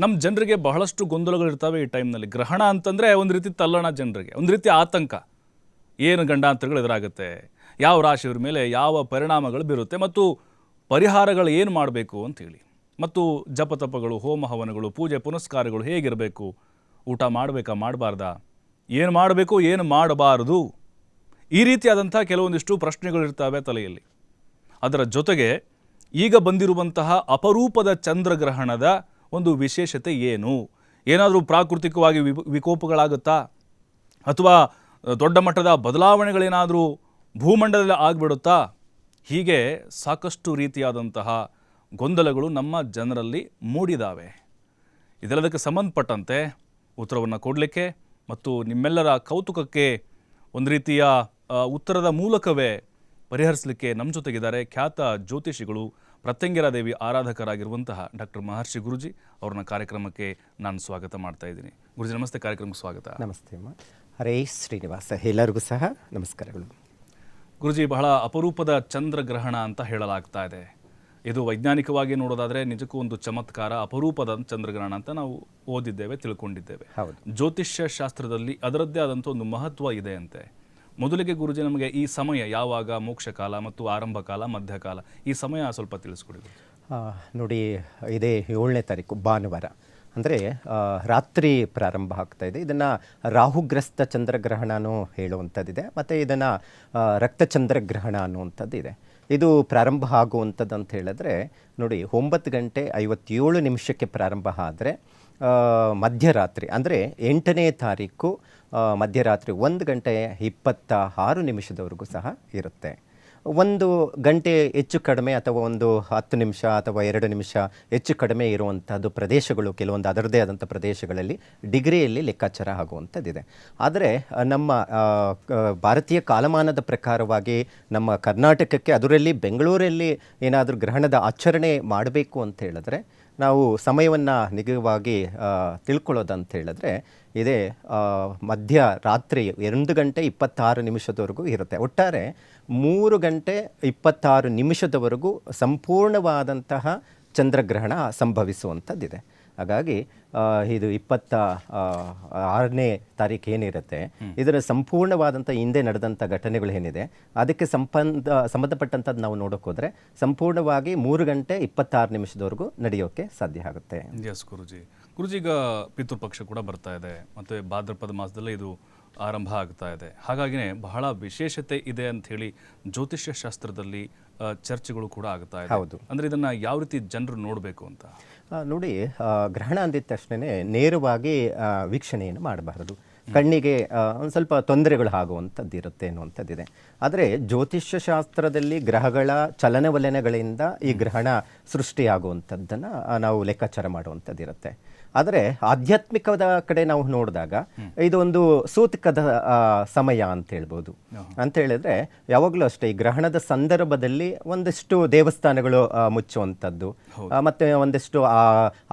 ನಮ್ಮ ಜನರಿಗೆ ಬಹಳಷ್ಟು ಗೊಂದಲಗಳಿರ್ತವೆ ಈ ಟೈಮ್ನಲ್ಲಿ. ಗ್ರಹಣ ಅಂತಂದರೆ ಒಂದು ರೀತಿ ತಲ್ಲಣ ಜನರಿಗೆ, ಒಂದು ರೀತಿ ಆತಂಕ. ಏನು ಗಂಡಾಂತರಗಳು ಎದುರಾಗುತ್ತೆ, ಯಾವ ರಾಶಿಯವ್ರ ಮೇಲೆ ಯಾವ ಪರಿಣಾಮಗಳು ಬೀರುತ್ತೆ ಮತ್ತು ಪರಿಹಾರಗಳು ಏನು ಮಾಡಬೇಕು ಅಂತೇಳಿ, ಮತ್ತು ಜಪತಪಗಳು, ಹೋಮ ಹವನಗಳು, ಪೂಜೆ ಪುನಸ್ಕಾರಗಳು ಹೇಗಿರಬೇಕು, ಊಟ ಮಾಡಬೇಕಾ ಮಾಡಬಾರ್ದಾ, ಏನು ಮಾಡಬೇಕು ಏನು ಮಾಡಬಾರದು, ಈ ರೀತಿಯಾದಂಥ ಕೆಲವೊಂದಿಷ್ಟು ಪ್ರಶ್ನೆಗಳಿರ್ತವೆ ತಲೆಯಲ್ಲಿ. ಅದರ ಜೊತೆಗೆ ಈಗ ಬಂದಿರುವಂತಹ ಅಪರೂಪದ ಚಂದ್ರಗ್ರಹಣದ ಒಂದು ವಿಶೇಷತೆ ಏನು, ಏನಾದರೂ ಪ್ರಾಕೃತಿಕವಾಗಿ ವಿಕೋಪಗಳಾಗುತ್ತಾ ಅಥವಾ ದೊಡ್ಡ ಮಟ್ಟದ ಬದಲಾವಣೆಗಳೇನಾದರೂ ಭೂಮಂಡಲದಲ್ಲಿ ಆಗಿಬಿಡುತ್ತಾ, ಹೀಗೆ ಸಾಕಷ್ಟು ರೀತಿಯಾದಂತಹ ಗೊಂದಲಗಳು ನಮ್ಮ ಜನರಲ್ಲಿ ಮೂಡಿದಾವೆ. ಇದೆಲ್ಲದಕ್ಕೆ ಸಂಬಂಧಪಟ್ಟಂತೆ ಉತ್ತರವನ್ನು ಕೊಡಲಿಕ್ಕೆ ಮತ್ತು ನಿಮ್ಮೆಲ್ಲರ ಕೌತುಕಕ್ಕೆ ಒಂದು ರೀತಿಯ ಉತ್ತರದ ಮೂಲಕವೇ ಪರಿಹರಿಸಲಿಕ್ಕೆ ನಮ್ಮ ಜೊತೆಗಿದ್ದಾರೆ ಖ್ಯಾತ ಜ್ಯೋತಿಷಿಗಳು, ಪ್ರತ್ಯಂಗಿರಾ ದೇವಿ ಆರಾಧಕರಾಗಿರುವಂತಹ ಡಾಕ್ಟರ್ ಮಹರ್ಷಿ ಗುರುಜಿ. ಅವ್ರನ್ನ ಕಾರ್ಯಕ್ರಮಕ್ಕೆ ನಾನು ಸ್ವಾಗತ ಮಾಡ್ತಾ ಇದ್ದೀನಿ. ಗುರುಜಿ ನಮಸ್ತೆ, ಕಾರ್ಯಕ್ರಮಕ್ಕೆ ಸ್ವಾಗತ. ನಮಸ್ತೆ ಅಮ್ಮ. ಹರೇ ಶ್ರೀನಿವಾಸ. ಎಲ್ಲರಿಗೂ ಸಹ ನಮಸ್ಕಾರಗಳು. ಗುರುಜಿ, ಬಹಳ ಅಪರೂಪದ ಚಂದ್ರಗ್ರಹಣ ಅಂತ ಹೇಳಲಾಗ್ತಾ ಇದೆ. ಇದು ವೈಜ್ಞಾನಿಕವಾಗಿ ನೋಡೋದಾದರೆ ನಿಜಕ್ಕೂ ಒಂದು ಚಮತ್ಕಾರ, ಅಪರೂಪದ ಚಂದ್ರಗ್ರಹಣ ಅಂತ ನಾವು ಓದಿದ್ದೇವೆ, ತಿಳ್ಕೊಂಡಿದ್ದೇವೆ. ಜ್ಯೋತಿಷ್ಯ ಶಾಸ್ತ್ರದಲ್ಲಿ ಅದರದ್ದೇ ಆದಂಥ ಒಂದು ಮಹತ್ವ ಇದೆ ಅಂತೆ. ಮೊದಲಿಗೆ ಗುರುಜಿ, ನಮಗೆ ಈ ಸಮಯ ಯಾವಾಗ, ಮೋಕ್ಷ ಕಾಲ ಮತ್ತು ಆರಂಭ ಕಾಲ, ಮಧ್ಯಕಾಲ, ಈ ಸಮಯ ಸ್ವಲ್ಪ ತಿಳಿಸ್ಕೊಡಿ. ನೋಡಿ, ಇದೇ 7ನೇ ತಾರೀಕು ಭಾನುವಾರ, ಅಂದರೆ ರಾತ್ರಿ ಪ್ರಾರಂಭ ಆಗ್ತಾ ಇದೆ. ಇದನ್ನು ರಾಹುಗ್ರಸ್ತ ಚಂದ್ರಗ್ರಹಣನೂ ಹೇಳುವಂಥದ್ದಿದೆ, ಮತ್ತು ಇದನ್ನು ರಕ್ತಚಂದ್ರಗ್ರಹಣ ಅನ್ನುವಂಥದ್ದಿದೆ. ಇದು ಪ್ರಾರಂಭ ಆಗುವಂಥದ್ದು ಅಂತ ಹೇಳಿದ್ರೆ ನೋಡಿ, 9:57 ಪ್ರಾರಂಭ ಆದರೆ ಮಧ್ಯರಾತ್ರಿ ಅಂದರೆ 8ನೇ ತಾರೀಕು ಮಧ್ಯರಾತ್ರಿ 1:26 ಸಹ ಇರುತ್ತೆ. 1 ಗಂಟೆ ಹೆಚ್ಚು ಕಡಿಮೆ ಅಥವಾ ಒಂದು 10 ನಿಮಿಷ ಅಥವಾ 2 ನಿಮಿಷ ಹೆಚ್ಚು ಕಡಿಮೆ ಇರುವಂಥದ್ದು ಪ್ರದೇಶಗಳು ಕೆಲವೊಂದು ಅದರದೇ ಆದಂಥ ಪ್ರದೇಶಗಳಲ್ಲಿ ಡಿಗ್ರಿಯಲ್ಲಿ ಲೆಕ್ಕಾಚಾರ ಆಗುವಂಥದ್ದಿದೆ. ಆದರೆ ನಮ್ಮ ಭಾರತೀಯ ಕಾಲಮಾನದ ಪ್ರಕಾರವಾಗಿ ನಮ್ಮ ಕರ್ನಾಟಕಕ್ಕೆ, ಅದರಲ್ಲಿ ಬೆಂಗಳೂರಲ್ಲಿ ಏನಾದರೂ ಗ್ರಹಣದ ಆಚರಣೆ ಮಾಡಬೇಕು ಅಂತ ಹೇಳಿದ್ರೆ ನಾವು ಸಮಯವನ್ನು ನಿಗದಿವಾಗಿ ತಿಳ್ಕೊಳ್ಳೋದಂತ ಹೇಳಿದ್ರೆ ಇದೇ ಮಧ್ಯರಾತ್ರಿ 1:26 ಇರುತ್ತೆ. ಒಟ್ಟಾರೆ 3:26 ಸಂಪೂರ್ಣವಾದಂತಹ ಚಂದ್ರಗ್ರಹಣ ಸಂಭವಿಸುವಂಥದ್ದಿದೆ. ಹಾಗಾಗಿ ಇದು 26ನೇ ತಾರೀಕು ಏನಿರುತ್ತೆ, ಇದರ ಸಂಪೂರ್ಣವಾದಂಥ ಹಿಂದೆ ನಡೆದಂಥ ಘಟನೆಗಳು ಏನಿದೆ ಅದಕ್ಕೆ ಸಂಬಂಧಪಟ್ಟಂಥದ್ದು ನಾವು ನೋಡೋಕೆ ಹೋದರೆ ಸಂಪೂರ್ಣವಾಗಿ 3:26 ನಡೆಯೋಕ್ಕೆ ಸಾಧ್ಯ ಆಗುತ್ತೆ. ಎಸ್ ಗುರುಜಿ. ಗುರುಜಿ, ಈಗ ಪಿತೃಪಕ್ಷ ಕೂಡ ಬರ್ತಾ ಇದೆ, ಮತ್ತು ಭಾದ್ರಪದ ಮಾಸದಲ್ಲೇ ಇದು ಆರಂಭ ಆಗ್ತಾ ಇದೆ. ಹಾಗಾಗಿನೇ ಬಹಳ ವಿಶೇಷತೆ ಇದೆ ಅಂತ ಹೇಳಿ ಜ್ಯೋತಿಷ್ಯ ಶಾಸ್ತ್ರದಲ್ಲಿ ಚರ್ಚೆಗಳು ಕೂಡ ಆಗ್ತಾ ಇದೆ. ಹೌದು. ಅಂದರೆ ಇದನ್ನು ಯಾವ ರೀತಿ ಜನರು ನೋಡಬೇಕು ಅಂತ ನೋಡಿ, ಗ್ರಹಣ ಅಂದಿದ ತಕ್ಷಣ ನೇರವಾಗಿ ವೀಕ್ಷಣೆಯನ್ನು ಮಾಡಬಾರದು. ಕಣ್ಣಿಗೆ ಒಂದು ಸ್ವಲ್ಪ ತೊಂದರೆಗಳು ಆಗುವಂಥದ್ದು ಇರುತ್ತೆ ಅನ್ನುವಂಥದ್ದಿದೆ. ಆದರೆ ಜ್ಯೋತಿಷ್ಯ ಶಾಸ್ತ್ರದಲ್ಲಿ ಗ್ರಹಗಳ ಚಲನವಲನಗಳಿಂದ ಈ ಗ್ರಹಣ ಸೃಷ್ಟಿಯಾಗುವಂಥದ್ದನ್ನು ನಾವು ಲೆಕ್ಕಾಚಾರ ಮಾಡುವಂಥದ್ದಿರುತ್ತೆ. ಆದರೆ ಆಧ್ಯಾತ್ಮಿಕದ ಕಡೆ ನಾವು ನೋಡಿದಾಗ ಇದೊಂದು ಸೂತಕದ ಸಮಯ ಅಂತ ಹೇಳ್ಬೋದು. ಅಂತ ಹೇಳಿದ್ರೆ ಯಾವಾಗಲೂ ಅಷ್ಟೇ ಈ ಗ್ರಹಣದ ಸಂದರ್ಭದಲ್ಲಿ ಒಂದಿಷ್ಟು ದೇವಸ್ಥಾನಗಳು ಮುಚ್ಚುವಂಥದ್ದು, ಮತ್ತು ಒಂದಿಷ್ಟು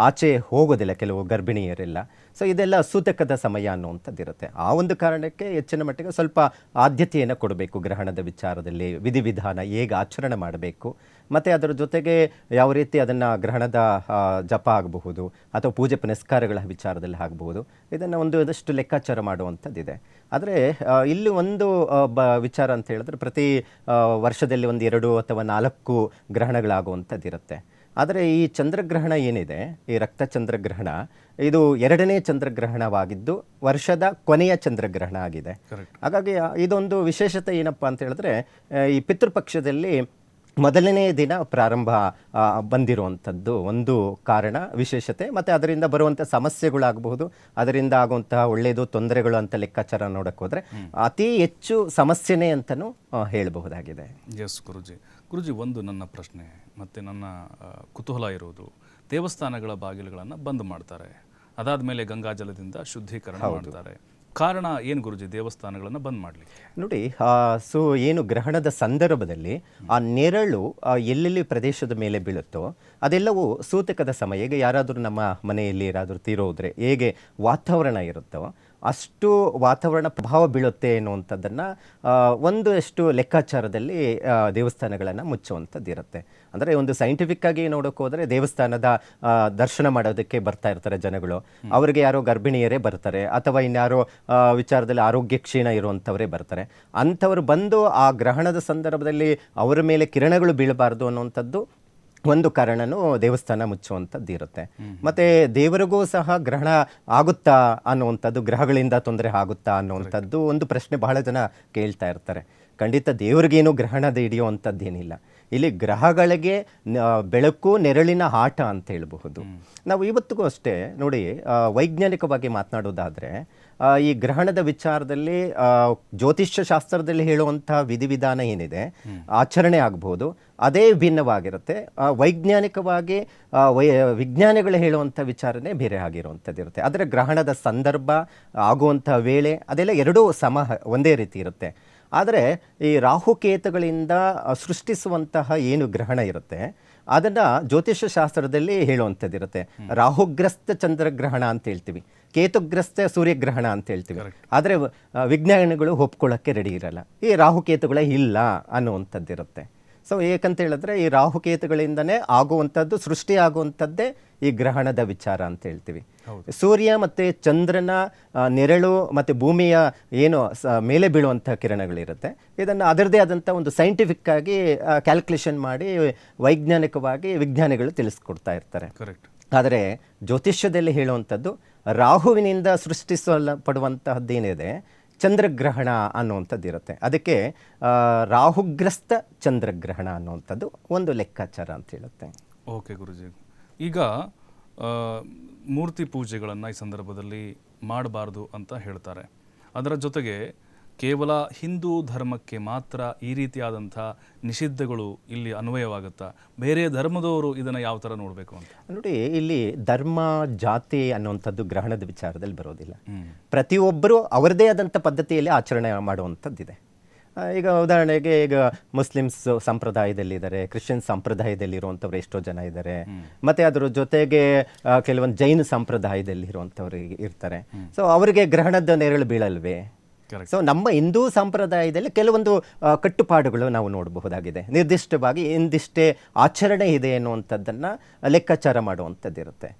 ಆಚೆ ಹೋಗೋದಿಲ್ಲ ಕೆಲವು ಗರ್ಭಿಣಿಯರೆಲ್ಲ. ಸೊ ಇದೆಲ್ಲ ಸೂತಕದ ಸಮಯ ಅನ್ನುವಂಥದ್ದಿರುತ್ತೆ. ಆ ಒಂದು ಕಾರಣಕ್ಕೆ ಹೆಚ್ಚಿನ ಮಟ್ಟಿಗೆ ಸ್ವಲ್ಪ ಆದ್ಯತೆಯನ್ನು ಕೊಡಬೇಕು ಗ್ರಹಣದ ವಿಚಾರದಲ್ಲಿ. ವಿಧಿವಿಧಾನ ಹೇಗೆ ಆಚರಣೆ ಮಾಡಬೇಕು, ಮತ್ತು ಅದರ ಜೊತೆಗೆ ಯಾವ ರೀತಿ ಅದನ್ನು ಗ್ರಹಣದ ಜಪ ಆಗಬಹುದು ಅಥವಾ ಪೂಜೆ ಪುನಸ್ಕಾರಗಳ ವಿಚಾರದಲ್ಲಿ ಆಗಬಹುದು, ಇದನ್ನು ಒಂದಷ್ಟು ಲೆಕ್ಕಾಚಾರ ಮಾಡುವಂಥದ್ದಿದೆ. ಆದರೆ ಇಲ್ಲಿ ಒಂದು ವಿಚಾರ ಅಂತ ಹೇಳಿದ್ರೆ ಪ್ರತಿ ವರ್ಷದಲ್ಲಿ 1, 2 ಅಥವಾ 4 ಗ್ರಹಣಗಳಾಗುವಂಥದ್ದಿರುತ್ತೆ. ಆದರೆ ಈ ಚಂದ್ರಗ್ರಹಣ ಏನಿದೆ, ಈ ರಕ್ತ ಚಂದ್ರಗ್ರಹಣ, ಇದು 2ನೇ ಚಂದ್ರಗ್ರಹಣವಾಗಿದ್ದು ವರ್ಷದ ಕೊನೆಯ ಚಂದ್ರಗ್ರಹಣ ಆಗಿದೆ. ಹಾಗಾಗಿ ಇದೊಂದು ವಿಶೇಷತೆ ಏನಪ್ಪ ಅಂತ ಹೇಳಿದ್ರೆ, ಈ ಪಿತೃಪಕ್ಷದಲ್ಲಿ 1ನೇ ದಿನ ಪ್ರಾರಂಭ ಬಂದಿರುವಂಥದ್ದು ಒಂದು ಕಾರಣ, ವಿಶೇಷತೆ. ಮತ್ತು ಅದರಿಂದ ಬರುವಂಥ ಸಮಸ್ಯೆಗಳಾಗಬಹುದು, ಅದರಿಂದ ಆಗುವಂತಹ ಒಳ್ಳೆಯದು ತೊಂದರೆಗಳು ಅಂತ ಲೆಕ್ಕಾಚಾರ ನೋಡೋಕೆ ಹೋದರೆ ಅತಿ ಹೆಚ್ಚು ಸಮಸ್ಯೆನೇ ಅಂತಲೂ ಹೇಳಬಹುದಾಗಿದೆ. ಎಸ್ ಗುರುಜಿ. ಗುರುಜಿ, ಒಂದು ನನ್ನ ಪ್ರಶ್ನೆ ಮತ್ತು ನನ್ನ ಕುತೂಹಲ ಇರೋದು, ದೇವಸ್ಥಾನಗಳ ಬಾಗಿಲುಗಳನ್ನು ಬಂದ್ ಮಾಡ್ತಾರೆ, ಅದಾದ ಮೇಲೆ ಗಂಗಾಜಲದಿಂದ ಶುದ್ಧೀಕರಣ ಮಾಡ್ತಾರೆ. ಕಾರಣ ಏನು ಗುರುಜಿ ದೇವಸ್ಥಾನಗಳನ್ನು ಬಂದ್ ಮಾಡಲಿಕ್ಕೆ? ನೋಡಿ, ಸೊ ಏನು ಗ್ರಹಣದ ಸಂದರ್ಭದಲ್ಲಿ ಆ ನೆರಳು ಎಲ್ಲೆಲ್ಲಿ ಪ್ರದೇಶದ ಮೇಲೆ ಬೀಳುತ್ತೋ ಅದೆಲ್ಲವೂ ಸೂತಕದ ಸಮಯ. ಈಗ ಯಾರಾದರೂ ನಮ್ಮ ಮನೆಯಲ್ಲಿ ಯಾರಾದರೂ ತೀರೋದ್ರೆ ಹೇಗೆ ವಾತಾವರಣ ಇರುತ್ತೋ ಅಷ್ಟು ವಾತಾವರಣ ಪ್ರಭಾವ ಬೀಳುತ್ತೆ ಅನ್ನುವಂಥದ್ದನ್ನು ಒಂದಷ್ಟು ಲೆಕ್ಕಾಚಾರದಲ್ಲಿ ದೇವಸ್ಥಾನಗಳನ್ನು ಮುಚ್ಚುವಂಥದ್ದು ಇರುತ್ತೆ. ಅಂದರೆ ಒಂದು ಸೈಂಟಿಫಿಕ್ ಆಗಿ ನೋಡೋಕೆ ಹೋದರೆ ದೇವಸ್ಥಾನದ ದರ್ಶನ ಮಾಡೋದಕ್ಕೆ ಬರ್ತಾ ಇರ್ತಾರೆ ಜನಗಳು. ಅವರಿಗೆ ಯಾರೋ ಗರ್ಭಿಣಿಯರೇ ಬರ್ತಾರೆ, ಅಥವಾ ಇನ್ಯಾರೋ ವಿಚಾರದಲ್ಲಿ ಆರೋಗ್ಯ ಕ್ಷೀಣ ಇರುವಂಥವರೇ ಬರ್ತಾರೆ. ಅಂಥವ್ರು ಬಂದು ಆ ಗ್ರಹಣದ ಸಂದರ್ಭದಲ್ಲಿ ಅವರ ಮೇಲೆ ಕಿರಣಗಳು ಬೀಳಬಾರ್ದು ಅನ್ನುವಂಥದ್ದು ಒಂದು ಕಾರಣನೂ ದೇವಸ್ಥಾನ ಮುಚ್ಚುವಂಥದ್ದು ಇರುತ್ತೆ. ಮತ್ತು ದೇವರಿಗೂ ಸಹ ಗ್ರಹಣ ಆಗುತ್ತಾ ಅನ್ನುವಂಥದ್ದು, ಗ್ರಹಗಳಿಂದ ತೊಂದರೆ ಆಗುತ್ತಾ ಅನ್ನುವಂಥದ್ದು ಒಂದು ಪ್ರಶ್ನೆ ಬಹಳ ಜನ ಕೇಳ್ತಾ ಇರ್ತಾರೆ. ಖಂಡಿತ ದೇವರಿಗೇನು ಗ್ರಹಣದ ಹಿಡಿಯುವಂಥದ್ದೇನಿಲ್ಲ. ಇಲ್ಲಿ ಗ್ರಹಗಳಿಗೆ ಬೆಳಕು ನೆರಳಿನ ಆಟ ಅಂತ ಹೇಳಬಹುದು. ನಾವು ಇವತ್ತಿಗೂ ಅಷ್ಟೇ ನೋಡಿ, ವೈಜ್ಞಾನಿಕವಾಗಿ ಮಾತನಾಡೋದಾದರೆ ಈ ಗ್ರಹಣದ ವಿಚಾರದಲ್ಲಿ ಜ್ಯೋತಿಷ್ಯ ಶಾಸ್ತ್ರದಲ್ಲಿ ಹೇಳುವಂತಹ ವಿಧಿವಿಧಾನ ಏನಿದೆ, ಆಚರಣೆ ಆಗಬಹುದು, ಅದೇ ಭಿನ್ನವಾಗಿರುತ್ತೆ. ವೈಜ್ಞಾನಿಕವಾಗಿ ವಿಜ್ಞಾನಿಗಳು ಹೇಳುವಂಥ ವಿಚಾರನೇ ಬೇರೆ ಆಗಿರುವಂಥದ್ದು ಇರುತ್ತೆ. ಆದರೆ ಗ್ರಹಣದ ಸಂದರ್ಭ, ಆಗುವಂಥ ವೇಳೆ ಅದೆಲ್ಲ ಎರಡೂ ಒಂದೇ ರೀತಿ ಇರುತ್ತೆ. ಆದರೆ ಈ ರಾಹುಕೇತುಗಳಿಂದ ಸೃಷ್ಟಿಸುವಂತಹ ಏನು ಗ್ರಹಣ ಇರುತ್ತೆ ಅದನ್ನು ಜ್ಯೋತಿಷ್ಯ ಶಾಸ್ತ್ರದಲ್ಲಿ ಹೇಳುವಂಥದ್ದು ಇರುತ್ತೆ. ರಾಹುಗ್ರಸ್ತ ಚಂದ್ರಗ್ರಹಣ ಅಂತ ಹೇಳ್ತೀವಿ, ಕೇತುಗ್ರಸ್ತ ಸೂರ್ಯಗ್ರಹಣ ಅಂತ ಹೇಳ್ತೀವಿ. ಆದರೆ ವಿಜ್ಞಾನಿಗಳು ಒಪ್ಕೊಳ್ಳೋಕ್ಕೆ ರೆಡಿ ಇರಲ್ಲ, ಈ ರಾಹುಕೇತುಗಳೇ ಇಲ್ಲ ಅನ್ನುವಂಥದ್ದಿರುತ್ತೆ. ಸೊ ಏಕಂತ ಹೇಳಿದ್ರೆ ಈ ರಾಹುಕೇತುಗಳಿಂದನೇ ಆಗುವಂಥದ್ದು, ಸೃಷ್ಟಿ ಆಗುವಂಥದ್ದೇ ಈ ಗ್ರಹಣದ ವಿಚಾರ ಅಂತ ಹೇಳ್ತೀವಿ. ಸೂರ್ಯ ಮತ್ತು ಚಂದ್ರನ ನೆರಳು ಮತ್ತು ಭೂಮಿಯ ಏನು ಮೇಲೆ ಬೀಳುವಂಥ ಕಿರಣಗಳಿರುತ್ತೆ, ಇದನ್ನು ಅದರದೇ ಆದಂಥ ಒಂದು ಸೈಂಟಿಫಿಕ್ ಆಗಿ ಕ್ಯಾಲ್ಕುಲೇಷನ್ ಮಾಡಿ ವೈಜ್ಞಾನಿಕವಾಗಿ ವಿಜ್ಞಾನಿಗಳು ತಿಳಿಸ್ಕೊಡ್ತಾ ಇರ್ತಾರೆ. ಆದರೆ ಜ್ಯೋತಿಷ್ಯದಲ್ಲಿ ಹೇಳುವಂಥದ್ದು ರಾಹುವಿನಿಂದ ಸೃಷ್ಟಿಸಲ್ಪಡುವಂತಹದ್ದೇನಿದೆ ಚಂದ್ರಗ್ರಹಣ ಅನ್ನುವಂಥದ್ದು ಇರುತ್ತೆ. ಅದಕ್ಕೆ ರಾಹುಗ್ರಸ್ತ ಚಂದ್ರಗ್ರಹಣ ಅನ್ನುವಂಥದ್ದು ಒಂದು ಲೆಕ್ಕಾಚಾರ ಅಂತ ಹೇಳುತ್ತೆ. ಓಕೆ ಗುರುಜಿ, ಈಗ ಮೂರ್ತಿ ಪೂಜೆಗಳನ್ನು ಈ ಸಂದರ್ಭದಲ್ಲಿ ಮಾಡಬಾರ್ದು ಅಂತ ಹೇಳ್ತಾರೆ. ಅದರ ಜೊತೆಗೆ ಕೇವಲ ಹಿಂದೂ ಧರ್ಮಕ್ಕೆ ಮಾತ್ರ ಈ ರೀತಿಯಾದಂಥ ನಿಷಿದ್ಧಗಳು ಇಲ್ಲಿ ಅನ್ವಯವಾಗುತ್ತಾ, ಬೇರೆ ಧರ್ಮದವರು ಇದನ್ನು ಯಾವ ಥರ ನೋಡಬೇಕು ಅಂತ? ನೋಡಿ, ಇಲ್ಲಿ ಧರ್ಮ ಜಾತಿ ಅನ್ನುವಂಥದ್ದು ಗ್ರಹಣದ ವಿಚಾರದಲ್ಲಿ ಬರೋದಿಲ್ಲ. ಪ್ರತಿಯೊಬ್ಬರು ಅವರದೇ ಆದಂಥ ಪದ್ಧತಿಯಲ್ಲಿ ಆಚರಣೆ ಮಾಡುವಂಥದ್ದಿದೆ. ಈಗ ಉದಾಹರಣೆಗೆ ಈಗ ಮುಸ್ಲಿಮ್ಸ್ ಸಂಪ್ರದಾಯದಲ್ಲಿದ್ದಾರೆ, ಕ್ರಿಶ್ಚಿಯನ್ ಸಂಪ್ರದಾಯದಲ್ಲಿ ಇರುವಂಥವ್ರು ಎಷ್ಟೋ ಜನ ಇದ್ದಾರೆ, ಮತ್ತು ಅದರ ಜೊತೆಗೆ ಕೆಲವೊಂದು ಜೈನ ಸಂಪ್ರದಾಯದಲ್ಲಿ ಇರುವಂಥವ್ರು ಇರ್ತಾರೆ. ಸೊ ಅವರಿಗೆ ಗ್ರಹಣದ ನೆರಳು ಬೀಳಲ್ವೇ? ಸೊ ನಮ್ಮ ಹಿಂದೂ ಸಂಪ್ರದಾಯದಲ್ಲಿ ಕೆಲವೊಂದು ಕಟ್ಟುಪಾಡುಗಳು ನಾವು ನೋಡಬಹುದಾಗಿದೆ. ನಿರ್ದಿಷ್ಟವಾಗಿ ಇಂದಿಷ್ಟೇ ಆಚರಣೆ ಇದೆ ಅನ್ನುವಂಥದ್ದನ್ನು ಲೆಕ್ಕಾಚಾರ ಮಾಡುವಂಥದ್ದಿರುತ್ತೆ.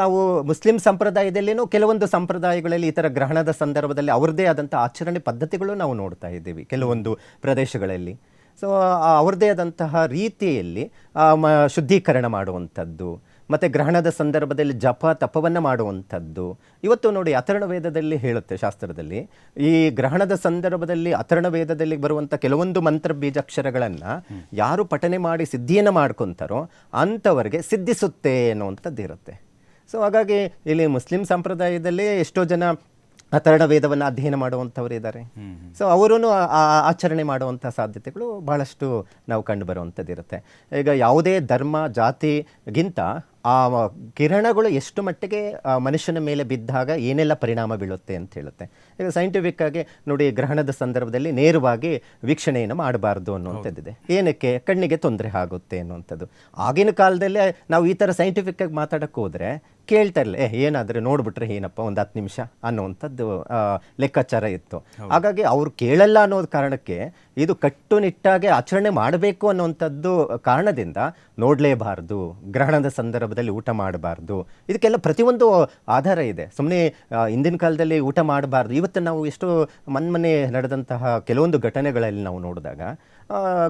ನಾವು ಮುಸ್ಲಿಂ ಸಂಪ್ರದಾಯದಲ್ಲಿನೂ ಕೆಲವೊಂದು ಸಂಪ್ರದಾಯಗಳಲ್ಲಿ ಈ ಥರ ಗ್ರಹಣದ ಸಂದರ್ಭದಲ್ಲಿ ಅವ್ರದ್ದೇ ಆದಂಥ ಆಚರಣೆ ಪದ್ಧತಿಗಳು ನಾವು ನೋಡ್ತಾ ಇದ್ದೀವಿ ಕೆಲವೊಂದು ಪ್ರದೇಶಗಳಲ್ಲಿ. ಸೊ ಅವ್ರದ್ದೇ ಆದಂತಹ ರೀತಿಯಲ್ಲಿ ಶುದ್ಧೀಕರಣ ಮಾಡುವಂಥದ್ದು, ಮತ್ತು ಗ್ರಹಣದ ಸಂದರ್ಭದಲ್ಲಿ ಜಪ ತಪವನ್ನು ಮಾಡುವಂಥದ್ದು. ಇವತ್ತು ನೋಡಿ, ಅಥರ್ಣ ವೇದದಲ್ಲಿ ಹೇಳುತ್ತೆ ಶಾಸ್ತ್ರದಲ್ಲಿ, ಈ ಗ್ರಹಣದ ಸಂದರ್ಭದಲ್ಲಿ ಅಥರ್ಣ ವೇದದಲ್ಲಿ ಬರುವಂಥ ಕೆಲವೊಂದು ಮಂತ್ರ ಬೀಜಾಕ್ಷರಗಳನ್ನು ಯಾರು ಪಠನೆ ಮಾಡಿ ಸಿದ್ಧಿಯನ್ನು ಮಾಡ್ಕೊತಾರೋ ಅಂಥವರಿಗೆ ಸಿದ್ಧಿಸುತ್ತೆ ಅನ್ನುವಂಥದ್ದು ಇರುತ್ತೆ. ಸೊ ಹಾಗಾಗಿ ಇಲ್ಲಿ ಮುಸ್ಲಿಂ ಸಂಪ್ರದಾಯದಲ್ಲಿ ಎಷ್ಟೋ ಜನ ಅಥರ್ಣ ವೇದವನ್ನು ಅಧ್ಯಯನ ಮಾಡುವಂಥವ್ರು ಇದ್ದಾರೆ. ಸೊ ಅವರೂ ಆಚರಣೆ ಮಾಡುವಂಥ ಸಾಧ್ಯತೆಗಳು ಬಹಳಷ್ಟು ನಾವು ಕಂಡು ಬರುವಂಥದ್ದು ಇರುತ್ತೆ. ಈಗ ಯಾವುದೇ ಧರ್ಮ ಜಾತಿಗಿಂತ ಆ ಕಿರಣಗಳು ಎಷ್ಟು ಮಟ್ಟಿಗೆ ಮನುಷ್ಯನ ಮೇಲೆ ಬಿದ್ದಾಗ ಏನೆಲ್ಲ ಪರಿಣಾಮ ಬೀಳುತ್ತೆ ಅಂತ ಹೇಳುತ್ತೆ. ಈಗ ಸೈಂಟಿಫಿಕ್ ಆಗಿ ನೋಡಿ, ಗ್ರಹಣದ ಸಂದರ್ಭದಲ್ಲಿ ನೇರವಾಗಿ ವೀಕ್ಷಣೆಯನ್ನು ಮಾಡಬಾರ್ದು ಅನ್ನುವಂಥದ್ದಿದೆ. ಏನಕ್ಕೆ? ಕಣ್ಣಿಗೆ ತೊಂದರೆ ಆಗುತ್ತೆ ಅನ್ನುವಂಥದ್ದು. ಆಗಿನ ಕಾಲದಲ್ಲೇ ನಾವು ಈ ಥರ ಸೈಂಟಿಫಿಕ್ ಆಗಿ ಮಾತಾಡೋಕ್ಕೆ ಹೋದರೆ ಕೇಳ್ತಾ ಇರಲಿಲ್ಲ, ಏನಾದರೆ ನೋಡ್ಬಿಟ್ರೆ ಏನಪ್ಪ ಒಂದು 10 ನಿಮಿಷ ಅನ್ನುವಂಥದ್ದು ಲೆಕ್ಕಾಚಾರ ಇತ್ತು. ಹಾಗಾಗಿ ಅವ್ರು ಕೇಳಲ್ಲ ಅನ್ನೋದು ಕಾರಣಕ್ಕೆ ಇದು ಕಟ್ಟುನಿಟ್ಟಾಗಿ ಆಚರಣೆ ಮಾಡಬೇಕು ಅನ್ನುವಂಥದ್ದು ಕಾರಣದಿಂದ ನೋಡಲೇಬಾರ್ದು, ಗ್ರಹಣದ ಸಂದರ್ಭದಲ್ಲಿ ಊಟ ಮಾಡಬಾರ್ದು, ಇದಕ್ಕೆಲ್ಲ ಪ್ರತಿಯೊಂದು ಆಧಾರ ಇದೆ. ಸುಮ್ಮನೆ ಹಿಂದಿನ ಕಾಲದಲ್ಲಿ ಊಟ ಮಾಡಬಾರ್ದು, ಇವತ್ತು ನಾವು ಎಷ್ಟೋ ಮೊನ್ನೆ ನಡೆದಂತಹ ಕೆಲವೊಂದು ಘಟನೆಗಳಲ್ಲಿ ನಾವು ನೋಡಿದಾಗ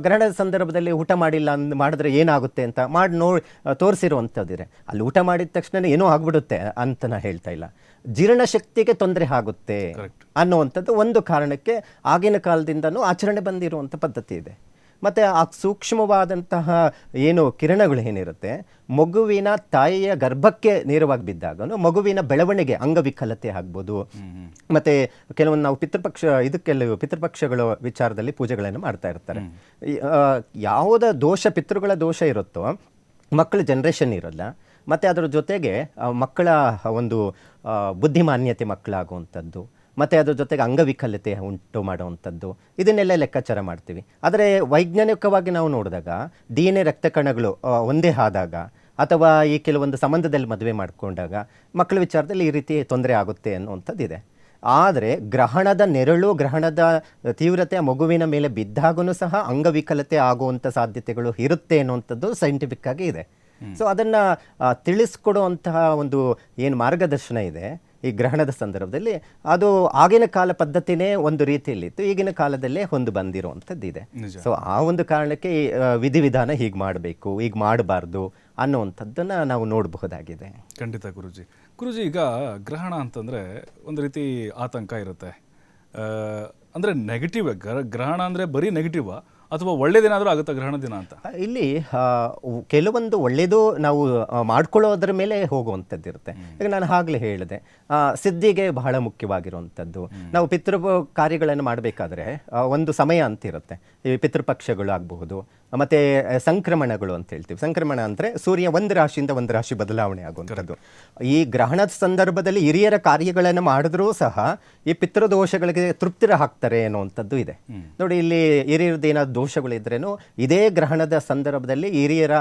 ಗ್ರಹಣದ ಸಂದರ್ಭದಲ್ಲಿ ಊಟ ಮಾಡಿಲ್ಲ ಮಾಡಿದ್ರೆ ಏನಾಗುತ್ತೆ ಅಂತ ತೋರಿಸಿರುವಂಥದ್ದಿದೆ. ಅಲ್ಲಿ ಊಟ ಮಾಡಿದ ತಕ್ಷಣ ಏನೋ ಆಗ್ಬಿಡುತ್ತೆ ಅಂತ ನಾ ಹೇಳ್ತಾ ಇಲ್ಲ, ಜೀರ್ಣಶಕ್ತಿಗೆ ತೊಂದರೆ ಆಗುತ್ತೆ ಅನ್ನುವಂಥದ್ದು ಒಂದು ಕಾರಣಕ್ಕೆ ಆಗಿನ ಕಾಲದಿಂದನೂ ಆಚರಣೆ ಬಂದಿರುವಂಥ ಪದ್ಧತಿ ಇದೆ. ಮತ್ತು ಆ ಸೂಕ್ಷ್ಮವಾದಂತಹ ಏನು ಕಿರಣಗಳು ಏನಿರುತ್ತೆ, ಮಗುವಿನ ತಾಯಿಯ ಗರ್ಭಕ್ಕೆ ನೇರವಾಗಿ ಬಿದ್ದಾಗ ಮಗುವಿನ ಬೆಳವಣಿಗೆ ಅಂಗವಿಕಲತೆ ಆಗ್ಬೋದು. ಮತ್ತು ಕೆಲವೊಂದು ನಾವು ಪಿತೃಪಕ್ಷಗಳ ವಿಚಾರದಲ್ಲಿ ಪೂಜೆಗಳನ್ನು ಮಾಡ್ತಾ ಇರ್ತಾರೆ. ಯಾವುದ ದೋಷ, ಪಿತೃಗಳ ದೋಷ ಇರುತ್ತೋ ಮಕ್ಕಳ ಜನ್ರೇಷನ್ ಇರಲ್ಲ, ಮತ್ತು ಅದರ ಜೊತೆಗೆ ಮಕ್ಕಳ ಒಂದು ಬುದ್ಧಿಮಾನ್ಯತೆ ಮಕ್ಕಳಾಗುವಂಥದ್ದು, ಮತ್ತು ಅದ್ರ ಜೊತೆಗೆ ಅಂಗವಿಕಲತೆ ಉಂಟು ಮಾಡುವಂಥದ್ದು, ಇದನ್ನೆಲ್ಲ ಲೆಕ್ಕಾಚಾರ ಮಾಡ್ತೀವಿ. ಆದರೆ ವೈಜ್ಞಾನಿಕವಾಗಿ ನಾವು ನೋಡಿದಾಗ DNA ರಕ್ತ ಕಣಗಳು ಒಂದೇ ಆದಾಗ, ಅಥವಾ ಈ ಕೆಲವೊಂದು ಸಂಬಂಧದಲ್ಲಿ ಮದುವೆ ಮಾಡಿಕೊಂಡಾಗ ಮಕ್ಕಳ ವಿಚಾರದಲ್ಲಿ ಈ ರೀತಿ ತೊಂದರೆ ಆಗುತ್ತೆ ಅನ್ನುವಂಥದ್ದಿದೆ. ಆದರೆ ಗ್ರಹಣದ ನೆರಳು, ಗ್ರಹಣದ ತೀವ್ರತೆ ಆ ಮಗುವಿನ ಮೇಲೆ ಬಿದ್ದಾಗೂ ಸಹ ಅಂಗವಿಕಲತೆ ಆಗುವಂಥ ಸಾಧ್ಯತೆಗಳು ಇರುತ್ತೆ ಅನ್ನುವಂಥದ್ದು ಸೈಂಟಿಫಿಕ್ ಆಗಿ ಇದೆ. ಸೊ ಅದನ್ನು ತಿಳಿಸ್ಕೊಡುವಂತಹ ಒಂದು ಏನು ಮಾರ್ಗದರ್ಶನ ಇದೆ ಈ ಗ್ರಹಣದ ಸಂದರ್ಭದಲ್ಲಿ, ಅದು ಆಗಿನ ಕಾಲ ಪದ್ಧತಿನೇ ಒಂದು ರೀತಿಯಲ್ಲಿತ್ತು, ಈಗಿನ ಕಾಲದಲ್ಲೇ ಹೊಂದು ಬಂದಿರುವಂಥದ್ದಿದೆ. ಸೊ ಆ ಒಂದು ಕಾರಣಕ್ಕೆ ಈ ವಿಧಿವಿಧಾನ ಹೀಗೆ ಮಾಡಬೇಕು, ಈಗ ಮಾಡಬಾರ್ದು ಅನ್ನುವಂಥದ್ದನ್ನು ನಾವು ನೋಡಬಹುದಾಗಿದೆ. ಖಂಡಿತ ಗುರುಜಿ. ಗುರುಜಿ, ಈಗ ಗ್ರಹಣ ಅಂತಂದರೆ ಒಂದು ರೀತಿ ಆತಂಕ ಇರುತ್ತೆ. ಅಂದರೆ ನೆಗೆಟಿವ್ ಗ್ರಹಣ ಅಂದರೆ ಬರೀ ನೆಗೆಟಿವ್ ಅಥವಾ ಒಳ್ಳೆಯದೇನಾದರೂ ಆಗುತ್ತಾ ಗ್ರಹಣ ದಿನ ಅಂತ? ಇಲ್ಲಿ ಕೆಲವೊಂದು ಒಳ್ಳೆಯದು ನಾವು ಮಾಡ್ಕೊಳ್ಳೋದ್ರ ಮೇಲೆ ಹೋಗುವಂಥದ್ದು ಇರುತ್ತೆ. ಈಗ ನಾನು ಆಗಲೇ ಹೇಳಿದೆ, ಸಿದ್ಧಿಗೆ ಬಹಳ ಮುಖ್ಯವಾಗಿರುವಂಥದ್ದು. ನಾವು ಪಿತೃ ಕಾರ್ಯಗಳನ್ನು ಮಾಡಬೇಕಾದ್ರೆ ಒಂದು ಸಮಯ ಅಂತಿರುತ್ತೆ. ಈ ಪಿತೃಪಕ್ಷಗಳು ಆಗಬಹುದು, ಮತ್ತು ಸಂಕ್ರಮಣಗಳು ಅಂತ ಹೇಳ್ತೀವಿ. ಸಂಕ್ರಮಣ ಅಂದರೆ ಸೂರ್ಯ ಒಂದು ರಾಶಿಯಿಂದ ಒಂದು ರಾಶಿ ಬದಲಾವಣೆ ಆಗುವಂಥದ್ದು. ಈ ಗ್ರಹಣದ ಸಂದರ್ಭದಲ್ಲಿ ಹಿರಿಯರ ಕಾರ್ಯಗಳನ್ನು ಮಾಡಿದ್ರೂ ಸಹ ಈ ಪಿತೃದೋಷಗಳಿಗೆ ತೃಪ್ತಿರ ಹಾಕ್ತಾರೆ ಅನ್ನುವಂಥದ್ದು ಇದೆ. ನೋಡಿ, ಇಲ್ಲಿ ಹಿರಿಯರದ್ದು ಏನಾದ್ರು ದೋಷಗಳಿದ್ರೇನು ಇದೇ ಗ್ರಹಣದ ಸಂದರ್ಭದಲ್ಲಿ ಹಿರಿಯರ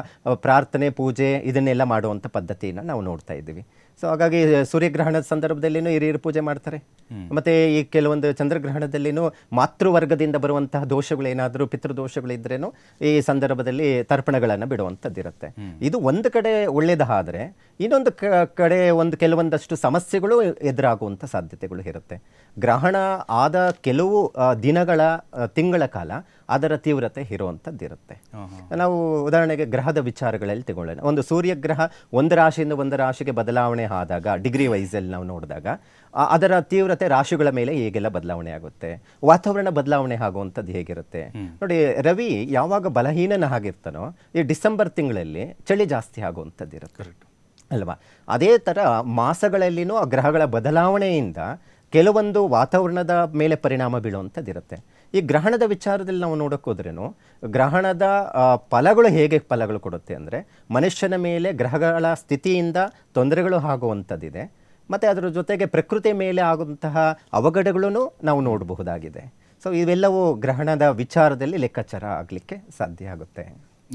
ಪ್ರಾರ್ಥನೆ, ಪೂಜೆ ಇದನ್ನೆಲ್ಲ ಮಾಡುವಂಥ ಪದ್ಧತಿಯನ್ನು ನಾವು ನೋಡ್ತಾ ಇದ್ದೀವಿ. ಸೊ ಹಾಗಾಗಿ ಸೂರ್ಯಗ್ರಹಣದ ಸಂದರ್ಭದಲ್ಲಿನೂ ಹಿರಿಯರು ಪೂಜೆ ಮಾಡ್ತಾರೆ. ಮತ್ತು ಈ ಕೆಲವೊಂದು ಚಂದ್ರಗ್ರಹಣದಲ್ಲಿನೂ ಮಾತೃವರ್ಗದಿಂದ ಬರುವಂತಹ ದೋಷಗಳು ಏನಾದರೂ ಪಿತೃದೋಷಗಳಿದ್ರೇನು ಈ ಸಂದರ್ಭದಲ್ಲಿ ತರ್ಪಣಗಳನ್ನು ಬಿಡುವಂಥದ್ದಿರುತ್ತೆ. ಇದು ಒಂದು ಕಡೆ ಒಳ್ಳೆಯದಾದರೆ, ಇನ್ನೊಂದು ಕಡೆ ಕೆಲವೊಂದಷ್ಟು ಸಮಸ್ಯೆಗಳು ಎದುರಾಗುವಂಥ ಸಾಧ್ಯತೆಗಳು ಇರುತ್ತೆ. ಗ್ರಹಣ ಆದ ಕೆಲವು ದಿನಗಳ, ತಿಂಗಳ ಕಾಲ ಅದರ ತೀವ್ರತೆ ಇರುವಂಥದ್ದಿರುತ್ತೆ. ನಾವು ಉದಾಹರಣೆಗೆ ಗ್ರಹದ ವಿಚಾರಗಳಲ್ಲಿ ತಗೊಳ್ಳೋಣ. ಒಂದು ಸೂರ್ಯಗ್ರಹ ಒಂದು ರಾಶಿಯಿಂದ ಒಂದು ರಾಶಿಗೆ ಬದಲಾವಣೆ ಆದಾಗ, ಡಿಗ್ರಿ ವೈಸಲ್ಲಿ ನಾವು ನೋಡಿದಾಗ ಅದರ ತೀವ್ರತೆ ರಾಶಿಗಳ ಮೇಲೆ ಹೇಗೆಲ್ಲ ಬದಲಾವಣೆ ಆಗುತ್ತೆ, ವಾತಾವರಣ ಬದಲಾವಣೆ ಆಗುವಂಥದ್ದು ಹೇಗಿರುತ್ತೆ ನೋಡಿ. ರವಿ ಯಾವಾಗ ಬಲಹೀನನಾಗಿರ್ತಾನೋ ಈ ಡಿಸೆಂಬರ್ ತಿಂಗಳಲ್ಲಿ ಚಳಿ ಜಾಸ್ತಿ ಆಗುವಂಥದ್ದಿರುತ್ತೆ ಅಲ್ವಾ. ಅದೇ ಥರ ಮಾಸಗಳಲ್ಲಿನೂ ಆ ಗ್ರಹಗಳ ಬದಲಾವಣೆಯಿಂದ ಕೆಲವೊಂದು ವಾತಾವರಣದ ಮೇಲೆ ಪರಿಣಾಮ ಬೀಳುವಂಥದ್ದಿರುತ್ತೆ. ಈ ಗ್ರಹಣದ ವಿಚಾರದಲ್ಲಿ ನಾವು ನೋಡೋಕ್ಕೋದ್ರೇನು ಗ್ರಹಣದ ಫಲಗಳು ಹೇಗೆ ಫಲಗಳು ಕೊಡುತ್ತೆ ಅಂದರೆ, ಮನುಷ್ಯನ ಮೇಲೆ ಗ್ರಹಗಳ ಸ್ಥಿತಿಯಿಂದ ತೊಂದರೆಗಳು ಆಗುವಂಥದ್ದಿದೆ, ಮತ್ತು ಅದರ ಜೊತೆಗೆ ಪ್ರಕೃತಿ ಮೇಲೆ ಆಗುವಂತಹ ಅವಘಡಗಳನ್ನು ನಾವು ನೋಡಬಹುದಾಗಿದೆ. ಸೊ ಇವೆಲ್ಲವೂ ಗ್ರಹಣದ ವಿಚಾರದಲ್ಲಿ ಲೆಕ್ಕಾಚಾರ ಆಗಲಿಕ್ಕೆ ಸಾಧ್ಯ ಆಗುತ್ತೆ.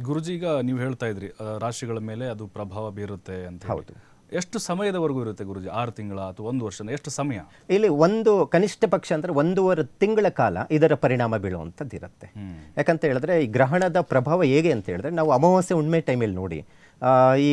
ಗುರುಜಿ, ಈಗ ನೀವು ಹೇಳ್ತಾ ಇದ್ರಿ ರಾಶಿಗಳ ಮೇಲೆ ಅದು ಪ್ರಭಾವ ಬೀರುತ್ತೆ ಅಂತ. ಹೌದು. ಎಷ್ಟು ಸಮಯದವರೆಗೂ ಇರುತ್ತೆ ಗುರುಜಿ? 6 ತಿಂಗಳ ಅಥವಾ 1 ವರ್ಷ? ಎಷ್ಟು ಸಮಯ? ಇಲ್ಲಿ ಒಂದು ಕನಿಷ್ಠ ಪಕ್ಷ ಅಂದರೆ 1.5 ತಿಂಗಳ ಕಾಲ ಇದರ ಪರಿಣಾಮ ಬೀಳುವಂಥದ್ದು ಇರುತ್ತೆ. ಯಾಕಂತ ಹೇಳಿದ್ರೆ ಈ ಗ್ರಹಣದ ಪ್ರಭಾವ ಹೇಗೆ ಅಂತ ಹೇಳಿದ್ರೆ, ನಾವು ಅಮಾವಾಸ್ಯೆ ಹುಣ್ಣಿಮೆ ಟೈಮಲ್ಲಿ ನೋಡಿ, ಈ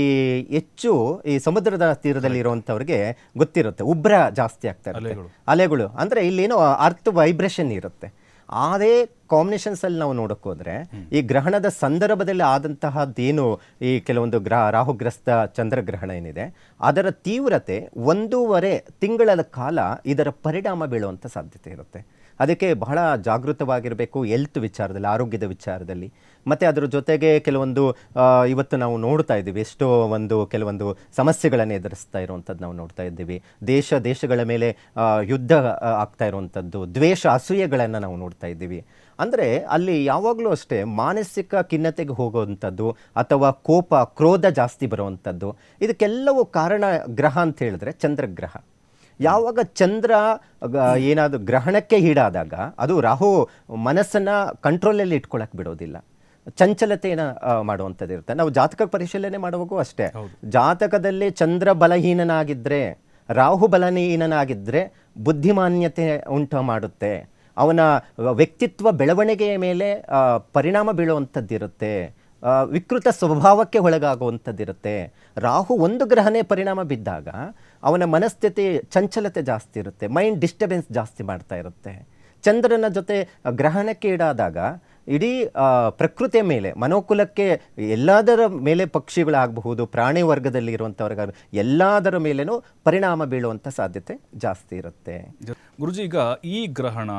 ಹೆಚ್ಚು ಈ ಸಮುದ್ರದ ತೀರದಲ್ಲಿ ಇರುವಂಥವ್ರಿಗೆ ಗೊತ್ತಿರುತ್ತೆ, ಉಬ್ರ ಜಾಸ್ತಿ ಆಗ್ತಾ ಇರುತ್ತೆ, ಅಲೆಗಳು. ಅಂದರೆ ಇಲ್ಲೇನೋ ಅರ್ತ್ ವೈಬ್ರೇಷನ್ ಇರುತ್ತೆ. ಅದೇ ಕಾಂಬಿನೇಷನ್ಸಲ್ಲಿ ನಾವು ನೋಡೋಕ್ಕೋದ್ರೆ ಈ ಗ್ರಹಣದ ಸಂದರ್ಭದಲ್ಲಿ ಆದಂತಹದ್ದೇನು ಈ ಕೆಲವೊಂದು ರಾಹುಗ್ರಸ್ತ ಚಂದ್ರಗ್ರಹಣ ಏನಿದೆ ಅದರ ತೀವ್ರತೆ 1.5 ತಿಂಗಳ ಕಾಲ ಇದರ ಪರಿಣಾಮ ಬೀಳುವಂಥ ಸಾಧ್ಯತೆ ಇರುತ್ತೆ. ಅದಕ್ಕೆ ಬಹಳ ಜಾಗೃತವಾಗಿರಬೇಕು ಹೆಲ್ತ್ ವಿಚಾರದಲ್ಲಿ, ಆರೋಗ್ಯದ ವಿಚಾರದಲ್ಲಿ. ಮತ್ತು ಅದರ ಜೊತೆಗೆ ಕೆಲವೊಂದು ಇವತ್ತು ನಾವು ನೋಡ್ತಾ ಇದ್ದೀವಿ, ಎಷ್ಟೋ ಕೆಲವೊಂದು ಸಮಸ್ಯೆಗಳನ್ನು ಎದುರಿಸ್ತಾ ಇರುವಂಥದ್ದು ನಾವು ನೋಡ್ತಾ ಇದ್ದೀವಿ. ದೇಶಗಳ ಮೇಲೆ ಯುದ್ಧ ಆಗ್ತಾ ಇರುವಂಥದ್ದು, ದ್ವೇಷ, ಅಸೂಯೆಗಳನ್ನು ನಾವು ನೋಡ್ತಾ ಇದ್ದೀವಿ. ಅಂದರೆ ಅಲ್ಲಿ ಯಾವಾಗಲೂ ಅಷ್ಟೇ ಮಾನಸಿಕ ಖಿನ್ನತೆಗೆ ಹೋಗುವಂಥದ್ದು ಅಥವಾ ಕೋಪ, ಕ್ರೋಧ ಜಾಸ್ತಿ ಬರುವಂಥದ್ದು, ಇದಕ್ಕೆಲ್ಲವೂ ಕಾರಣ ಗ್ರಹ ಅಂತ ಹೇಳಿದ್ರೆ ಚಂದ್ರಗ್ರಹ. ಯಾವಾಗ ಚಂದ್ರ ಏನಾದರೂ ಗ್ರಹಣಕ್ಕೆ ಈಡಾದಾಗ ಅದು ರಾಹು ಮನಸ್ಸನ್ನು ಕಂಟ್ರೋಲಲ್ಲಿ ಇಟ್ಕೊಳ್ಳೋಕೆ ಬಿಡೋದಿಲ್ಲ, ಚಂಚಲತೆಯನ್ನು ಮಾಡುವಂಥದ್ದು ಇರುತ್ತೆ. ನಾವು ಜಾತಕ ಪರಿಶೀಲನೆ ಮಾಡುವಾಗೂ ಅಷ್ಟೇ, ಜಾತಕದಲ್ಲಿ ಚಂದ್ರ ಬಲಹೀನನಾಗಿದ್ದರೆ, ರಾಹು ಬಲಹೀನನಾಗಿದ್ದರೆ ಬುದ್ಧಿಮಾನ್ಯತೆ ಉಂಟು ಮಾಡುತ್ತೆ, ಅವನ ವ್ಯಕ್ತಿತ್ವ ಬೆಳವಣಿಗೆಯ ಮೇಲೆ ಪರಿಣಾಮ ಬೀಳುವಂಥದ್ದಿರುತ್ತೆ, ವಿಕೃತ ಸ್ವಭಾವಕ್ಕೆ ಒಳಗಾಗುವಂಥದ್ದಿರುತ್ತೆ. ರಾಹು ಒಂದು ಗ್ರಹನೇ ಪರಿಣಾಮ ಬಿದ್ದಾಗ ಅವನ ಮನಸ್ಥಿತಿ ಚಂಚಲತೆ ಜಾಸ್ತಿ ಇರುತ್ತೆ, ಮೈಂಡ್ ಡಿಸ್ಟರ್ಬೆನ್ಸ್ ಜಾಸ್ತಿ ಮಾಡ್ತಾ ಇರುತ್ತೆ. ಚಂದ್ರನ ಜೊತೆ ಗ್ರಹಣಕ್ಕೆ ಈಡಾದಾಗ ಇಡೀ ಪ್ರಕೃತಿಯ ಮೇಲೆ, ಮನೋಕುಲಕ್ಕೆ, ಎಲ್ಲದರ ಮೇಲೆ, ಪಕ್ಷಿಗಳಾಗಬಹುದು, ಪ್ರಾಣಿ ವರ್ಗದಲ್ಲಿ ಇರುವಂಥವ್ರಿಗಾಗ ಎಲ್ಲದರ ಮೇಲೇನೂ ಪರಿಣಾಮ ಬೀಳುವಂಥ ಸಾಧ್ಯತೆ ಜಾಸ್ತಿ ಇರುತ್ತೆ. ಗುರುಜಿ, ಈಗ ಈ ಗ್ರಹಣ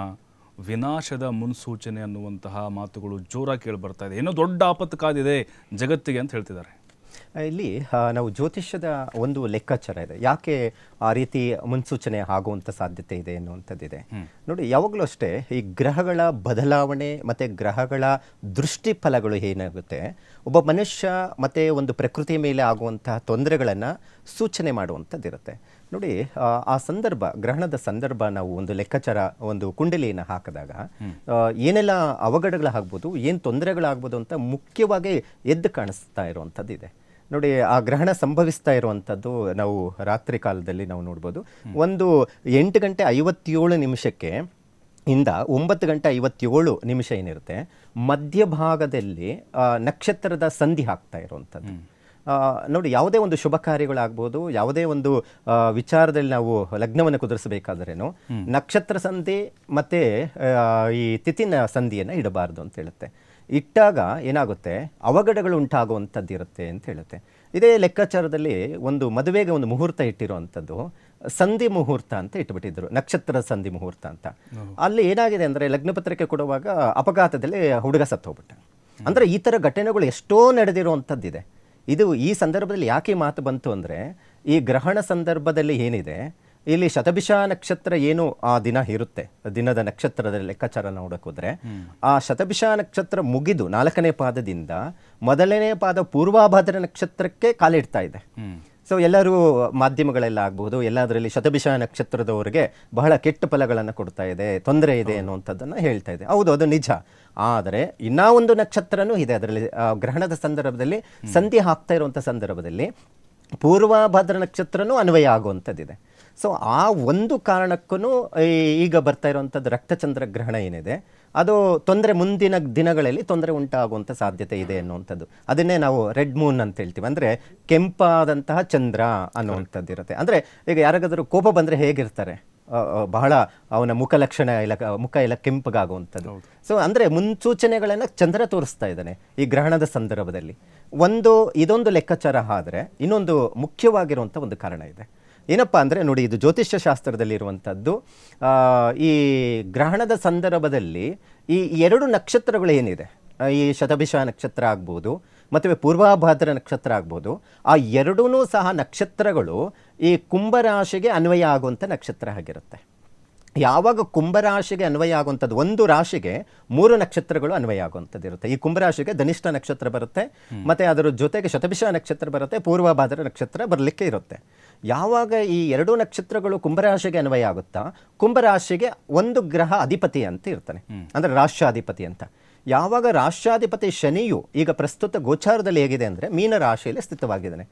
ವಿನಾಶದ ಮುನ್ಸೂಚನೆ ಅನ್ನುವಂತಹ ಮಾತುಗಳು ಜೋರಾಗಿ ಕೇಳಿ ಬರ್ತಾ ಇದೆ, ಏನೋ ದೊಡ್ಡ ಆಪತ್ತು ಕಾದಿದೆ ಜಗತ್ತಿಗೆ ಅಂತ ಹೇಳ್ತಿದ್ದಾರೆ. ಇಲ್ಲಿ ನಾವು ಜ್ಯೋತಿಷ್ಯದ ಒಂದು ಲೆಕ್ಕಾಚಾರ ಇದೆ, ಯಾಕೆ ಆ ರೀತಿ ಮುನ್ಸೂಚನೆ ಆಗುವಂಥ ಸಾಧ್ಯತೆ ಇದೆ ಎನ್ನುವಂಥದ್ದಿದೆ. ನೋಡಿ, ಯಾವಾಗಲೂ ಅಷ್ಟೇ ಈ ಗ್ರಹಗಳ ಬದಲಾವಣೆ ಮತ್ತು ಗ್ರಹಗಳ ದೃಷ್ಟಿ ಫಲಗಳು ಏನಾಗುತ್ತೆ, ಒಬ್ಬ ಮನುಷ್ಯ ಮತ್ತು ಒಂದು ಪ್ರಕೃತಿ ಮೇಲೆ ಆಗುವಂತಹ ತೊಂದರೆಗಳನ್ನು ಸೂಚನೆ ಮಾಡುವಂಥದ್ದಿರುತ್ತೆ. ನೋಡಿ, ಆ ಸಂದರ್ಭ, ಗ್ರಹಣದ ಸಂದರ್ಭ ನಾವು ಒಂದು ಲೆಕ್ಕಾಚಾರ, ಒಂದು ಕುಂಡಲಿಯನ್ನು ಹಾಕಿದಾಗ ಏನೆಲ್ಲ ಅವಘಡಗಳಾಗ್ಬೋದು, ಏನು ತೊಂದರೆಗಳಾಗ್ಬೋದು ಅಂತ ಮುಖ್ಯವಾಗಿ ಎದ್ದು ಕಾಣಿಸ್ತಾ ಇರುವಂಥದ್ದಿದೆ. ನೋಡಿ ಆ ಗ್ರಹಣ ಸಂಭವಿಸ್ತಾ ಇರುವಂಥದ್ದು ನಾವು ರಾತ್ರಿ ಕಾಲದಲ್ಲಿ ನಾವು ನೋಡ್ಬೋದು. ಒಂದು 8 ಗಂಟೆ 57 ನಿಮಿಷಕ್ಕೆ ಇಂದ 9 ಗಂಟೆ 57 ನಿಮಿಷ ಏನಿರುತ್ತೆ, ಮಧ್ಯಭಾಗದಲ್ಲಿ ನಕ್ಷತ್ರದ ಸಂಧಿ ಆಗ್ತಾ ಇರುವಂಥದ್ದು. ನೋಡಿ, ಯಾವುದೇ ಒಂದು ಶುಭ ಕಾರ್ಯಗಳಾಗ್ಬೋದು, ಯಾವುದೇ ಒಂದು ವಿಚಾರದಲ್ಲಿ ನಾವು ಲಗ್ನವನ್ನು ಕುದುರಿಸಬೇಕಾದ್ರೇನು ನಕ್ಷತ್ರ ಸಂಧಿ ಮತ್ತು ಈ ತಿಥಿನ ಸಂಧಿಯನ್ನು ಇಡಬಾರ್ದು ಅಂತ ಹೇಳುತ್ತೆ. ಇಟ್ಟಾಗ ಏನಾಗುತ್ತೆ, ಅವಘಡಗಳು ಉಂಟಾಗುವಂಥದ್ದು ಇರುತ್ತೆ ಅಂತ ಹೇಳುತ್ತೆ. ಇದೇ ಲೆಕ್ಕಾಚಾರದಲ್ಲಿ ಒಂದು ಮದುವೆಗೆ ಒಂದು ಮುಹೂರ್ತ ಇಟ್ಟಿರುವಂಥದ್ದು ಸಂಧಿ ಮುಹೂರ್ತ ಅಂತ ಇಟ್ಬಿಟ್ಟಿದ್ರು, ನಕ್ಷತ್ರ ಸಂಧಿ ಮುಹೂರ್ತ ಅಂತ. ಅಲ್ಲಿ ಏನಾಗಿದೆ ಅಂದರೆ, ಲಗ್ನ ಪತ್ರಿಕೆ ಕೊಡುವಾಗ ಅಪಘಾತದಲ್ಲಿ ಹುಡುಗ ಸತ್ತು ಹೋಗ್ಬಿಟ್ಟ. ಅಂದರೆ ಈ ಥರ ಘಟನೆಗಳು ಎಷ್ಟೋ ನಡೆದಿರುವಂಥದ್ದಿದೆ. ಇದು ಈ ಸಂದರ್ಭದಲ್ಲಿ ಯಾಕೆ ಮಾತು ಬಂತು ಅಂದರೆ, ಈ ಗ್ರಹಣ ಸಂದರ್ಭದಲ್ಲಿ ಏನಿದೆ, ಇಲ್ಲಿ ಶತಭಿಷ ನಕ್ಷತ್ರ ಏನು ಆ ದಿನ ಇರುತ್ತೆ, ದಿನದ ನಕ್ಷತ್ರದ ಲೆಕ್ಕಾಚಾರ ನೋಡಕ್ಕೆ ಹೋದ್ರೆ ಆ ಶತಭಿಷ ನಕ್ಷತ್ರ ಮುಗಿದು 4ನೇ ಪಾದದಿಂದ 1ನೇ ಪಾದ ಪೂರ್ವಾಭಾದ್ರ ನಕ್ಷತ್ರಕ್ಕೆ ಕಾಲಿಡ್ತಾ ಇದೆ. ಸೊ ಎಲ್ಲರೂ ಮಾಧ್ಯಮಗಳೆಲ್ಲ ಆಗ್ಬಹುದು, ಎಲ್ಲದರಲ್ಲಿ ಶತಭಿಷ ನಕ್ಷತ್ರದವರಿಗೆ ಬಹಳ ಕೆಟ್ಟ ಫಲಗಳನ್ನು ಕೊಡ್ತಾ ಇದೆ, ತೊಂದರೆ ಇದೆ ಅನ್ನುವಂಥದ್ದನ್ನು ಹೇಳ್ತಾ ಇದೆ. ಹೌದು, ಅದು ನಿಜ. ಆದರೆ ಇನ್ನೂ ಒಂದು ನಕ್ಷತ್ರನೂ ಇದೆ ಅದರಲ್ಲಿ. ಗ್ರಹಣದ ಸಂದರ್ಭದಲ್ಲಿ ಸಂಧಿ ಆಗ್ತಾ ಇರುವಂಥ ಸಂದರ್ಭದಲ್ಲಿ ಪೂರ್ವಭದ್ರ ನಕ್ಷತ್ರನೂ ಅನ್ವಯ ಆಗುವಂಥದ್ದಿದೆ. ಸೊ ಆ ಒಂದು ಕಾರಣಕ್ಕೂ ಈಗ ಬರ್ತಾ ಇರುವಂಥದ್ದು ರಕ್ತಚಂದ್ರ ಗ್ರಹಣ ಏನಿದೆ, ಅದು ತೊಂದರೆ, ಮುಂದಿನ ದಿನಗಳಲ್ಲಿ ತೊಂದರೆ ಉಂಟಾಗುವಂಥ ಸಾಧ್ಯತೆ ಇದೆ ಅನ್ನುವಂಥದ್ದು. ಅದನ್ನೇ ನಾವು ರೆಡ್ ಮೂನ್ ಅಂತ ಹೇಳ್ತೀವಿ, ಅಂದರೆ ಕೆಂಪಾದಂತಹ ಚಂದ್ರ ಅನ್ನುವಂಥದ್ದು ಇರುತ್ತೆ. ಅಂದರೆ ಈಗ ಯಾರಿಗಾದರೂ ಕೋಪ ಬಂದರೆ ಹೇಗಿರ್ತಾರೆ, ಬಹಳ ಅವನ ಮುಖ ಎಲ್ಲ ಕೆಂಪಗಾಗುವಂಥದ್ದು. ಸೊ ಅಂದರೆ ಮುನ್ಸೂಚನೆಗಳನ್ನು ಚಂದ್ರ ತೋರಿಸ್ತಾ ಇದ್ದಾನೆ ಈ ಗ್ರಹಣದ ಸಂದರ್ಭದಲ್ಲಿ. ಇದೊಂದು ಲೆಕ್ಕಾಚಾರ. ಆದರೆ ಇನ್ನೊಂದು ಮುಖ್ಯವಾಗಿರುವಂಥ ಒಂದು ಕಾರಣ ಇದೆ. ಏನಪ್ಪ ಅಂದರೆ, ನೋಡಿ, ಇದು ಜ್ಯೋತಿಷ್ಯ ಶಾಸ್ತ್ರದಲ್ಲಿ ಇರುವಂಥದ್ದು. ಈ ಗ್ರಹಣದ ಸಂದರ್ಭದಲ್ಲಿ ಈ 2 ನಕ್ಷತ್ರಗಳು ಏನಿದೆ, ಈ ಶತಭಿಷ ನಕ್ಷತ್ರ ಆಗ್ಬೋದು ಮತ್ತು ಪೂರ್ವಾಭಾದ್ರ ನಕ್ಷತ್ರ ಆಗ್ಬೋದು, ಆ ಎರಡೂ ಸಹ ನಕ್ಷತ್ರಗಳು ಈ ಕುಂಭರಾಶಿಗೆ ಅನ್ವಯ ಆಗುವಂಥ ನಕ್ಷತ್ರ ಆಗಿರುತ್ತೆ. ಯಾವಾಗ ಕುಂಭರಾಶಿಗೆ ಅನ್ವಯ ಆಗುವಂಥದ್ದು, ಒಂದು ರಾಶಿಗೆ 3 ನಕ್ಷತ್ರಗಳು ಅನ್ವಯ ಆಗುವಂಥದ್ದು ಇರುತ್ತೆ. ಈ ಕುಂಭರಾಶಿಗೆ ಧನಿಷ್ಠ ನಕ್ಷತ್ರ ಬರುತ್ತೆ, ಮತ್ತು ಅದರ ಜೊತೆಗೆ ಶತಭಿಷ ನಕ್ಷತ್ರ ಬರುತ್ತೆ, ಪೂರ್ವಭಾದ್ರ ನಕ್ಷತ್ರ ಬರಲಿಕ್ಕೆ ಇರುತ್ತೆ. ಯಾವಾಗ ಈ 2 ನಕ್ಷತ್ರಗಳು ಕುಂಭರಾಶಿಗೆ ಅನ್ವಯ ಆಗುತ್ತಾ, ಕುಂಭರಾಶಿಗೆ ಒಂದು ಗ್ರಹ ಅಧಿಪತಿ ಅಂತ ಇರ್ತಾನೆ, ಅಂದರೆ ರಾಷ್ಟ್ರಾಧಿಪತಿ ಅಂತ. ಯಾವಾಗ ರಾಷ್ಟ್ರಾಧಿಪತಿ ಶನಿಯು ಈಗ ಪ್ರಸ್ತುತ ಗೋಚಾರದಲ್ಲಿ ಹೇಗಿದೆ ಅಂದರೆ ಮೀನ ರಾಶಿಯಲ್ಲಿ ಸ್ಥಿತವಾಗಿದ್ದಾನೆ.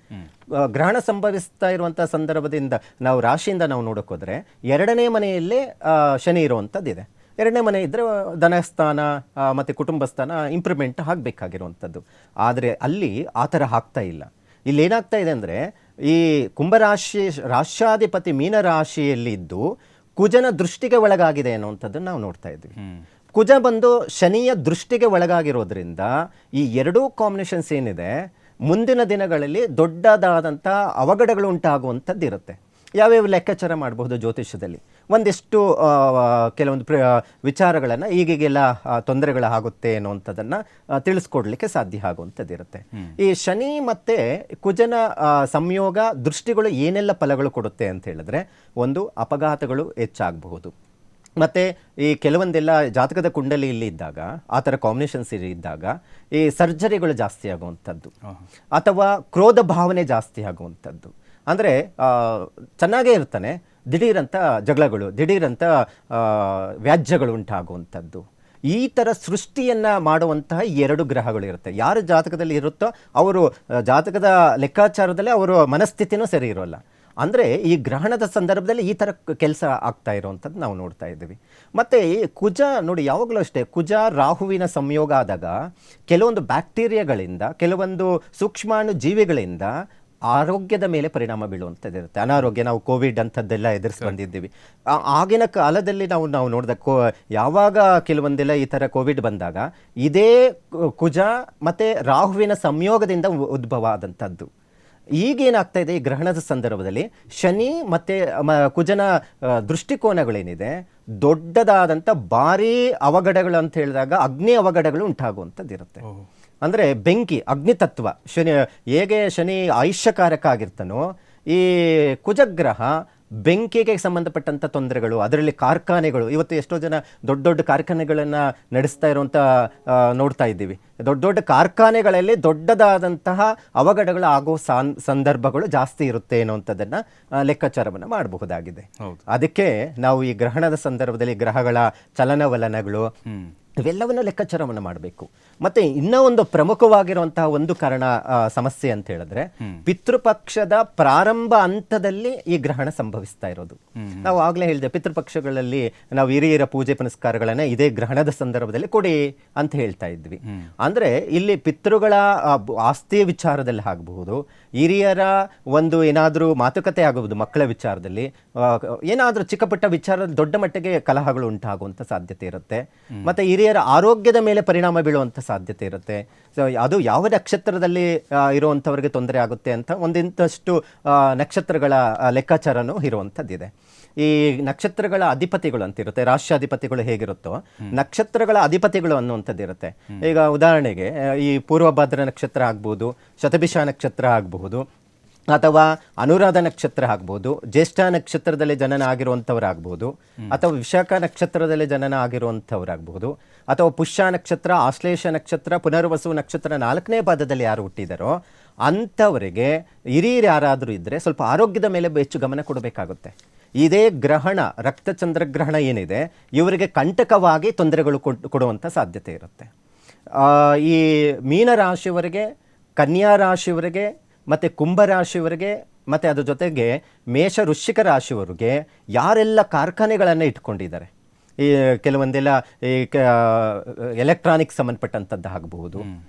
ಗ್ರಹಣ ಸಂಭವಿಸ್ತಾ ಇರುವಂಥ ಸಂದರ್ಭದಿಂದ ನಾವು ರಾಶಿಯಿಂದ ನಾವು ನೋಡೋಕ್ಕೋದ್ರೆ 2ನೇ ಮನೆಯಲ್ಲೇ ಶನಿ ಇರುವಂಥದ್ದಿದೆ. 2ನೇ ಮನೆ ಇದ್ದರೆ ಧನಸ್ಥಾನ ಮತ್ತು ಕುಟುಂಬ ಸ್ಥಾನ ಇಂಪ್ರೂವ್ಮೆಂಟ್ ಆಗಬೇಕಾಗಿರುವಂಥದ್ದು. ಆದರೆ ಅಲ್ಲಿ ಆ ಥರ ಆಗ್ತಾ ಇಲ್ಲ. ಇಲ್ಲಿ ಏನಾಗ್ತಾ ಇದೆ ಅಂದರೆ, ಈ ರಾಷ್ಟ್ರಾಧಿಪತಿ ಮೀನ ರಾಶಿಯಲ್ಲಿದ್ದು ಕುಜನ ದೃಷ್ಟಿಗೆ ಒಳಗಾಗಿದೆ ಅನ್ನುವಂಥದ್ದನ್ನು ನಾವು ನೋಡ್ತಾ ಇದ್ವಿ. ಕುಜ ಬಂದು ಶನಿಯ ದೃಷ್ಟಿಗೆ ಒಳಗಾಗಿರೋದ್ರಿಂದ ಈ 2 ಕಾಂಬಿನೇಷನ್ಸ್ ಏನಿದೆ, ಮುಂದಿನ ದಿನಗಳಲ್ಲಿ ದೊಡ್ಡದಾದಂಥ ಅವಘಡಗಳು ಉಂಟಾಗುವಂಥದ್ದು ಇರುತ್ತೆ. ಯಾವ್ಯಾವ ಲೆಕ್ಕಾಚಾರ ಮಾಡಬಹುದು ಜ್ಯೋತಿಷ್ಯದಲ್ಲಿ, ಒಂದಿಷ್ಟು ಕೆಲವೊಂದು ವಿಚಾರಗಳನ್ನು ಈಗೀಗೆಲ್ಲ ತೊಂದರೆಗಳಾಗುತ್ತೆ ಅನ್ನುವಂಥದ್ದನ್ನು ತಿಳಿಸ್ಕೊಡ್ಲಿಕ್ಕೆ ಸಾಧ್ಯ ಆಗುವಂಥದ್ದು ಇರುತ್ತೆ. ಈ ಶನಿ ಮತ್ತು ಕುಜನ ಸಂಯೋಗ ದೃಷ್ಟಿಗಳು ಏನೆಲ್ಲ ಫಲಗಳು ಕೊಡುತ್ತೆ ಅಂತ ಹೇಳಿದ್ರೆ, ಒಂದು ಅಪಘಾತಗಳು ಹೆಚ್ಚಾಗಬಹುದು, ಮತ್ತು ಈ ಕೆಲವೊಂದೆಲ್ಲ ಜಾತಕದ ಕುಂಡಲಿಯಲ್ಲಿ ಇದ್ದಾಗ, ಆ ಥರ ಕಾಂಬಿನೇಷನ್ಸ್ ಇದ್ದಾಗ ಈ ಸರ್ಜರಿಗಳು ಜಾಸ್ತಿ ಆಗುವಂಥದ್ದು, ಅಥವಾ ಕ್ರೋಧ ಭಾವನೆ ಜಾಸ್ತಿ ಆಗುವಂಥದ್ದು. ಅಂದರೆ ಚೆನ್ನಾಗೇ ಇರ್ತಾನೆ, ದಿಢೀರಂಥ ಜಗಳಗಳು, ದಿಢೀರಂಥ ವ್ಯಾಜ್ಯಗಳು ಉಂಟಾಗುವಂಥದ್ದು. ಈ ಥರ ಸೃಷ್ಟಿಯನ್ನು ಮಾಡುವಂತಹ 2 ಗ್ರಹಗಳು ಇರುತ್ತೆ. ಯಾರು ಜಾತಕದಲ್ಲಿ ಇರುತ್ತೋ ಅವರು ಜಾತಕದ ಲೆಕ್ಕಾಚಾರದಲ್ಲಿ ಅವರ ಮನಸ್ಥಿತಿನೂ ಸರಿ ಇರೋಲ್ಲ. ಅಂದರೆ ಈ ಗ್ರಹಣದ ಸಂದರ್ಭದಲ್ಲಿ ಈ ಥರ ಕೆಲಸ ಆಗ್ತಾ ಇರುವಂಥದ್ದು ನಾವು ನೋಡ್ತಾ ಇದ್ದೀವಿ. ಮತ್ತು ಈ ಕುಜ ನೋಡಿ, ಯಾವಾಗಲೂ ಅಷ್ಟೇ, ಕುಜ ರಾಹುವಿನ ಸಂಯೋಗ ಆದಾಗ ಕೆಲವೊಂದು ಬ್ಯಾಕ್ಟೀರಿಯಾಗಳಿಂದ, ಕೆಲವೊಂದು ಸೂಕ್ಷ್ಮಾಣು ಜೀವಿಗಳಿಂದ ಆರೋಗ್ಯದ ಮೇಲೆ ಪರಿಣಾಮ ಬೀಳುವಂಥದ್ದು ಇರುತ್ತೆ. ಅನಾರೋಗ್ಯ, ನಾವು ಕೋವಿಡ್ ಅಂಥದ್ದೆಲ್ಲ ಎದುರಿಸಿ ಬಂದಿದ್ದೀವಿ. ಆಗಿನ ಕಾಲದಲ್ಲಿ ನಾವು ನೋಡಿದ ಯಾವಾಗ ಕೆಲವೊಂದೆಲ್ಲ ಈ ಥರ ಕೋವಿಡ್ ಬಂದಾಗ ಇದೇ ಕುಜ ಮತ್ತು ರಾಹುವಿನ ಸಂಯೋಗದಿಂದ ಉದ್ಭವ ಆದಂಥದ್ದು. ಈಗೇನಾಗ್ತಾ ಇದೆ, ಈ ಗ್ರಹಣದ ಸಂದರ್ಭದಲ್ಲಿ ಶನಿ ಮತ್ತು ಕುಜನ ದೃಷ್ಟಿಕೋನಗಳೇನಿದೆ, ದೊಡ್ಡದಾದಂಥ ಭಾರೀ ಅವಘಡಗಳು ಅಂತ ಹೇಳಿದಾಗ ಅಗ್ನಿ ಅವಘಡಗಳು ಉಂಟಾಗುವಂಥದ್ದು ಇರುತ್ತೆ. ಅಂದರೆ ಬೆಂಕಿ, ಅಗ್ನಿತತ್ವ. ಹೇಗೆ ಶನಿ ಆಯುಷ್ಯಕಾರಕ ಆಗಿರ್ತಾನೋ, ಈ ಕುಜಗ್ರಹ ಬೆಂಕಿಗೆ ಸಂಬಂಧಪಟ್ಟಂಥ ತೊಂದರೆಗಳು, ಅದರಲ್ಲಿ ಕಾರ್ಖಾನೆಗಳು, ಇವತ್ತು ಎಷ್ಟೋ ಜನ ದೊಡ್ಡ ದೊಡ್ಡ ಕಾರ್ಖಾನೆಗಳನ್ನು ನಡೆಸ್ತಾ ಇರುವಂಥ ನೋಡ್ತಾ ಇದ್ದೀವಿ. ದೊಡ್ಡ ದೊಡ್ಡ ಕಾರ್ಖಾನೆಗಳಲ್ಲಿ ದೊಡ್ಡದಾದಂತಹ ಅವಘಡಗಳು ಆಗೋ ಸಂದರ್ಭಗಳು ಜಾಸ್ತಿ ಇರುತ್ತೆ ಅನ್ನುವಂಥದ್ದನ್ನು ಲೆಕ್ಕಾಚಾರವನ್ನು ಮಾಡಬಹುದಾಗಿದೆ. ಅದಕ್ಕೆ ನಾವು ಈ ಗ್ರಹಣದ ಸಂದರ್ಭದಲ್ಲಿ ಗ್ರಹಗಳ ಚಲನವಲನಗಳು, ಇವೆಲ್ಲವನ್ನು ಲೆಕ್ಕಾಚಾರವನ್ನು ಮಾಡಬೇಕು. ಮತ್ತು ಇನ್ನೂ ಒಂದು ಪ್ರಮುಖವಾಗಿರುವಂತಹ ಒಂದು ಕಾರಣ ಸಮಸ್ಯೆ ಅಂತ ಹೇಳಿದ್ರೆ, ಪಿತೃಪಕ್ಷದ ಪ್ರಾರಂಭ ಹಂತದಲ್ಲಿ ಈ ಗ್ರಹಣ ಸಂಭವಿಸ್ತಾ ಇರೋದು. ನಾವು ಆಗಲೇ ಹೇಳಿದೆ, ಪಿತೃಪಕ್ಷಗಳಲ್ಲಿ ನಾವು ಹಿರಿಯರ ಪೂಜೆ ಪುನಸ್ಕಾರಗಳನ್ನ ಇದೇ ಗ್ರಹಣದ ಸಂದರ್ಭದಲ್ಲಿ ಕೊಡಿ ಅಂತ ಹೇಳ್ತಾ ಇದ್ವಿ. ಅಂದ್ರೆ ಇಲ್ಲಿ ಪಿತೃಗಳ ಆಸ್ತಿಯ ವಿಚಾರದಲ್ಲಿ ಆಗಬಹುದು, ಹಿರಿಯರ ಒಂದು ಏನಾದರೂ ಮಾತುಕತೆ ಆಗಬಹುದು ಮಕ್ಕಳ ವಿಚಾರದಲ್ಲಿ, ಏನಾದರೂ ಚಿಕ್ಕಪುಟ್ಟ ವಿಚಾರದಲ್ಲಿ ದೊಡ್ಡ ಮಟ್ಟಿಗೆ ಕಲಹಗಳು ಉಂಟಾಗುವಂಥ ಸಾಧ್ಯತೆ ಇರುತ್ತೆ. ಮತ್ತು ಹಿರಿಯರ ಆರೋಗ್ಯದ ಮೇಲೆ ಪರಿಣಾಮ ಬೀಳುವಂಥ ಸಾಧ್ಯತೆ ಇರುತ್ತೆ. ಸೊ ಅದು ಯಾವ ನಕ್ಷತ್ರದಲ್ಲಿ ಇರುವಂಥವ್ರಿಗೆ ತೊಂದರೆ ಆಗುತ್ತೆ ಅಂತ ಒಂದಿಂತಷ್ಟು ನಕ್ಷತ್ರಗಳ ಲೆಕ್ಕಾಚಾರನೂ ಇರುವಂಥದ್ದಿದೆ. ಈ ನಕ್ಷತ್ರಗಳ ಅಧಿಪತಿಗಳು ಅಂತಿರುತ್ತೆ, ರಾಷ್ಟ್ರಾಧಿಪತಿಗಳು ಹೇಗಿರುತ್ತೋ ನಕ್ಷತ್ರಗಳ ಅಧಿಪತಿಗಳು ಅನ್ನುವಂಥದ್ದು ಇರುತ್ತೆ. ಈಗ ಉದಾಹರಣೆಗೆ ಈ ಪೂರ್ವಭದ್ರ ನಕ್ಷತ್ರ ಆಗ್ಬೋದು, ಶತಭಿಷ ನಕ್ಷತ್ರ ಆಗಬಹುದು, ಅಥವಾ ಅನುರಾಧ ನಕ್ಷತ್ರ ಆಗ್ಬೋದು, ಜ್ಯೇಷ್ಠ ನಕ್ಷತ್ರದಲ್ಲಿ ಜನನ ಆಗಿರುವಂಥವ್ರಾಗ್ಬೋದು, ಅಥವಾ ವಿಶಾಖ ನಕ್ಷತ್ರದಲ್ಲಿ ಜನನ ಆಗಿರುವಂಥವ್ರಾಗ್ಬೋದು, ಅಥವಾ ಪುಷ್ಯ ನಕ್ಷತ್ರ, ಆಶ್ಲೇಷ ನಕ್ಷತ್ರ, ಪುನರ್ವಸು ನಕ್ಷತ್ರ 4ನೇ ಪಾದದಲ್ಲಿ ಯಾರು ಹುಟ್ಟಿದಾರೋ ಅಂಥವರಿಗೆ ಹಿರಿಯರು ಯಾರಾದರೂ ಇದ್ದರೆ ಸ್ವಲ್ಪ ಆರೋಗ್ಯದ ಮೇಲೆ ಹೆಚ್ಚು ಗಮನ ಕೊಡಬೇಕಾಗುತ್ತೆ. ಇದೇ ಗ್ರಹಣ, ರಕ್ತ ಚಂದ್ರಗ್ರಹಣ ಏನಿದೆ, ಇವರಿಗೆ ಕಂಟಕವಾಗಿ ತೊಂದರೆಗಳು ಕೊಡುವಂಥ ಸಾಧ್ಯತೆ ಇರುತ್ತೆ. ಈ ಮೀನರಾಶಿಯವರಿಗೆ, ಕನ್ಯಾ ರಾಶಿಯವರಿಗೆ, ಮತ್ತು ಕುಂಭರಾಶಿಯವರಿಗೆ, ಮತ್ತು ಅದ್ರ ಜೊತೆಗೆ ಮೇಷ ವೃಶ್ಚಿಕ ರಾಶಿಯವರಿಗೆ ಯಾರೆಲ್ಲ ಕಾರ್ಖಾನೆಗಳನ್ನು ಇಟ್ಕೊಂಡಿದ್ದಾರೆ, ಈ ಕೆಲವೊಂದೆಲ್ಲ ಈ ಎಲೆಕ್ಟ್ರಾನಿಕ್ ಸಂಬಂಧಪಟ್ಟಂಥದ್ದು ಆಗಬಹುದು,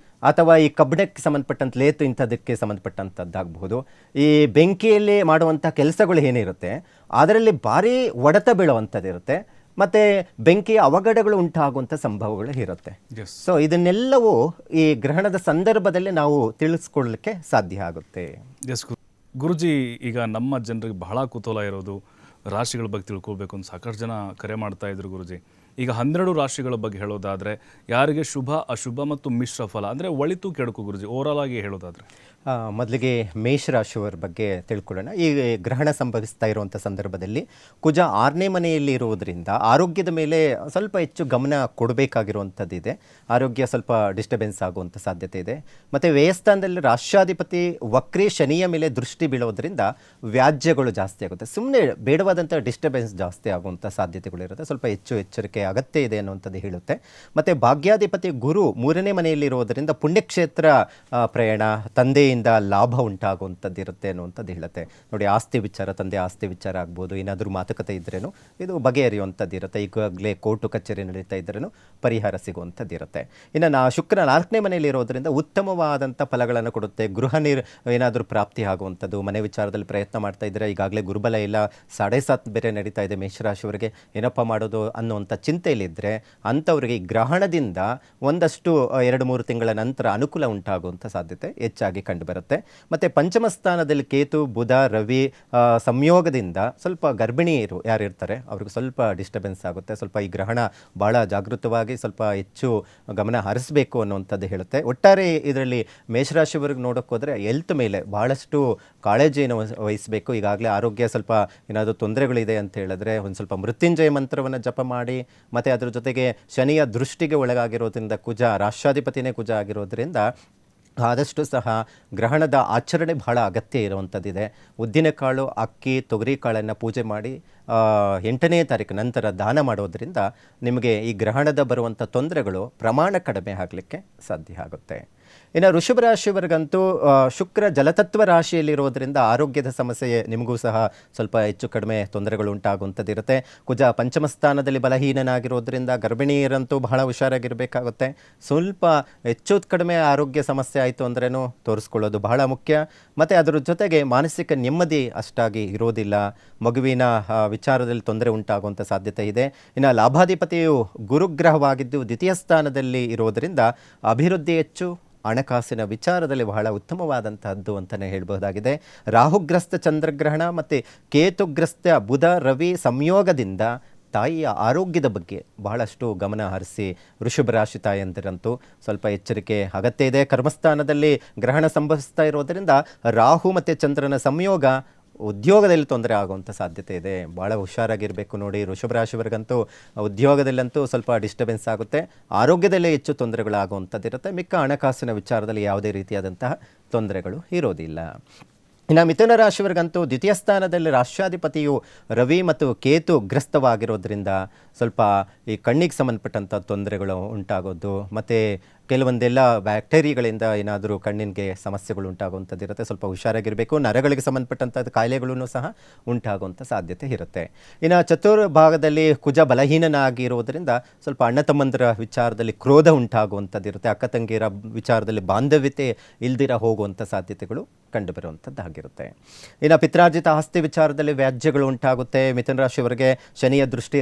ಅಥವಾ ಈ ಕಬ್ಬಿಣಕ್ಕೆ ಸಂಬಂಧಪಟ್ಟಂಥ ಲೇತು ಇಂಥದಕ್ಕೆ ಸಂಬಂಧಪಟ್ಟಂಥದ್ದಾಗಬಹುದು, ಈ ಬೆಂಕಿಯಲ್ಲಿ ಮಾಡುವಂಥ ಕೆಲಸಗಳು ಏನಿರುತ್ತೆ ಅದರಲ್ಲಿ ಭಾರಿ ಹೊಡೆತ ಬೀಳುವಂಥದ್ದಿರುತ್ತೆ, ಮತ್ತು ಬೆಂಕಿಯ ಅವಘಡಗಳು ಉಂಟಾಗುವಂಥ ಸಂಭವಗಳು ಇರುತ್ತೆ. ಸೊ ಇದನ್ನೆಲ್ಲವೂ ಈ ಗ್ರಹಣದ ಸಂದರ್ಭದಲ್ಲಿ ನಾವು ತಿಳಿಸ್ಕೊಳ್ಳಲಿಕ್ಕೆ ಸಾಧ್ಯ ಆಗುತ್ತೆ. ಎಸ್ ಗುರುಜಿ, ಈಗ ನಮ್ಮ ಜನರಿಗೆ ಬಹಳ ಕುತೂಹಲ ಇರೋದು ರಾಶಿಗಳ ಬಗ್ಗೆ ತಿಳ್ಕೊಳ್ಬೇಕು ಅಂತ ಸಾಕಷ್ಟು ಜನ ಕರೆ ಮಾಡ್ತಾ ಇದ್ರು ಗುರುಜಿ. ಈಗ 12 ರಾಶಿಗಳ ಬಗ್ಗೆ ಹೇಳೋದಾದರೆ ಯಾರಿಗೆ ಶುಭ, ಅಶುಭ ಮತ್ತು ಮಿಶ್ರ ಫಲ ಅಂದರೆ ಒಳಿತು ಕೆಡುಕು ಗುರುಜಿ ಓವರಾಲ್ ಆಗಿ ಹೇಳೋದಾದರೆ? ಮೊದಲಿಗೆ ಮೇಷರಾಶಿಯವರ ಬಗ್ಗೆ ತಿಳ್ಕೊಳ್ಳೋಣ. ಈ ಗ್ರಹಣ ಸಂಭವಿಸ್ತಾ ಇರುವಂಥ ಸಂದರ್ಭದಲ್ಲಿ ಕುಜ 6ನೇ ಮನೆಯಲ್ಲಿ ಇರುವುದರಿಂದ ಆರೋಗ್ಯದ ಮೇಲೆ ಸ್ವಲ್ಪ ಹೆಚ್ಚು ಗಮನ ಕೊಡಬೇಕಾಗಿರುವಂಥದ್ದಿದೆ. ಆರೋಗ್ಯ ಸ್ವಲ್ಪ ಡಿಸ್ಟರ್ಬೆನ್ಸ್ ಆಗುವಂಥ ಸಾಧ್ಯತೆ ಇದೆ. ಮತ್ತು ವ್ಯಯಸ್ಥಾನದಲ್ಲಿ ರಾಷ್ಟ್ರಾಧಿಪತಿ ವಕ್ರಿ ಶನಿಯ ಮೇಲೆ ದೃಷ್ಟಿ ಬೀಳೋದ್ರಿಂದ ವ್ಯಾಜ್ಯಗಳು ಜಾಸ್ತಿ ಆಗುತ್ತೆ. ಸುಮ್ಮನೆ ಬೇಡವಾದಂಥ ಡಿಸ್ಟರ್ಬೆನ್ಸ್ ಜಾಸ್ತಿ ಆಗುವಂಥ ಸಾಧ್ಯತೆಗಳಿರುತ್ತೆ. ಸ್ವಲ್ಪ ಹೆಚ್ಚು ಎಚ್ಚರಿಕೆ ಅಗತ್ಯ ಇದೆ ಅನ್ನುವಂಥದ್ದು ಹೇಳುತ್ತೆ. ಮತ್ತು ಭಾಗ್ಯಾಧಿಪತಿ ಗುರು 3ನೇ ಮನೆಯಲ್ಲಿರೋದರಿಂದ ಪುಣ್ಯಕ್ಷೇತ್ರ ಪ್ರಯಾಣ, ತಂದೆಯಿಂದ ಲಾಭ ಉಂಟಾಗುವಂಥದ್ದು ಇರುತ್ತೆ ಅನ್ನುವಂಥದ್ದು ಹೇಳುತ್ತೆ. ನೋಡಿ, ಆಸ್ತಿ ವಿಚಾರ, ತಂದೆ ಆಸ್ತಿ ವಿಚಾರ ಆಗ್ಬೋದು, ಏನಾದರೂ ಮಾತುಕತೆ ಇದ್ರೇನು ಇದು ಬಗೆಹರಿಯುವಂಥದ್ದು ಇರುತ್ತೆ. ಈಗಾಗಲೇ ಕೋರ್ಟು ಕಚೇರಿ ನಡೀತಾ ಇದ್ರೇನು ಪರಿಹಾರ ಸಿಗುವಂಥದ್ದು ಇರುತ್ತೆ. ಇನ್ನು ಶುಕ್ರ 4ನೇ ಮನೆಯಲ್ಲಿ ಇರೋದರಿಂದ ಉತ್ತಮವಾದಂಥ ಫಲಗಳನ್ನು ಕೊಡುತ್ತೆ. ಏನಾದರೂ ಪ್ರಾಪ್ತಿ ಆಗುವಂಥದ್ದು, ಮನೆ ವಿಚಾರದಲ್ಲಿ ಪ್ರಯತ್ನ ಮಾಡ್ತಾ ಇದ್ದರೆ ಈಗಾಗಲೇ ಗುರುಬಲ ಇಲ್ಲ, 7.5 ಬೇರೆ ನಡೀತಾ ಇದೆ ಮೇಷರಾಶಿಯವರಿಗೆ, ಏನಪ್ಪ ಮಾಡೋದು ಅನ್ನುವಂಥ ಚಿಂತೆಯಲ್ಲಿದ್ದರೆ ಅಂಥವರಿಗೆ ಈ ಗ್ರಹಣದಿಂದ ಒಂದಷ್ಟು 2-3 ತಿಂಗಳ ನಂತರ ಅನುಕೂಲ ಉಂಟಾಗುವಂಥ ಸಾಧ್ಯತೆ ಹೆಚ್ಚಾಗಿ ಕಂಡುಬರುತ್ತೆ. ಮತ್ತು ಪಂಚಮ ಸ್ಥಾನದಲ್ಲಿ ಕೇತು, ಬುಧ, ರವಿ ಸಂಯೋಗದಿಂದ ಸ್ವಲ್ಪ ಗರ್ಭಿಣಿಯರು ಯಾರಿರ್ತಾರೆ ಅವ್ರಿಗೆ ಸ್ವಲ್ಪ ಡಿಸ್ಟರ್ಬೆನ್ಸ್ ಆಗುತ್ತೆ. ಸ್ವಲ್ಪ ಈ ಗ್ರಹಣ ಭಾಳ ಜಾಗೃತವಾಗಿ ಸ್ವಲ್ಪ ಹೆಚ್ಚು ಗಮನ ಹರಿಸಬೇಕು ಅನ್ನುವಂಥದ್ದು ಹೇಳುತ್ತೆ. ಒಟ್ಟಾರೆ ಇದರಲ್ಲಿ ಮೇಷರಾಶಿಯವರೆಗೆ ನೋಡೋಕೆ ಹೋದರೆ ಹೆಲ್ತ್ ಮೇಲೆ ಭಾಳಷ್ಟು ಕಾಳಜಿಯನ್ನು ವಹಿಸಬೇಕು. ಈಗಾಗಲೇ ಆರೋಗ್ಯ ಸ್ವಲ್ಪ ಏನಾದರೂ ತೊಂದರೆಗಳಿದೆ ಅಂತ ಹೇಳಿದ್ರೆ ಒಂದು ಸ್ವಲ್ಪ ಮೃತ್ಯುಂಜಯ ಮಂತ್ರವನ್ನು ಜಪ ಮಾಡಿ, ಮತ್ತು ಅದ್ರ ಜೊತೆಗೆ ಶನಿಯ ದೃಷ್ಟಿಗೆ ಒಳಗಾಗಿರೋದ್ರಿಂದ ಕುಜ ರಾಷ್ಟ್ರಾಧಿಪತಿನೇ ಕುಜ ಆಗಿರೋದ್ರಿಂದ ಆದಷ್ಟು ಸಹ ಗ್ರಹಣದ ಆಚರಣೆ ಬಹಳ ಅಗತ್ಯ ಇರುವಂಥದ್ದಿದೆ. ಉದ್ದಿನಕಾಳು, ಅಕ್ಕಿ, ತೊಗರಿ ಕಾಳನ್ನು ಪೂಜೆ ಮಾಡಿ 8ನೇ ತಾರೀಕು ನಂತರ ದಾನ ಮಾಡೋದ್ರಿಂದ ನಿಮಗೆ ಈ ಗ್ರಹಣದ ಬರುವಂಥ ತೊಂದರೆಗಳು ಪ್ರಮಾಣ ಕಡಿಮೆ ಆಗಲಿಕ್ಕೆ ಸಾಧ್ಯ ಆಗುತ್ತೆ. ಇನ್ನು ವೃಷಭ ರಾಶಿಯವರೆಗಂತೂ ಶುಕ್ರ ಜಲತತ್ವ ರಾಶಿಯಲ್ಲಿರೋದ್ರಿಂದ ಆರೋಗ್ಯದ ಸಮಸ್ಯೆ ನಿಮಗೂ ಸಹ ಸ್ವಲ್ಪ ಹೆಚ್ಚು ಕಡಿಮೆ ತೊಂದರೆಗಳು ಉಂಟಾಗುವಂಥದ್ದಿರುತ್ತೆ. ಕುಜ ಪಂಚಮ ಸ್ಥಾನದಲ್ಲಿ ಬಲಹೀನನಾಗಿರೋದ್ರಿಂದ ಗರ್ಭಿಣಿಯರಂತೂ ಬಹಳ ಹುಷಾರಾಗಿರಬೇಕಾಗುತ್ತೆ. ಸ್ವಲ್ಪ ಹೆಚ್ಚು ಕಡಿಮೆ ಆರೋಗ್ಯ ಸಮಸ್ಯೆ ಆಯಿತು ಅಂದ್ರೇನು ತೋರಿಸ್ಕೊಳ್ಳೋದು ಬಹಳ ಮುಖ್ಯ. ಮತ್ತು ಅದರ ಜೊತೆಗೆ ಮಾನಸಿಕ ನೆಮ್ಮದಿ ಅಷ್ಟಾಗಿ ಇರೋದಿಲ್ಲ, ಮಗುವಿನ ವಿಚಾರದಲ್ಲಿ ತೊಂದರೆ ಉಂಟಾಗುವಂಥ ಸಾಧ್ಯತೆ ಇದೆ. ಇನ್ನು ಲಾಭಾಧಿಪತಿಯು ಗುರುಗ್ರಹವಾಗಿದ್ದು ದ್ವಿತೀಯ ಸ್ಥಾನದಲ್ಲಿ ಇರೋದರಿಂದ ಅಭಿವೃದ್ಧಿ ಹೆಚ್ಚು, ಹಣಕಾಸಿನ ವಿಚಾರದಲ್ಲಿ ಬಹಳ ಉತ್ತಮವಾದಂತಹದ್ದು ಅಂತಲೇ ಹೇಳ್ಬೋದಾಗಿದೆ. ರಾಹುಗ್ರಸ್ತ ಚಂದ್ರಗ್ರಹಣ ಮತ್ತು ಕೇತುಗ್ರಸ್ತ ಬುಧ ರವಿ ಸಂಯೋಗದಿಂದ ತಾಯಿಯ ಆರೋಗ್ಯದ ಬಗ್ಗೆ ಬಹಳಷ್ಟು ಗಮನ ಹರಿಸಿ ವೃಷಭ ರಾಶಿ ತಾಯಂದಿರಂತೂ ಸ್ವಲ್ಪ ಎಚ್ಚರಿಕೆ ಅಗತ್ಯ ಇದೆ. ಕರ್ಮಸ್ಥಾನದಲ್ಲಿ ಗ್ರಹಣ ಸಂಭವಿಸ್ತಾ ಇರೋದರಿಂದ ರಾಹು ಮತ್ತು ಚಂದ್ರನ ಸಂಯೋಗ ಉದ್ಯೋಗದಲ್ಲಿ ತೊಂದರೆ ಆಗುವಂಥ ಸಾಧ್ಯತೆ ಇದೆ. ಭಾಳ ಹುಷಾರಾಗಿರಬೇಕು. ನೋಡಿ, ವೃಷಭ ರಾಶಿಯವರೆಗಂತೂ ಉದ್ಯೋಗದಲ್ಲಂತೂ ಸ್ವಲ್ಪ ಡಿಸ್ಟರ್ಬೆನ್ಸ್ ಆಗುತ್ತೆ, ಆರೋಗ್ಯದಲ್ಲೇ ಹೆಚ್ಚು ತೊಂದರೆಗಳಾಗುವಂಥದ್ದಿರುತ್ತೆ. ಮಿಕ್ಕ ಹಣಕಾಸಿನ ವಿಚಾರದಲ್ಲಿ ಯಾವುದೇ ರೀತಿಯಾದಂತಹ ತೊಂದರೆಗಳು ಇರೋದಿಲ್ಲ. ಇನ್ನು ಮಿಥುನ ರಾಶಿಯವರಿಗಂತೂ ದ್ವಿತೀಯ ಸ್ಥಾನದಲ್ಲಿ ರಾಷ್ಟ್ರಾಧಿಪತಿಯು ರವಿ ಮತ್ತು ಕೇತು ಗ್ರಸ್ತವಾಗಿರೋದ್ರಿಂದ ಸ್ವಲ್ಪ ಈ ಕಣ್ಣಿಗೆ ಸಂಬಂಧಪಟ್ಟಂಥ ತೊಂದರೆಗಳು ಉಂಟಾಗೋದು, ಮತ್ತು ಕೆಲವೊಂದೆಲ್ಲ ಬ್ಯಾಕ್ಟೀರಿಯಾಗಳಿಂದ ಏನಾದರೂ ಕಣ್ಣಿಗೆ ಸಮಸ್ಯೆಗಳು ಉಂಟಾಗುವಂಥದ್ದು ಇರುತ್ತೆ. ಸ್ವಲ್ಪ ಹುಷಾರಾಗಿರಬೇಕು. ನರಗಳಿಗೆ ಸಂಬಂಧಪಟ್ಟಂಥ ಕಾಯಿಲೆಗಳೂ ಸಹ ಉಂಟಾಗುವಂಥ ಸಾಧ್ಯತೆ ಇರುತ್ತೆ. ಇನ್ನು ಚತುರ್ಭಾಗದಲ್ಲಿ ಕುಜ ಬಲಹೀನನಾಗಿರೋದ್ರಿಂದ ಸ್ವಲ್ಪ ಅಣ್ಣ ತಮ್ಮಂದಿರ ವಿಚಾರದಲ್ಲಿ ಕ್ರೋಧ ಉಂಟಾಗುವಂಥದ್ದು ಇರುತ್ತೆ. ಅಕ್ಕ ತಂಗಿಯರ ವಿಚಾರದಲ್ಲಿ ಬಾಂಧವ್ಯತೆ ಇಲ್ದಿರ ಹೋಗುವಂಥ ಸಾಧ್ಯತೆಗಳು ಕಂಡುಬರುವಂಥದ್ದಾಗಿರುತ್ತೆ. ಇನ್ನು ಪಿತ್ರಾರ್ಜಿತ ಆಸ್ತಿ ವಿಚಾರದಲ್ಲಿ ವ್ಯಾಜ್ಯಗಳು ಉಂಟಾಗುತ್ತೆ. ಮಿಥುನ ರಾಶಿಯವರಿಗೆ ಶನಿಯ ದೃಷ್ಟಿ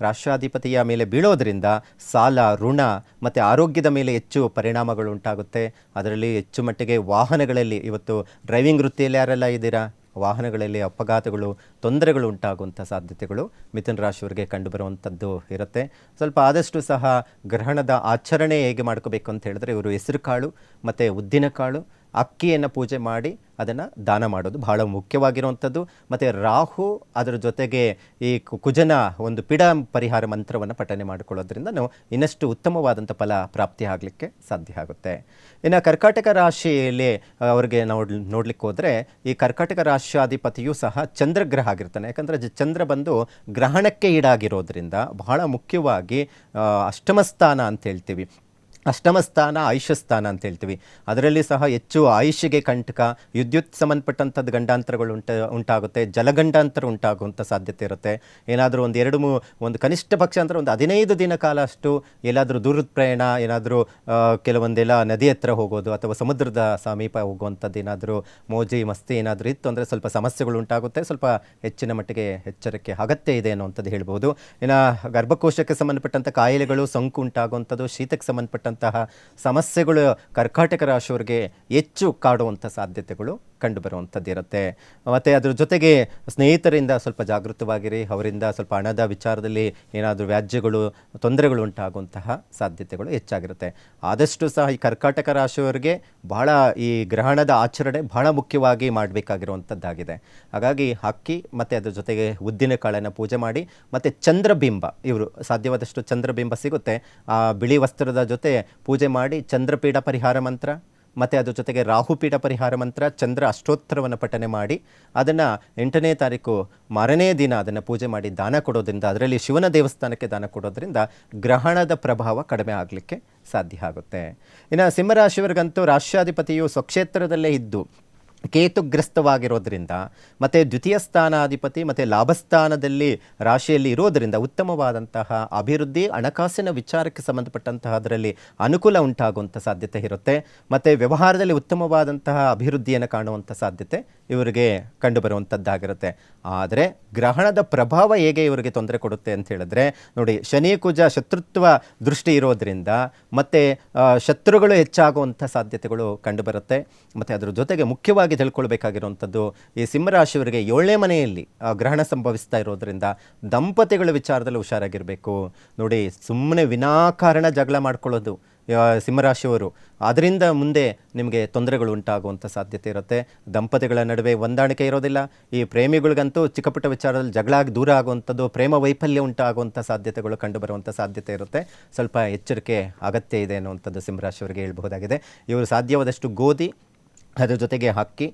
ರಾಷ್ಟ್ರಾಧಿಪತಿಯ ಮೇಲೆ ಬೀಳೋದ್ರಿಂದ ಸಾಲ, ಋಣ ಮತ್ತು ಆರೋಗ್ಯದ ಮೇಲೆ ಹೆಚ್ಚು ಪರಿಣಾಮಗಳು ಉಂಟಾಗುತ್ತೆ. ಅದರಲ್ಲಿ ಹೆಚ್ಚು ಮಟ್ಟಿಗೆ ವಾಹನಗಳಲ್ಲಿ, ಇವತ್ತು ಡ್ರೈವಿಂಗ್ ವೃತ್ತಿಯಲ್ಲಿ ಯಾರೆಲ್ಲ ಇದ್ದೀರಾ, ವಾಹನಗಳಲ್ಲಿ ಅಪಘಾತಗಳು, ತೊಂದರೆಗಳು ಉಂಟಾಗುವಂಥ ಸಾಧ್ಯತೆಗಳು ಮಿಥುನ ರಾಶಿಯವರಿಗೆ ಕಂಡುಬರುವಂಥದ್ದು ಇರುತ್ತೆ. ಸ್ವಲ್ಪ ಆದಷ್ಟು ಸಹ ಗ್ರಹಣದ ಆಚರಣೆ ಹೇಗೆ ಮಾಡ್ಕೋಬೇಕು ಅಂತ ಹೇಳಿದ್ರೆ, ಇವರು ಹೆಸರು ಕಾಳು ಮತ್ತು ಉದ್ದಿನಕಾಳು, ಅಕ್ಕಿಯನ್ನು ಪೂಜೆ ಮಾಡಿ ಅದನ್ನು ದಾನ ಮಾಡೋದು ಬಹಳ ಮುಖ್ಯವಾಗಿರುವಂಥದ್ದು. ಮತ್ತು ರಾಹು, ಅದರ ಜೊತೆಗೆ ಈ ಕುಜನ ಒಂದು ಪಿಡ ಪರಿಹಾರ ಮಂತ್ರವನ್ನು ಪಠನೆ ಮಾಡಿಕೊಳ್ಳೋದ್ರಿಂದ ನಾವು ಇನ್ನಷ್ಟು ಉತ್ತಮವಾದಂಥ ಫಲ ಪ್ರಾಪ್ತಿ ಆಗಲಿಕ್ಕೆ ಸಾಧ್ಯ ಆಗುತ್ತೆ. ಇನ್ನು ಕರ್ಕಾಟಕ ರಾಶಿಯಲ್ಲಿ ಅವರಿಗೆ ನೋಡ್ಲಿಕ್ಕೆ ಹೋದರೆ, ಈ ಕರ್ಕಾಟಕ ರಾಶ್ಯಾಧಿಪತಿಯು ಸಹ ಚಂದ್ರಗ್ರಹ ಆಗಿರ್ತಾನೆ. ಯಾಕಂದರೆ ಚಂದ್ರ ಬಂದು ಗ್ರಹಣಕ್ಕೆ ಈಡಾಗಿರೋದ್ರಿಂದ ಬಹಳ ಮುಖ್ಯವಾಗಿ ಅಷ್ಟಮ ಸ್ಥಾನ ಅಂತ ಹೇಳ್ತೀವಿ. ಅಷ್ಟಮ ಸ್ಥಾನ ಆಯುಷ್ಯ ಸ್ಥಾನ ಅಂತ ಹೇಳ್ತೀವಿ. ಅದರಲ್ಲಿ ಸಹ ಹೆಚ್ಚು ಆಯುಷ್ಯಗೆ ಕಂಟಕ, ವಿದ್ಯುತ್ ಸಂಬಂಧಪಟ್ಟಂಥದ್ದು ಗಂಡಾಂತರಗಳು ಉಂಟಾಗುತ್ತೆ, ಜಲಗಂಡಾಂತರ ಉಂಟಾಗುವಂಥ ಸಾಧ್ಯತೆ ಇರುತ್ತೆ. ಏನಾದರೂ ಒಂದು ಕನಿಷ್ಠ ಪಕ್ಷ ಅಂದರೆ ಒಂದು 15 ದಿನ ಕಾಲ ಅಷ್ಟು ಎಲ್ಲಾದರೂ ದೂರದ ಪ್ರಯಾಣ, ಏನಾದರೂ ಕೆಲವೊಂದೆಲ್ಲ ನದಿ ಹತ್ರ ಹೋಗೋದು ಅಥವಾ ಸಮುದ್ರದ ಸಮೀಪ ಹೋಗುವಂಥದ್ದು ಏನಾದರೂ ಮೋಜಿ ಮಸ್ತಿ ಏನಾದರೂ ಇತ್ತು ಅಂದರೆ ಸ್ವಲ್ಪ ಸಮಸ್ಯೆಗಳು ಉಂಟಾಗುತ್ತೆ. ಸ್ವಲ್ಪ ಹೆಚ್ಚಿನ ಮಟ್ಟಿಗೆ ಎಚ್ಚರಿಕೆ ಅಗತ್ಯ ಇದೆ ಅನ್ನುವಂಥದ್ದು ಹೇಳ್ಬೋದು. ಇನ್ನು ಗರ್ಭಕೋಶಕ್ಕೆ ಸಂಬಂಧಪಟ್ಟಂಥ ಕಾಯಿಲೆಗಳು, ಸೋಂಕು ಉಂಟಾಗುವಂಥದ್ದು, ಶೀತಕ್ಕೆ ಸಂಬಂಧಪಟ್ಟಂತಹ ಸಮಸ್ಯೆಗಳು ಕರ್ಕಾಟಕ ರಾಶಿಯವರಿಗೆ ಹೆಚ್ಚು ಕಾಡುವಂಥ ಸಾಧ್ಯತೆಗಳು ಕಂಡುಬರುವಂಥದ್ದು ಇರುತ್ತೆ. ಮತ್ತು ಅದ್ರ ಜೊತೆಗೆ ಸ್ನೇಹಿತರಿಂದ ಸ್ವಲ್ಪ ಜಾಗೃತವಾಗಿರಿ. ಅವರಿಂದ ಸ್ವಲ್ಪ ಹಣದ ವಿಚಾರದಲ್ಲಿ ಏನಾದರೂ ವ್ಯಾಜ್ಯಗಳು, ತೊಂದರೆಗಳು ಉಂಟಾಗುವಂತಹ ಸಾಧ್ಯತೆಗಳು ಹೆಚ್ಚಾಗಿರುತ್ತೆ. ಆದಷ್ಟು ಸಹ ಈ ಕರ್ಕಾಟಕ ರಾಶಿಯವರಿಗೆ ಬಹಳ ಈ ಗ್ರಹಣದ ಆಚರಣೆ ಬಹಳ ಮುಖ್ಯವಾಗಿ ಮಾಡಬೇಕಾಗಿರುವಂಥದ್ದಾಗಿದೆ. ಹಾಗಾಗಿ ಅಕ್ಕಿ ಮತ್ತು ಅದ್ರ ಜೊತೆಗೆ ಉದ್ದಿನ ಕಾಳನ್ನು ಪೂಜೆ ಮಾಡಿ, ಮತ್ತು ಚಂದ್ರಬಿಂಬ, ಇವರು ಸಾಧ್ಯವಾದಷ್ಟು ಚಂದ್ರಬಿಂಬ ಸಿಗುತ್ತೆ, ಆ ಬಿಳಿ ವಸ್ತ್ರದ ಜೊತೆ ಪೂಜೆ ಮಾಡಿ ಚಂದ್ರಪೀಠ ಪರಿಹಾರ ಮಂತ್ರ ಮತ್ತು ಅದ್ರ ಜೊತೆಗೆ ರಾಹುಪೀಠ ಪರಿಹಾರ ಮಂತ್ರ, ಚಂದ್ರ ಅಷ್ಟೋತ್ತರವನ್ನು ಪಠನೆ ಮಾಡಿ ಅದನ್ನು 8ನೇ ತಾರೀಕು ಮಾರನೇ ದಿನ ಅದನ್ನು ಪೂಜೆ ಮಾಡಿ ದಾನ ಕೊಡೋದ್ರಿಂದ, ಅದರಲ್ಲಿ ಶಿವನ ದೇವಸ್ಥಾನಕ್ಕೆ ದಾನ ಕೊಡೋದ್ರಿಂದ ಗ್ರಹಣದ ಪ್ರಭಾವ ಕಡಿಮೆ ಆಗಲಿಕ್ಕೆ ಸಾಧ್ಯ ಆಗುತ್ತೆ. ಇನ್ನು ಸಿಂಹರಾಶಿಯವರಿಗಂತೂ ರಾಷ್ಟ್ರಾಧಿಪತಿಯು ಸ್ವಕ್ಷೇತ್ರದಲ್ಲೇ ಇದ್ದು ಕೇತುಗ್ರಸ್ತವಾಗಿರೋದ್ರಿಂದ ಮತ್ತು ದ್ವಿತೀಯ ಸ್ಥಾನಾಧಿಪತಿ ಮತ್ತು ಲಾಭಸ್ಥಾನದಲ್ಲಿ ರಾಶಿಯಲ್ಲಿ ಇರೋದರಿಂದ ಉತ್ತಮವಾದಂತಹ ಅಭಿವೃದ್ಧಿ, ಹಣಕಾಸಿನ ವಿಚಾರಕ್ಕೆ ಸಂಬಂಧಪಟ್ಟಂತಹ ಅದರಲ್ಲಿ ಅನುಕೂಲ ಉಂಟಾಗುವಂಥ ಸಾಧ್ಯತೆ ಇರುತ್ತೆ. ಮತ್ತು ವ್ಯವಹಾರದಲ್ಲಿ ಉತ್ತಮವಾದಂತಹ ಅಭಿವೃದ್ಧಿಯನ್ನು ಕಾಣುವಂಥ ಸಾಧ್ಯತೆ ಇವರಿಗೆ ಕಂಡುಬರುವಂಥದ್ದಾಗಿರುತ್ತೆ. ಆದರೆ ಗ್ರಹಣದ ಪ್ರಭಾವ ಹೇಗೆ ಇವರಿಗೆ ತೊಂದರೆ ಕೊಡುತ್ತೆ ಅಂತ ಹೇಳಿದ್ರೆ, ನೋಡಿ, ಶನಿ ಕುಜ ಶತ್ರುತ್ವ ದೃಷ್ಟಿ ಇರೋದ್ರಿಂದ ಮತ್ತು ಶತ್ರುಗಳು ಹೆಚ್ಚಾಗುವಂಥ ಸಾಧ್ಯತೆಗಳು ಕಂಡುಬರುತ್ತೆ. ಮತ್ತು ಅದರ ಜೊತೆಗೆ ಮುಖ್ಯವಾಗಿ ತಿಳ್ಕೊಳ್ಬೇಕಾಗಿರುವಂಥದ್ದು, ಈ ಸಿಂಹರಾಶಿಯವರಿಗೆ 7ನೇ ಮನೆಯಲ್ಲಿ ಗ್ರಹಣ ಸಂಭವಿಸ್ತಾ ಇರೋದ್ರಿಂದ ದಂಪತಿಗಳ ವಿಚಾರದಲ್ಲಿ ಹುಷಾರಾಗಿರಬೇಕು. ನೋಡಿ, ಸುಮ್ಮನೆ ವಿನಾಕಾರಣ ಜಗಳ ಮಾಡ್ಕೊಳ್ಳೋದು ಸಿಂಹರಾಶಿಯವರು, ಅದರಿಂದ ಮುಂದೆ ನಿಮಗೆ ತೊಂದರೆಗಳು ಉಂಟಾಗುವಂಥ ಸಾಧ್ಯತೆ ಇರುತ್ತೆ. ದಂಪತಿಗಳ ನಡುವೆ ಹೊಂದಾಣಿಕೆ ಇರೋದಿಲ್ಲ. ಈ ಪ್ರೇಮಿಗಳಿಗಂತೂ ಚಿಕ್ಕಪುಟ್ಟ ವಿಚಾರದಲ್ಲಿ ಜಗಳ ಆಗಿ ದೂರ ಆಗುವಂಥದ್ದು, ಪ್ರೇಮ ವೈಫಲ್ಯ ಉಂಟಾಗುವಂಥ ಸಾಧ್ಯತೆಗಳು ಕಂಡುಬರುವಂಥ ಸಾಧ್ಯತೆ ಇರುತ್ತೆ. ಸ್ವಲ್ಪ ಎಚ್ಚರಿಕೆ ಅಗತ್ಯ ಇದೆ ಅನ್ನುವಂಥದ್ದು ಸಿಂಹರಾಶಿಯವರಿಗೆ ಹೇಳ್ಬಹುದಾಗಿದೆ. ಇವರು ಸಾಧ್ಯವಾದಷ್ಟು ಗೋಧಿ, ಅದರ ಜೊತೆಗೆ ಅಕ್ಕಿ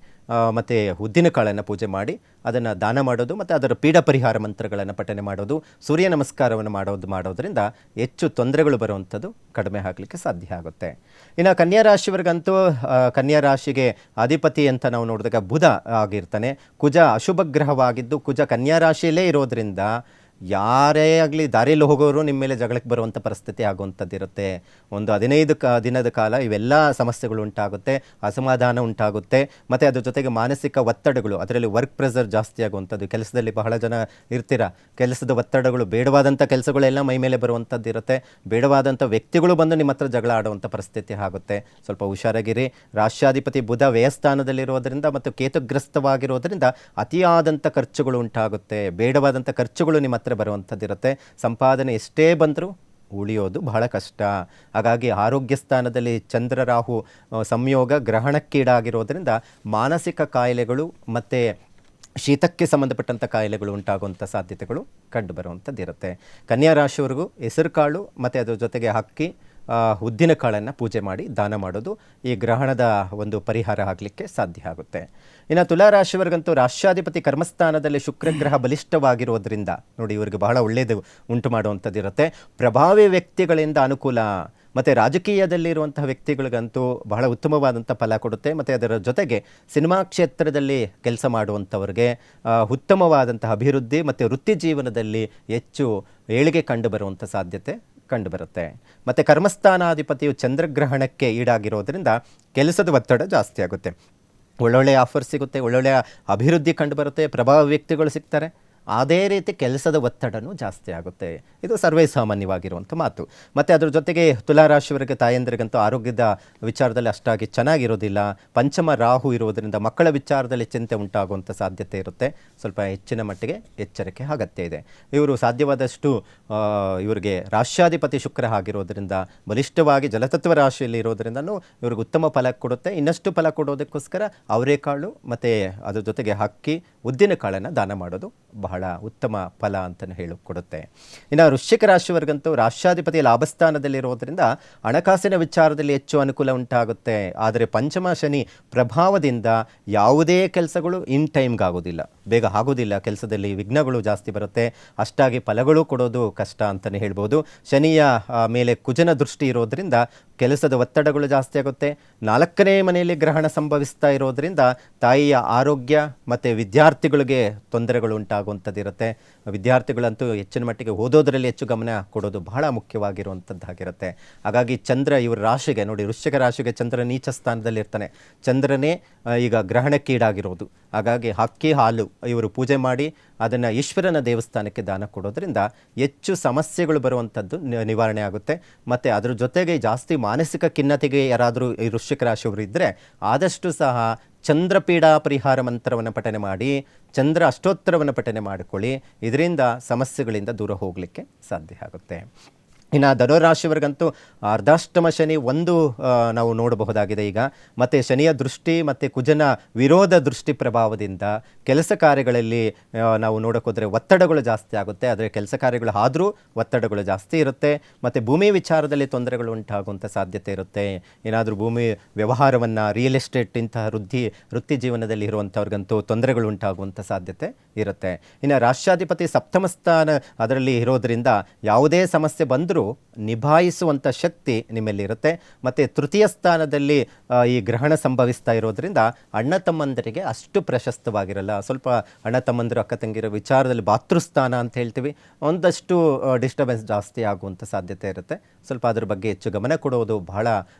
ಮತ್ತು ಉದ್ದಿನ ಕಾಳನ್ನು ಪೂಜೆ ಮಾಡಿ ಅದನ್ನು ದಾನ ಮಾಡೋದು, ಮತ್ತು ಅದರ ಪೀಡ ಪರಿಹಾರ ಮಂತ್ರಗಳನ್ನು ಪಠನೆ ಮಾಡೋದು, ಸೂರ್ಯ ನಮಸ್ಕಾರವನ್ನು ಮಾಡೋದ್ರಿಂದ ಹೆಚ್ಚು ತೊಂದರೆಗಳು ಬರುವಂಥದ್ದು ಕಡಿಮೆ ಆಗಲಿಕ್ಕೆ ಸಾಧ್ಯ ಆಗುತ್ತೆ. ಇನ್ನು ಕನ್ಯಾ ರಾಶಿಯವರಿಗಂತೂ ಕನ್ಯಾ ರಾಶಿಗೆ ಅಧಿಪತಿ ಅಂತ ನಾವು ನೋಡಿದಾಗ ಬುಧ ಆಗಿರ್ತಾನೆ. ಕುಜ ಅಶುಭ ಗ್ರಹವಾಗಿದ್ದು ಕುಜ ಕನ್ಯಾ ರಾಶಿಯಲ್ಲೇ ಇರೋದ್ರಿಂದ ಯಾರೇ ಆಗಲಿ ದಾರಿಯಲ್ಲಿ ಹೋಗೋರು ನಿಮ್ಮ ಮೇಲೆ ಜಗಳಕ್ಕೆ ಬರುವಂಥ ಪರಿಸ್ಥಿತಿ ಆಗುವಂಥದ್ದು ಇರುತ್ತೆ. ಒಂದು 15 ದಿನದ ಕಾಲ ಇವೆಲ್ಲ ಸಮಸ್ಯೆಗಳು ಉಂಟಾಗುತ್ತೆ, ಅಸಮಾಧಾನ ಉಂಟಾಗುತ್ತೆ. ಮತ್ತು ಅದ್ರ ಜೊತೆಗೆ ಮಾನಸಿಕ ಒತ್ತಡಗಳು, ಅದರಲ್ಲಿ ವರ್ಕ್ ಪ್ರೆಷರ್ ಜಾಸ್ತಿ ಆಗುವಂಥದ್ದು. ಕೆಲಸದಲ್ಲಿ ಬಹಳ ಜನ ಇರ್ತೀರ, ಕೆಲಸದ ಒತ್ತಡಗಳು, ಬೇಡವಾದಂಥ ಕೆಲಸಗಳೆಲ್ಲ ಮೈ ಮೇಲೆ ಬರುವಂಥದ್ದು ಇರುತ್ತೆ. ಬೇಡವಾದಂಥ ವ್ಯಕ್ತಿಗಳು ಬಂದು ನಿಮ್ಮ ಹತ್ರ ಜಗಳ ಆಡುವಂಥ ಪರಿಸ್ಥಿತಿ ಆಗುತ್ತೆ. ಸ್ವಲ್ಪ ಹುಷಾರಾಗಿರಿ. ರಾಷ್ಟ್ರಾಧಿಪತಿ ಬುಧ ವ್ಯಯಸ್ಥಾನದಲ್ಲಿರೋದ್ರಿಂದ ಮತ್ತು ಕೇತುಗ್ರಸ್ತವಾಗಿರೋದ್ರಿಂದ ಅತಿಯಾದಂಥ ಖರ್ಚುಗಳು ಉಂಟಾಗುತ್ತೆ. ಬೇಡವಾದಂಥ ಖರ್ಚುಗಳು ನಿಮ್ಮ ಹತ್ರ ಬರುವಂಥದ್ದಿರುತ್ತೆ. ಸಂಪಾದನೆ ಎಷ್ಟೇ ಬಂದರೂ ಉಳಿಯೋದು ಬಹಳ ಕಷ್ಟ. ಹಾಗಾಗಿ ಆರೋಗ್ಯ ಸ್ಥಾನದಲ್ಲಿ ಚಂದ್ರ ರಾಹು ಸಂಯೋಗ ಗ್ರಹಣಕ್ಕೀಡಾಗಿರೋದ್ರಿಂದ ಮಾನಸಿಕ ಕಾಯಿಲೆಗಳು ಮತ್ತು ಶೀತಕ್ಕೆ ಸಂಬಂಧಪಟ್ಟಂಥ ಕಾಯಿಲೆಗಳು ಉಂಟಾಗುವಂಥ ಸಾಧ್ಯತೆಗಳು ಕಂಡುಬರುವಂಥದ್ದಿರುತ್ತೆ. ಕನ್ಯಾ ರಾಶಿಯವರೆಗೂ ಹೆಸರು ಕಾಳು ಮತ್ತು ಅದರ ಜೊತೆಗೆ ಅಕ್ಕಿ ಉದ್ದಿನ ಕಾಳನ್ನು ಪೂಜೆ ಮಾಡಿ ದಾನ ಮಾಡೋದು ಈ ಗ್ರಹಣದ ಒಂದು ಪರಿಹಾರ ಆಗಲಿಕ್ಕೆ ಸಾಧ್ಯ ಆಗುತ್ತೆ. ಇನ್ನು ತುಲಾರಾಶಿಯವರಿಗಂತೂ ರಾಷ್ಟ್ರಾಧಿಪತಿ ಕರ್ಮಸ್ಥಾನದಲ್ಲಿ ಶುಕ್ರಗ್ರಹ ಬಲಿಷ್ಠವಾಗಿರೋದ್ರಿಂದ ನೋಡಿ ಇವರಿಗೆ ಬಹಳ ಒಳ್ಳೆಯದು ಉಂಟು ಮಾಡುವಂಥದ್ದು ಇರುತ್ತೆ. ಪ್ರಭಾವಿ ವ್ಯಕ್ತಿಗಳಿಂದ ಅನುಕೂಲ ಮತ್ತು ರಾಜಕೀಯದಲ್ಲಿರುವಂತಹ ವ್ಯಕ್ತಿಗಳಿಗಂತೂ ಬಹಳ ಉತ್ತಮವಾದಂಥ ಫಲ ಕೊಡುತ್ತೆ. ಮತ್ತು ಅದರ ಜೊತೆಗೆ ಸಿನಿಮಾ ಕ್ಷೇತ್ರದಲ್ಲಿ ಕೆಲಸ ಮಾಡುವಂಥವ್ರಿಗೆ ಉತ್ತಮವಾದಂತಹ ಅಭಿವೃದ್ಧಿ ಮತ್ತು ವೃತ್ತಿ ಜೀವನದಲ್ಲಿ ಹೆಚ್ಚು ಏಳಿಗೆ ಕಂಡುಬರುವಂಥ ಸಾಧ್ಯತೆ ಕಂಡುಬರುತ್ತೆ. ಮತ್ತು ಕರ್ಮಸ್ಥಾನಾಧಿಪತಿಯು ಚಂದ್ರಗ್ರಹಣಕ್ಕೆ ಈಡಾಗಿರೋದ್ರಿಂದ ಕೆಲಸದ ಒತ್ತಡ ಜಾಸ್ತಿ ಆಗುತ್ತೆ. ಒಳ್ಳೊಳ್ಳೆಯ ಆಫರ್ ಸಿಗುತ್ತೆ, ಒಳ್ಳೊಳ್ಳೆಯ ಅಭಿವೃದ್ಧಿ ಕಂಡುಬರುತ್ತೆ, ಪ್ರಭಾವ ವ್ಯಕ್ತಿಗಳು ಸಿಗ್ತಾರೆ. ಅದೇ ರೀತಿ ಕೆಲಸದ ಒತ್ತಡನೂ ಜಾಸ್ತಿ ಆಗುತ್ತೆ. ಇದು ಸರ್ವೇ ಸಾಮಾನ್ಯವಾಗಿರುವಂಥ ಮಾತು. ಮತ್ತು ಅದ್ರ ಜೊತೆಗೆ ತುಲಾರಾಶಿಯವರಿಗೆ ತಾಯಂದಿರಿಗಂತೂ ಆರೋಗ್ಯದ ವಿಚಾರದಲ್ಲಿ ಅಷ್ಟಾಗಿ ಚೆನ್ನಾಗಿರೋದಿಲ್ಲ. ಪಂಚಮ ರಾಹು ಇರುವುದರಿಂದ ಮಕ್ಕಳ ವಿಚಾರದಲ್ಲಿ ಚಿಂತೆ ಉಂಟಾಗುವಂಥ ಸಾಧ್ಯತೆ ಇರುತ್ತೆ. ಸ್ವಲ್ಪ ಹೆಚ್ಚಿನ ಮಟ್ಟಿಗೆ ಎಚ್ಚರಿಕೆ ಅಗತ್ಯ ಇದೆ. ಇವರು ಸಾಧ್ಯವಾದಷ್ಟು ಇವರಿಗೆ ರಾಷ್ಟ್ರಾಧಿಪತಿ ಶುಕ್ರ ಆಗಿರೋದ್ರಿಂದ ಬಲಿಷ್ಠವಾಗಿ ಜಲತತ್ವ ರಾಶಿಯಲ್ಲಿ ಇರೋದ್ರಿಂದನೂ ಇವ್ರಿಗೆ ಉತ್ತಮ ಫಲ ಕೊಡುತ್ತೆ. ಇನ್ನಷ್ಟು ಫಲ ಕೊಡೋದಕ್ಕೋಸ್ಕರ ಅವರೆಕಾಳು ಮತ್ತು ಅದ್ರ ಜೊತೆಗೆ ಅಕ್ಕಿ, ಉದ್ದಿನ ಕಾಳನ್ನು ದಾನ ಮಾಡೋದು ಬಹಳ ಉತ್ತಮ ಫಲ ಅಂತಲೇ ಹೇಳಿಕೊಡುತ್ತೆ. ಇನ್ನು ವೃಶ್ಚಿಕ ರಾಶಿಯವರಿಗಂತೂ ರಾಷ್ಟ್ರಾಧಿಪತಿ ಲಾಭಸ್ಥಾನದಲ್ಲಿರೋದ್ರಿಂದ ಹಣಕಾಸಿನ ವಿಚಾರದಲ್ಲಿ ಹೆಚ್ಚು ಅನುಕೂಲ ಉಂಟಾಗುತ್ತೆ. ಆದರೆ ಪಂಚಮ ಶನಿ ಪ್ರಭಾವದಿಂದ ಯಾವುದೇ ಕೆಲಸಗಳು ಇನ್ ಟೈಮ್ಗಾಗೋದಿಲ್ಲ, ಬೇಗ ಆಗೋದಿಲ್ಲ. ಕೆಲಸದಲ್ಲಿ ವಿಘ್ನಗಳು ಜಾಸ್ತಿ ಬರುತ್ತೆ. ಅಷ್ಟಾಗಿ ಫಲಗಳು ಕೊಡೋದು ಕಷ್ಟ ಅಂತಲೇ ಹೇಳ್ಬೋದು. ಶನಿಯ ಮೇಲೆ ಕುಜನ ದೃಷ್ಟಿ ಇರೋದ್ರಿಂದ ಕೆಲಸದ ಒತ್ತಡಗಳು ಜಾಸ್ತಿ ಆಗುತ್ತೆ. 4ನೇ ಮನೆಯಲ್ಲಿ ಗ್ರಹಣ ಸಂಭವಿಸ್ತಾ ಇರೋದ್ರಿಂದ ತಾಯಿಯ ಆರೋಗ್ಯ ಮತ್ತು ವಿದ್ಯಾರ್ಥಿಗಳಿಗೆ ತೊಂದರೆಗಳು ಉಂಟಾಗುವಂಥದ್ದಿರುತ್ತೆ. ವಿದ್ಯಾರ್ಥಿಗಳಂತೂ ಹೆಚ್ಚಿನ ಮಟ್ಟಿಗೆ ಓದೋದರಲ್ಲಿ ಹೆಚ್ಚು ಗಮನ ಕೊಡೋದು ಬಹಳ ಮುಖ್ಯವಾಗಿರುವಂಥದ್ದಾಗಿರುತ್ತೆ. ಹಾಗಾಗಿ ಚಂದ್ರ ಇವ್ರ ರಾಶಿಗೆ ನೋಡಿ, ವೃಶ್ಚಿಕ ರಾಶಿಗೆ ಚಂದ್ರ ನೀಚ ಸ್ಥಾನದಲ್ಲಿ ಇರ್ತಾನೆ. ಚಂದ್ರನೇ ಈಗ ಗ್ರಹಣಕ್ಕೀಡಾಗಿರೋದು. ಹಾಗಾಗಿ ಅಕ್ಕಿ ಹಾಲು ಇವರು ಪೂಜೆ ಮಾಡಿ ಅದನ್ನು ಈಶ್ವರನ ದೇವಸ್ಥಾನಕ್ಕೆ ದಾನ ಕೊಡೋದ್ರಿಂದ ಹೆಚ್ಚು ಸಮಸ್ಯೆಗಳು ಬರುವಂಥದ್ದು ನಿವಾರಣೆ ಆಗುತ್ತೆ. ಮತ್ತು ಅದ್ರ ಜೊತೆಗೆ ಜಾಸ್ತಿ ಮಾನಸಿಕ ಖಿನ್ನತೆಗೆ ಯಾರಾದರೂ ಈ ವೃಶ್ಚಿಕ ರಾಶಿಯವರು ಇದ್ದರೆ ಆದಷ್ಟು ಸಹ ಚಂದ್ರಪೀಡಾ ಪರಿಹಾರ ಮಂತ್ರವನ್ನು ಪಠನೆ ಮಾಡಿ, ಚಂದ್ರ ಅಷ್ಟೋತ್ತರವನ್ನು ಪಠನೆ ಮಾಡಿಕೊಳ್ಳಿ. ಇದರಿಂದ ಸಮಸ್ಯೆಗಳಿಂದ ದೂರ ಹೋಗಲಿಕ್ಕೆ ಸಾಧ್ಯ ಆಗುತ್ತೆ. ಇನ್ನು ಧನುರಾಶಿಯವರಿಗಂತೂ ಅರ್ಧಾಷ್ಟಮ ಶನಿ ನಾವು ನೋಡಬಹುದಾಗಿದೆ ಈಗ. ಮತ್ತು ಶನಿಯ ದೃಷ್ಟಿ ಮತ್ತು ಕುಜನ ವಿರೋಧ ದೃಷ್ಟಿ ಪ್ರಭಾವದಿಂದ ಕೆಲಸ ಕಾರ್ಯಗಳಲ್ಲಿ ನಾವು ನೋಡೋಕ್ಕೋದ್ರೆ ಒತ್ತಡಗಳು ಜಾಸ್ತಿ ಆಗುತ್ತೆ. ಆದರೆ ಕೆಲಸ ಕಾರ್ಯಗಳು ಆದರೂ ಒತ್ತಡಗಳು ಜಾಸ್ತಿ ಇರುತ್ತೆ. ಮತ್ತು ಭೂಮಿ ವಿಚಾರದಲ್ಲಿ ತೊಂದರೆಗಳು ಉಂಟಾಗುವಂಥ ಸಾಧ್ಯತೆ ಇರುತ್ತೆ. ಏನಾದರೂ ಭೂಮಿ ವ್ಯವಹಾರವನ್ನು, ರಿಯಲ್ ಎಸ್ಟೇಟ್ ಇಂತಹ ವೃತ್ತಿ ಜೀವನದಲ್ಲಿ ಇರುವಂಥವ್ರಿಗಂತೂ ತೊಂದರೆಗಳು ಉಂಟಾಗುವಂಥ ಸಾಧ್ಯತೆ ಇರುತ್ತೆ. ಇನ್ನು ರಾಷ್ಟ್ರಾಧಿಪತಿ ಸಪ್ತಮ ಸ್ಥಾನ ಅದರಲ್ಲಿ ಇರೋದರಿಂದ ಯಾವುದೇ ಸಮಸ್ಯೆ ಬಂದರೂ ನಿಭಾಯಿಸುವಂಥ ಶಕ್ತಿ ನಿಮ್ಮಲ್ಲಿ ಇರುತ್ತೆ. ಮತ್ತು ತೃತೀಯ ಸ್ಥಾನದಲ್ಲಿ ಈ ಗ್ರಹಣ ಸಂಭವಿಸ್ತಾ ಇರೋದ್ರಿಂದ ಅಣ್ಣ ತಮ್ಮಂದರಿಗೆ ಅಷ್ಟು ಪ್ರಶಸ್ತವಾಗಿರಲ್ಲ. ಸ್ವಲ್ಪ ಅಣ್ಣ ತಮ್ಮಂದಿರು, ಅಕ್ಕ ತಂಗಿರೋ ವಿಚಾರದಲ್ಲಿ ಭಾತೃಸ್ಥಾನ ಅಂತ ಹೇಳ್ತೀವಿ, ಒಂದಷ್ಟು ಡಿಸ್ಟರ್ಬೆನ್ಸ್ ಜಾಸ್ತಿ ಆಗುವಂಥ ಸಾಧ್ಯತೆ ಇರುತ್ತೆ. ಸ್ವಲ್ಪ ಅದ್ರ ಬಗ್ಗೆ ಹೆಚ್ಚು ಗಮನ ಕೊಡೋದು ಬಹಳ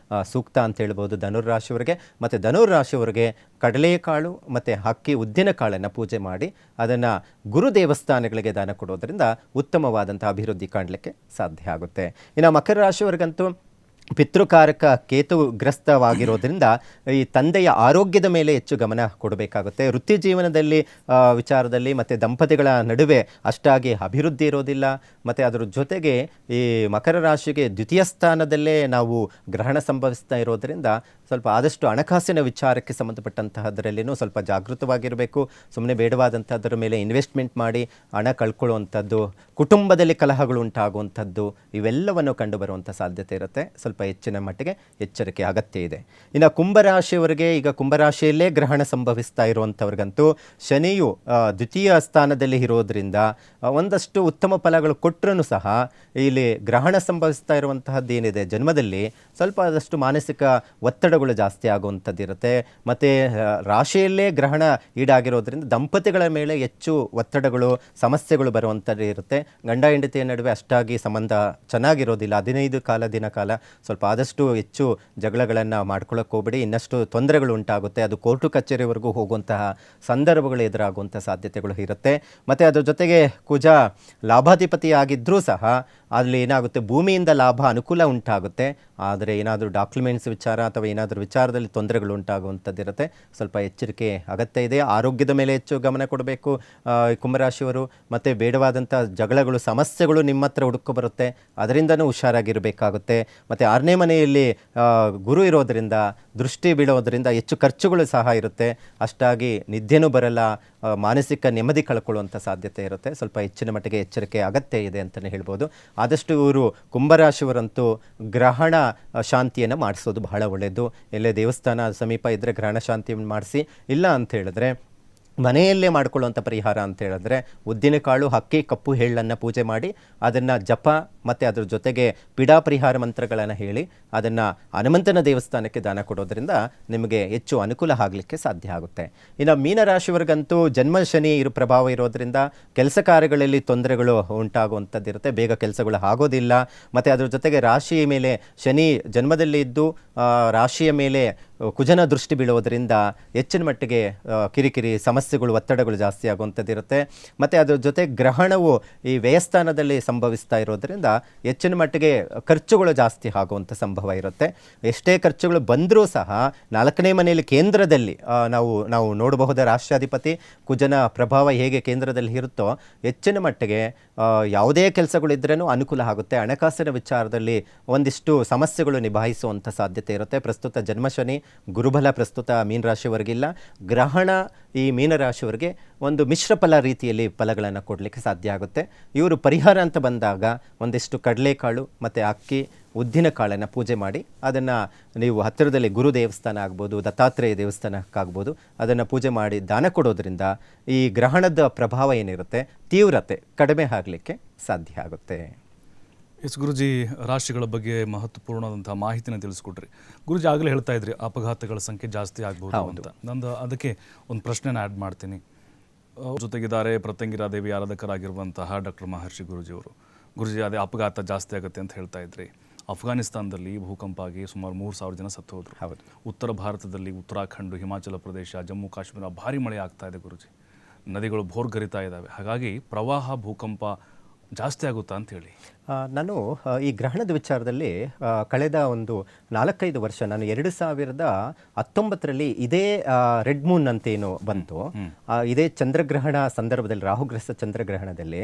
ಸೂಕ್ತ ಅಂತ ಹೇಳ್ಬೋದು ಧನುರಾಶಿಯವರಿಗೆ. ಮತ್ತು ಧನುರಾಶಿಯವರಿಗೆ ಕಡಲೆಕಾಳು ಮತ್ತು ಅಕ್ಕಿ, ಉದ್ದಿನ ಕಾಳನ್ನು ಪೂಜೆ ಮಾಡಿ ಅದನ್ನು ಗುರು ದೇವಸ್ಥಾನಗಳಿಗೆ ದಾನ ಕೊಡೋದ್ರಿಂದ ಉತ್ತಮವಾದಂಥ ಅಭಿವೃದ್ಧಿ ಕಾಣಲಿಕ್ಕೆ ಸಾಧ್ಯ ಆಗುತ್ತೆ. ಇನ್ನು ಮಕರ ರಾಶಿಯವರಿಗಂತೂ ಪಿತೃಕಾರಕ ಕೇತುಗ್ರಸ್ತವಾಗಿರೋದ್ರಿಂದ ಈ ತಂದೆಯ ಆರೋಗ್ಯದ ಮೇಲೆ ಹೆಚ್ಚು ಗಮನ ಕೊಡಬೇಕಾಗುತ್ತೆ. ವೃತ್ತಿ ಜೀವನದಲ್ಲಿ ವಿಚಾರದಲ್ಲಿ ಮತ್ತು ದಂಪತಿಗಳ ನಡುವೆ ಅಷ್ಟಾಗಿ ಅಭಿವೃದ್ಧಿ ಇರೋದಿಲ್ಲ. ಮತ್ತು ಅದರ ಜೊತೆಗೆ ಈ ಮಕರ ರಾಶಿಗೆ ದ್ವಿತೀಯ ಸ್ಥಾನದಲ್ಲೇ ನಾವು ಗ್ರಹಣ ಸಂಭವಿಸ್ತಾ ಇರೋದರಿಂದ ಸ್ವಲ್ಪ ಆದಷ್ಟು ಹಣಕಾಸಿನ ವಿಚಾರಕ್ಕೆ ಸಂಬಂಧಪಟ್ಟಂತಹದ್ರಲ್ಲಿನೂ ಸ್ವಲ್ಪ ಜಾಗೃತವಾಗಿರಬೇಕು. ಸುಮ್ಮನೆ ಬೇಡವಾದಂಥದ್ರ ಮೇಲೆ ಇನ್ವೆಸ್ಟ್ಮೆಂಟ್ ಮಾಡಿ ಹಣ ಕಳ್ಕೊಳ್ಳುವಂಥದ್ದು, ಕುಟುಂಬದಲ್ಲಿ ಕಲಹಗಳು ಉಂಟಾಗುವಂಥದ್ದು, ಇವೆಲ್ಲವನ್ನು ಕಂಡುಬರುವಂಥ ಸಾಧ್ಯತೆ ಇರುತ್ತೆ. ಸ್ವಲ್ಪ ಹೆಚ್ಚಿನ ಮಟ್ಟಿಗೆ ಎಚ್ಚರಿಕೆ ಅಗತ್ಯ ಇದೆ. ಇನ್ನು ಕುಂಭರಾಶಿಯವರಿಗೆ ಈಗ ಕುಂಭರಾಶಿಯಲ್ಲೇ ಗ್ರಹಣ ಸಂಭವಿಸ್ತಾ ಇರುವಂಥವ್ರಿಗಂತೂ ಶನಿಯು ದ್ವಿತೀಯ ಸ್ಥಾನದಲ್ಲಿ ಇರೋದ್ರಿಂದ ಒಂದಷ್ಟು ಉತ್ತಮ ಫಲಗಳು ಕೊಟ್ಟರೂ ಸಹ ಇಲ್ಲಿ ಗ್ರಹಣ ಸಂಭವಿಸ್ತಾ ಇರುವಂತಹದ್ದೇನಿದೆ ಜನ್ಮದಲ್ಲಿ ಸ್ವಲ್ಪ ಆದಷ್ಟು ಮಾನಸಿಕ ಒತ್ತಡಗಳು ಜಾಸ್ತಿ ಆಗುವಂಥದ್ದಿರುತ್ತೆ. ಮತ್ತು ರಾಶಿಯಲ್ಲೇ ಗ್ರಹಣ ಈಡಾಗಿರೋದ್ರಿಂದ ದಂಪತಿಗಳ ಮೇಲೆ ಹೆಚ್ಚು ಒತ್ತಡಗಳು, ಸಮಸ್ಯೆಗಳು ಬರುವಂಥದ್ದು ಇರುತ್ತೆ. ಗಂಡ ಹೆಂಡತಿಯ ನಡುವೆ ಅಷ್ಟಾಗಿ ಸಂಬಂಧ ಚೆನ್ನಾಗಿರೋದಿಲ್ಲ. 15 ದಿನ ಕಾಲ ಸ್ವಲ್ಪ ಆದಷ್ಟು ಹೆಚ್ಚು ಜಗಳಗಳನ್ನು ಮಾಡ್ಕೊಳ್ಳೋಕೆ ಹೋಗ್ಬೇಡಿ. ಇನ್ನಷ್ಟು ತೊಂದರೆಗಳು ಉಂಟಾಗುತ್ತೆ. ಅದು ಕೋರ್ಟು ಕಚೇರಿವರೆಗೂ ಹೋಗುವಂತಹ ಸಂದರ್ಭಗಳು ಎದುರಾಗುವಂಥ ಸಾಧ್ಯತೆಗಳು ಇರುತ್ತೆ. ಮತ್ತು ಅದ್ರ ಜೊತೆಗೆ ಕುಜ ಲಾಭಾಧಿಪತಿ ಆಗಿದ್ದರೂ ಸಹ ಅಲ್ಲಿ ಏನಾಗುತ್ತೆ, ಭೂಮಿಯಿಂದ ಲಾಭ ಅನುಕೂಲ ಉಂಟಾಗುತ್ತೆ. ಆದರೆ ಏನಾದರೂ ಡಾಕ್ಯುಮೆಂಟ್ಸ್ ವಿಚಾರ ಅಥವಾ ಏನಾದರೂ ವಿಚಾರದಲ್ಲಿ ತೊಂದರೆಗಳು ಉಂಟಾಗುವಂಥದ್ದಿರುತ್ತೆ. ಸ್ವಲ್ಪ ಎಚ್ಚರಿಕೆ ಅಗತ್ಯ ಇದೆ. ಆರೋಗ್ಯದ ಮೇಲೆ ಹೆಚ್ಚು ಗಮನ ಕೊಡಬೇಕು ಕುಂಭರಾಶಿಯವರು. ಮತ್ತು ಬೇಡವಾದಂಥ ಜಗಳಗಳು, ಸಮಸ್ಯೆಗಳು ನಿಮ್ಮ ಹತ್ರ ಹುಡುಕೋ ಬರುತ್ತೆ, ಅದರಿಂದನೂ ಹುಷಾರಾಗಿರಬೇಕಾಗುತ್ತೆ. ಮತ್ತು 6ನೇ ಮನೆಯಲ್ಲಿ ಗುರು ಇರೋದರಿಂದ, ದೃಷ್ಟಿ ಬೀಳೋದರಿಂದ ಹೆಚ್ಚು ಖರ್ಚುಗಳು ಸಹ ಇರುತ್ತೆ. ಅಷ್ಟಾಗಿ ನಿದ್ದೆನೂ ಬರಲ್ಲ, ಮಾನಸಿಕ ನೆಮ್ಮದಿ ಕಳ್ಕೊಳ್ಳುವಂಥ ಸಾಧ್ಯತೆ ಇರುತ್ತೆ. ಸ್ವಲ್ಪ ಹೆಚ್ಚಿನ ಮಟ್ಟಿಗೆ ಎಚ್ಚರಿಕೆ ಅಗತ್ಯ ಇದೆ ಅಂತಲೇ ಹೇಳ್ಬೋದು. ಆದಷ್ಟು ಇವರು ಕುಂಭರಾಶಿಯವರಂತೂ ಗ್ರಹಣ ಶಾಂತಿಯನ್ನು ಮಾಡಿಸೋದು ಬಹಳ ಒಳ್ಳೆಯದು. ಎಲ್ಲೇ ದೇವಸ್ಥಾನ ಸಮೀಪ ಇದ್ದರೆ ಗ್ರಹಣ ಶಾಂತಿ ಮಾಡಿಸಿ, ಇಲ್ಲ ಅಂತ ಹೇಳಿದ್ರೆ ಮನೆಯಲ್ಲೇ ಮಾಡ್ಕೊಳ್ಳುವಂಥ ಪರಿಹಾರ ಅಂತ ಹೇಳಿದ್ರೆ ಉದ್ದಿನಕಾಳು, ಹಕ್ಕಿ, ಕಪ್ಪು ಎಳ್ಳನ್ನು ಪೂಜೆ ಮಾಡಿ ಅದನ್ನು ಜಪ ಮತ್ತು ಅದ್ರ ಜೊತೆಗೆ ಪೀಡಾ ಪರಿಹಾರ ಮಂತ್ರಗಳನ್ನು ಹೇಳಿ ಅದನ್ನು ಹನುಮಂತನ ದೇವಸ್ಥಾನಕ್ಕೆ ದಾನ ಕೊಡೋದ್ರಿಂದ ನಿಮಗೆ ಹೆಚ್ಚು ಅನುಕೂಲ ಆಗಲಿಕ್ಕೆ ಸಾಧ್ಯ ಆಗುತ್ತೆ. ಇನ್ನು ಮೀನರಾಶಿಯವರಿಗಂತೂ ಜನ್ಮ ಶನಿ ಪ್ರಭಾವ ಇರೋದ್ರಿಂದ ಕೆಲಸ ಕಾರ್ಯಗಳಲ್ಲಿ ತೊಂದರೆಗಳು ಉಂಟಾಗುವಂಥದ್ದಿರುತ್ತೆ, ಬೇಗ ಕೆಲಸಗಳು ಆಗೋದಿಲ್ಲ. ಮತ್ತು ಅದ್ರ ಜೊತೆಗೆ ರಾಶಿಯ ಮೇಲೆ ಶನಿ ಜನ್ಮದಲ್ಲಿ ಇದ್ದು ರಾಶಿಯ ಮೇಲೆ ಕುಜನ ದೃಷ್ಟಿ ಬೀಳೋದ್ರಿಂದ ಹೆಚ್ಚಿನ ಮಟ್ಟಿಗೆ ಕಿರಿಕಿರಿ ಸಮಸ್ಯೆಗಳು, ಒತ್ತಡಗಳು ಜಾಸ್ತಿ ಆಗುವಂಥದ್ದಿರುತ್ತೆ. ಮತ್ತು ಅದ್ರ ಜೊತೆ ಗ್ರಹಣವು ಈ ವ್ಯಯಸ್ಥಾನದಲ್ಲಿ ಸಂಭವಿಸ್ತಾ ಇರೋದ್ರಿಂದ ಹೆಚ್ಚಿನ ಮಟ್ಟಿಗೆ ಖರ್ಚುಗಳು ಜಾಸ್ತಿ ಆಗುವಂಥ ಸಂಭವ ಇರುತ್ತೆ. ಎಷ್ಟೇ ಖರ್ಚುಗಳು ಬಂದರೂ ಸಹ 4ನೇ ಮನೆಯಲ್ಲಿ ಕೇಂದ್ರದಲ್ಲಿ ನಾವು ನೋಡಬಹುದ ರಾಷ್ಟ್ರಾಧಿಪತಿ ಕುಜನ ಪ್ರಭಾವ ಹೇಗೆ ಕೇಂದ್ರದಲ್ಲಿ ಇರುತ್ತೋ ಹೆಚ್ಚಿನ ಮಟ್ಟಿಗೆ ಯಾವುದೇ ಕೆಲಸಗಳಿದ್ರೂ ಅನುಕೂಲ ಆಗುತ್ತೆ. ಹಣಕಾಸಿನ ವಿಚಾರದಲ್ಲಿ ಒಂದಿಷ್ಟು ಸಮಸ್ಯೆಗಳು ನಿಭಾಯಿಸುವಂಥ ಸಾಧ್ಯತೆ ಇರುತ್ತೆ. ಪ್ರಸ್ತುತ ಜನ್ಮಶನಿ ಗುರುಬಲ ಪ್ರಸ್ತುತ ಮೀನರಾಶಿಯವರಿಗಿಲ್ಲ. ಗ್ರಹಣ ಈ ಮೀನರಾಶಿಯವರಿಗೆ ಒಂದು ಮಿಶ್ರ ಫಲ ರೀತಿಯಲ್ಲಿ ಫಲಗಳನ್ನು ಕೊಡಲಿಕ್ಕೆ ಸಾಧ್ಯ ಆಗುತ್ತೆ. ಇವರು ಪರಿಹಾರ ಅಂತ ಬಂದಾಗ ಒಂದಿಷ್ಟು ಕಡಲೆಕಾಳು ಮತ್ತು ಅಕ್ಕಿ, ಉದ್ದಿನ ಕಾಳನ್ನು ಪೂಜೆ ಮಾಡಿ ಅದನ್ನು ನೀವು ಹತ್ತಿರದಲ್ಲಿ ಗುರು ದೇವಸ್ಥಾನ ಆಗ್ಬೋದು, ದತ್ತಾತ್ರೇಯ ದೇವಸ್ಥಾನಕ್ಕಾಗ್ಬೋದು, ಅದನ್ನು ಪೂಜೆ ಮಾಡಿ ದಾನ ಕೊಡೋದ್ರಿಂದ ಈ ಗ್ರಹಣದ ಪ್ರಭಾವ ಏನಿರುತ್ತೆ ತೀವ್ರತೆ ಕಡಿಮೆ ಆಗಲಿಕ್ಕೆ ಸಾಧ್ಯ ಆಗುತ್ತೆ. ಎಸ್ ಗುರುಜಿ, ರಾಶಿಗಳ ಬಗ್ಗೆ ಮಹತ್ವಪೂರ್ಣವಾದಂಥ ಮಾಹಿತಿನ ತಿಳಿಸ್ಕೊಟ್ರಿ. ಗುರುಜಿ ಆಗಲೇ ಹೇಳ್ತಾ ಇದ್ರಿ ಅಪಘಾತಗಳ ಸಂಖ್ಯೆ ಜಾಸ್ತಿ ಆಗ್ಬೋದು ಅಂತ. ನಂದು ಅದಕ್ಕೆ ಒಂದು ಪ್ರಶ್ನೆನ ಆ್ಯಡ್ ಮಾಡ್ತೀನಿ. ಜೊತೆಗಿದ್ದಾರೆ ಪ್ರತ್ಯಂಗಿರಾ ದೇವಿ ಆರಾಧಕರಾಗಿರುವಂತಹ ಡಾಕ್ಟರ್ ಮಹರ್ಷಿ ಗುರುಜಿಯವರು. ಗುರುಜಿ, ಅದೇ ಅಪಘಾತ ಜಾಸ್ತಿ ಆಗುತ್ತೆ ಅಂತ ಹೇಳ್ತಾ ಇದ್ರಿ. ಅಫ್ಘಾನಿಸ್ತಾನದಲ್ಲಿ ಭೂಕಂಪ ಆಗಿ ಸುಮಾರು 3,000 ಜನ ಸತ್ತು ಹೋದರು. ಹೌದು. ಉತ್ತರ ಭಾರತದಲ್ಲಿ ಉತ್ತರಾಖಂಡ್, ಹಿಮಾಚಲ ಪ್ರದೇಶ, ಜಮ್ಮು ಕಾಶ್ಮೀರ ಭಾರಿ ಮಳೆ ಆಗ್ತಾ ಇದೆ ಗುರುಜಿ. ನದಿಗಳು ಭೋರ್ಗರಿತಾ ಇದ್ದಾವೆ. ಹಾಗಾಗಿ ಪ್ರವಾಹ, ಭೂಕಂಪ ಜಾಸ್ತಿ ಆಗುತ್ತಾ ಅಂತ ಹೇಳಿ. ನಾನು ಈ ಗ್ರಹಣದ ವಿಚಾರದಲ್ಲಿ ಕಳೆದ ಒಂದು 4-5 ವರ್ಷ, ನಾನು 2019ರಲ್ಲಿ ಇದೇ ರೆಡ್ ಮೂನ್ ಅಂತೇನು ಬಂತು, ಇದೇ ಚಂದ್ರಗ್ರಹಣ ಸಂದರ್ಭದಲ್ಲಿ, ರಾಹುಗ್ರಸ್ತ ಚಂದ್ರಗ್ರಹಣದಲ್ಲಿ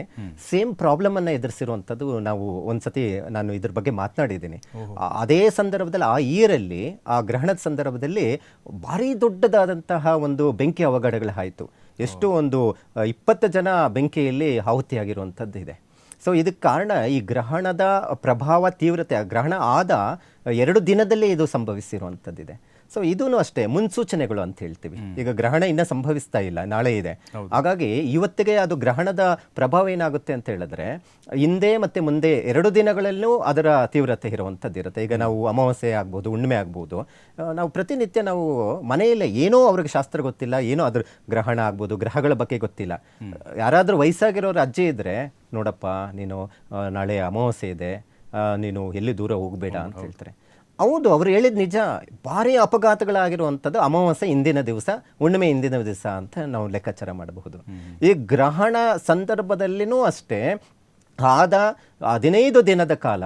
ಸೇಮ್ ಪ್ರಾಬ್ಲಮ್ ಅನ್ನು ಎದುರಿಸಿರುವಂಥದ್ದು ನಾವು ಒಂದ್ಸತಿ ನಾನು ಇದ್ರ ಬಗ್ಗೆ ಮಾತನಾಡಿದ್ದೀನಿ. ಅದೇ ಸಂದರ್ಭದಲ್ಲಿ ಆ ಇಯರಲ್ಲಿ, ಆ ಗ್ರಹಣದ ಸಂದರ್ಭದಲ್ಲಿ ಭಾರಿ ದೊಡ್ಡದಾದಂತಹ ಒಂದು ಬೆಂಕಿ ಅವಘಡಗಳಾಯಿತು. ಎಷ್ಟು ಒಂದು 20 ಜನ ಬೆಂಕಿಯಲ್ಲಿ ಆಹುತಿಯಾಗಿರುವಂಥದ್ದು ಇದೆ. ಸೊ ಇದಕ್ಕೆ ಕಾರಣ ಈ ಗ್ರಹಣದ ಪ್ರಭಾವ ತೀವ್ರತೆ. ಗ್ರಹಣ ಆದ 2 ದಿನದಲ್ಲೇ ಇದು ಸಂಭವಿಸಿರುವಂಥದ್ದಿದೆ. ಸೊ ಇದೂ ಅಷ್ಟೇ ಮುನ್ಸೂಚನೆಗಳು ಅಂತ ಹೇಳ್ತೀವಿ. ಈಗ ಗ್ರಹಣ ಇನ್ನೂ ಸಂಭವಿಸ್ತಾ ಇಲ್ಲ, ನಾಳೆ ಇದೆ. ಹಾಗಾಗಿ ಇವತ್ತಿಗೆ ಅದು ಗ್ರಹಣದ ಪ್ರಭಾವ ಏನಾಗುತ್ತೆ ಅಂತ ಹೇಳಿದ್ರೆ ಹಿಂದೆ ಮತ್ತು ಮುಂದೆ 2 ದಿನಗಳಲ್ಲೂ ಅದರ ತೀವ್ರತೆ ಇರುವಂಥದ್ದು ಇರುತ್ತೆ. ಈಗ ನಾವು ಅಮಾವಾಸ್ಯೆ ಆಗ್ಬೋದು, ಹುಣ್ಣಿಮೆ ಆಗ್ಬೋದು, ನಾವು ಪ್ರತಿನಿತ್ಯ ನಾವು ಮನೆಯಲ್ಲೇ ಏನೋ ಅವ್ರಿಗೆ ಶಾಸ್ತ್ರ ಗೊತ್ತಿಲ್ಲ, ಏನೋ ಅದ್ರ ಗ್ರಹಣ ಆಗ್ಬೋದು, ಗ್ರಹಗಳ ಬಗ್ಗೆ ಗೊತ್ತಿಲ್ಲ. ಯಾರಾದರೂ ವಯಸ್ಸಾಗಿರೋರು ಅಜ್ಜಿ ಇದ್ದರೆ, ನೋಡಪ್ಪ ನೀನು ನಾಳೆ ಅಮಾವಾಸ್ಯೆ ಇದೆ, ನೀನು ಎಲ್ಲಿ ದೂರ ಹೋಗಬೇಡ ಅಂತ ಹೇಳ್ತಾರೆ. ಹೌದು, ಅವರು ಹೇಳಿದ ನಿಜ. ಭಾರಿ ಅಪಘಾತಗಳಾಗಿರುವಂಥದ್ದು ಅಮಾವಾಸ್ಯೆ ಹಿಂದಿನ ದಿವಸ, ಹುಣ್ಣಿಮೆ ಹಿಂದಿನ ದಿವಸ ಅಂತ ನಾವು ಲೆಕ್ಕಾಚಾರ ಮಾಡಬಹುದು. ಈ ಗ್ರಹಣ ಸಂದರ್ಭದಲ್ಲಿನೂ ಅಷ್ಟೇ ಆದ 15 ದಿನದ ಕಾಲ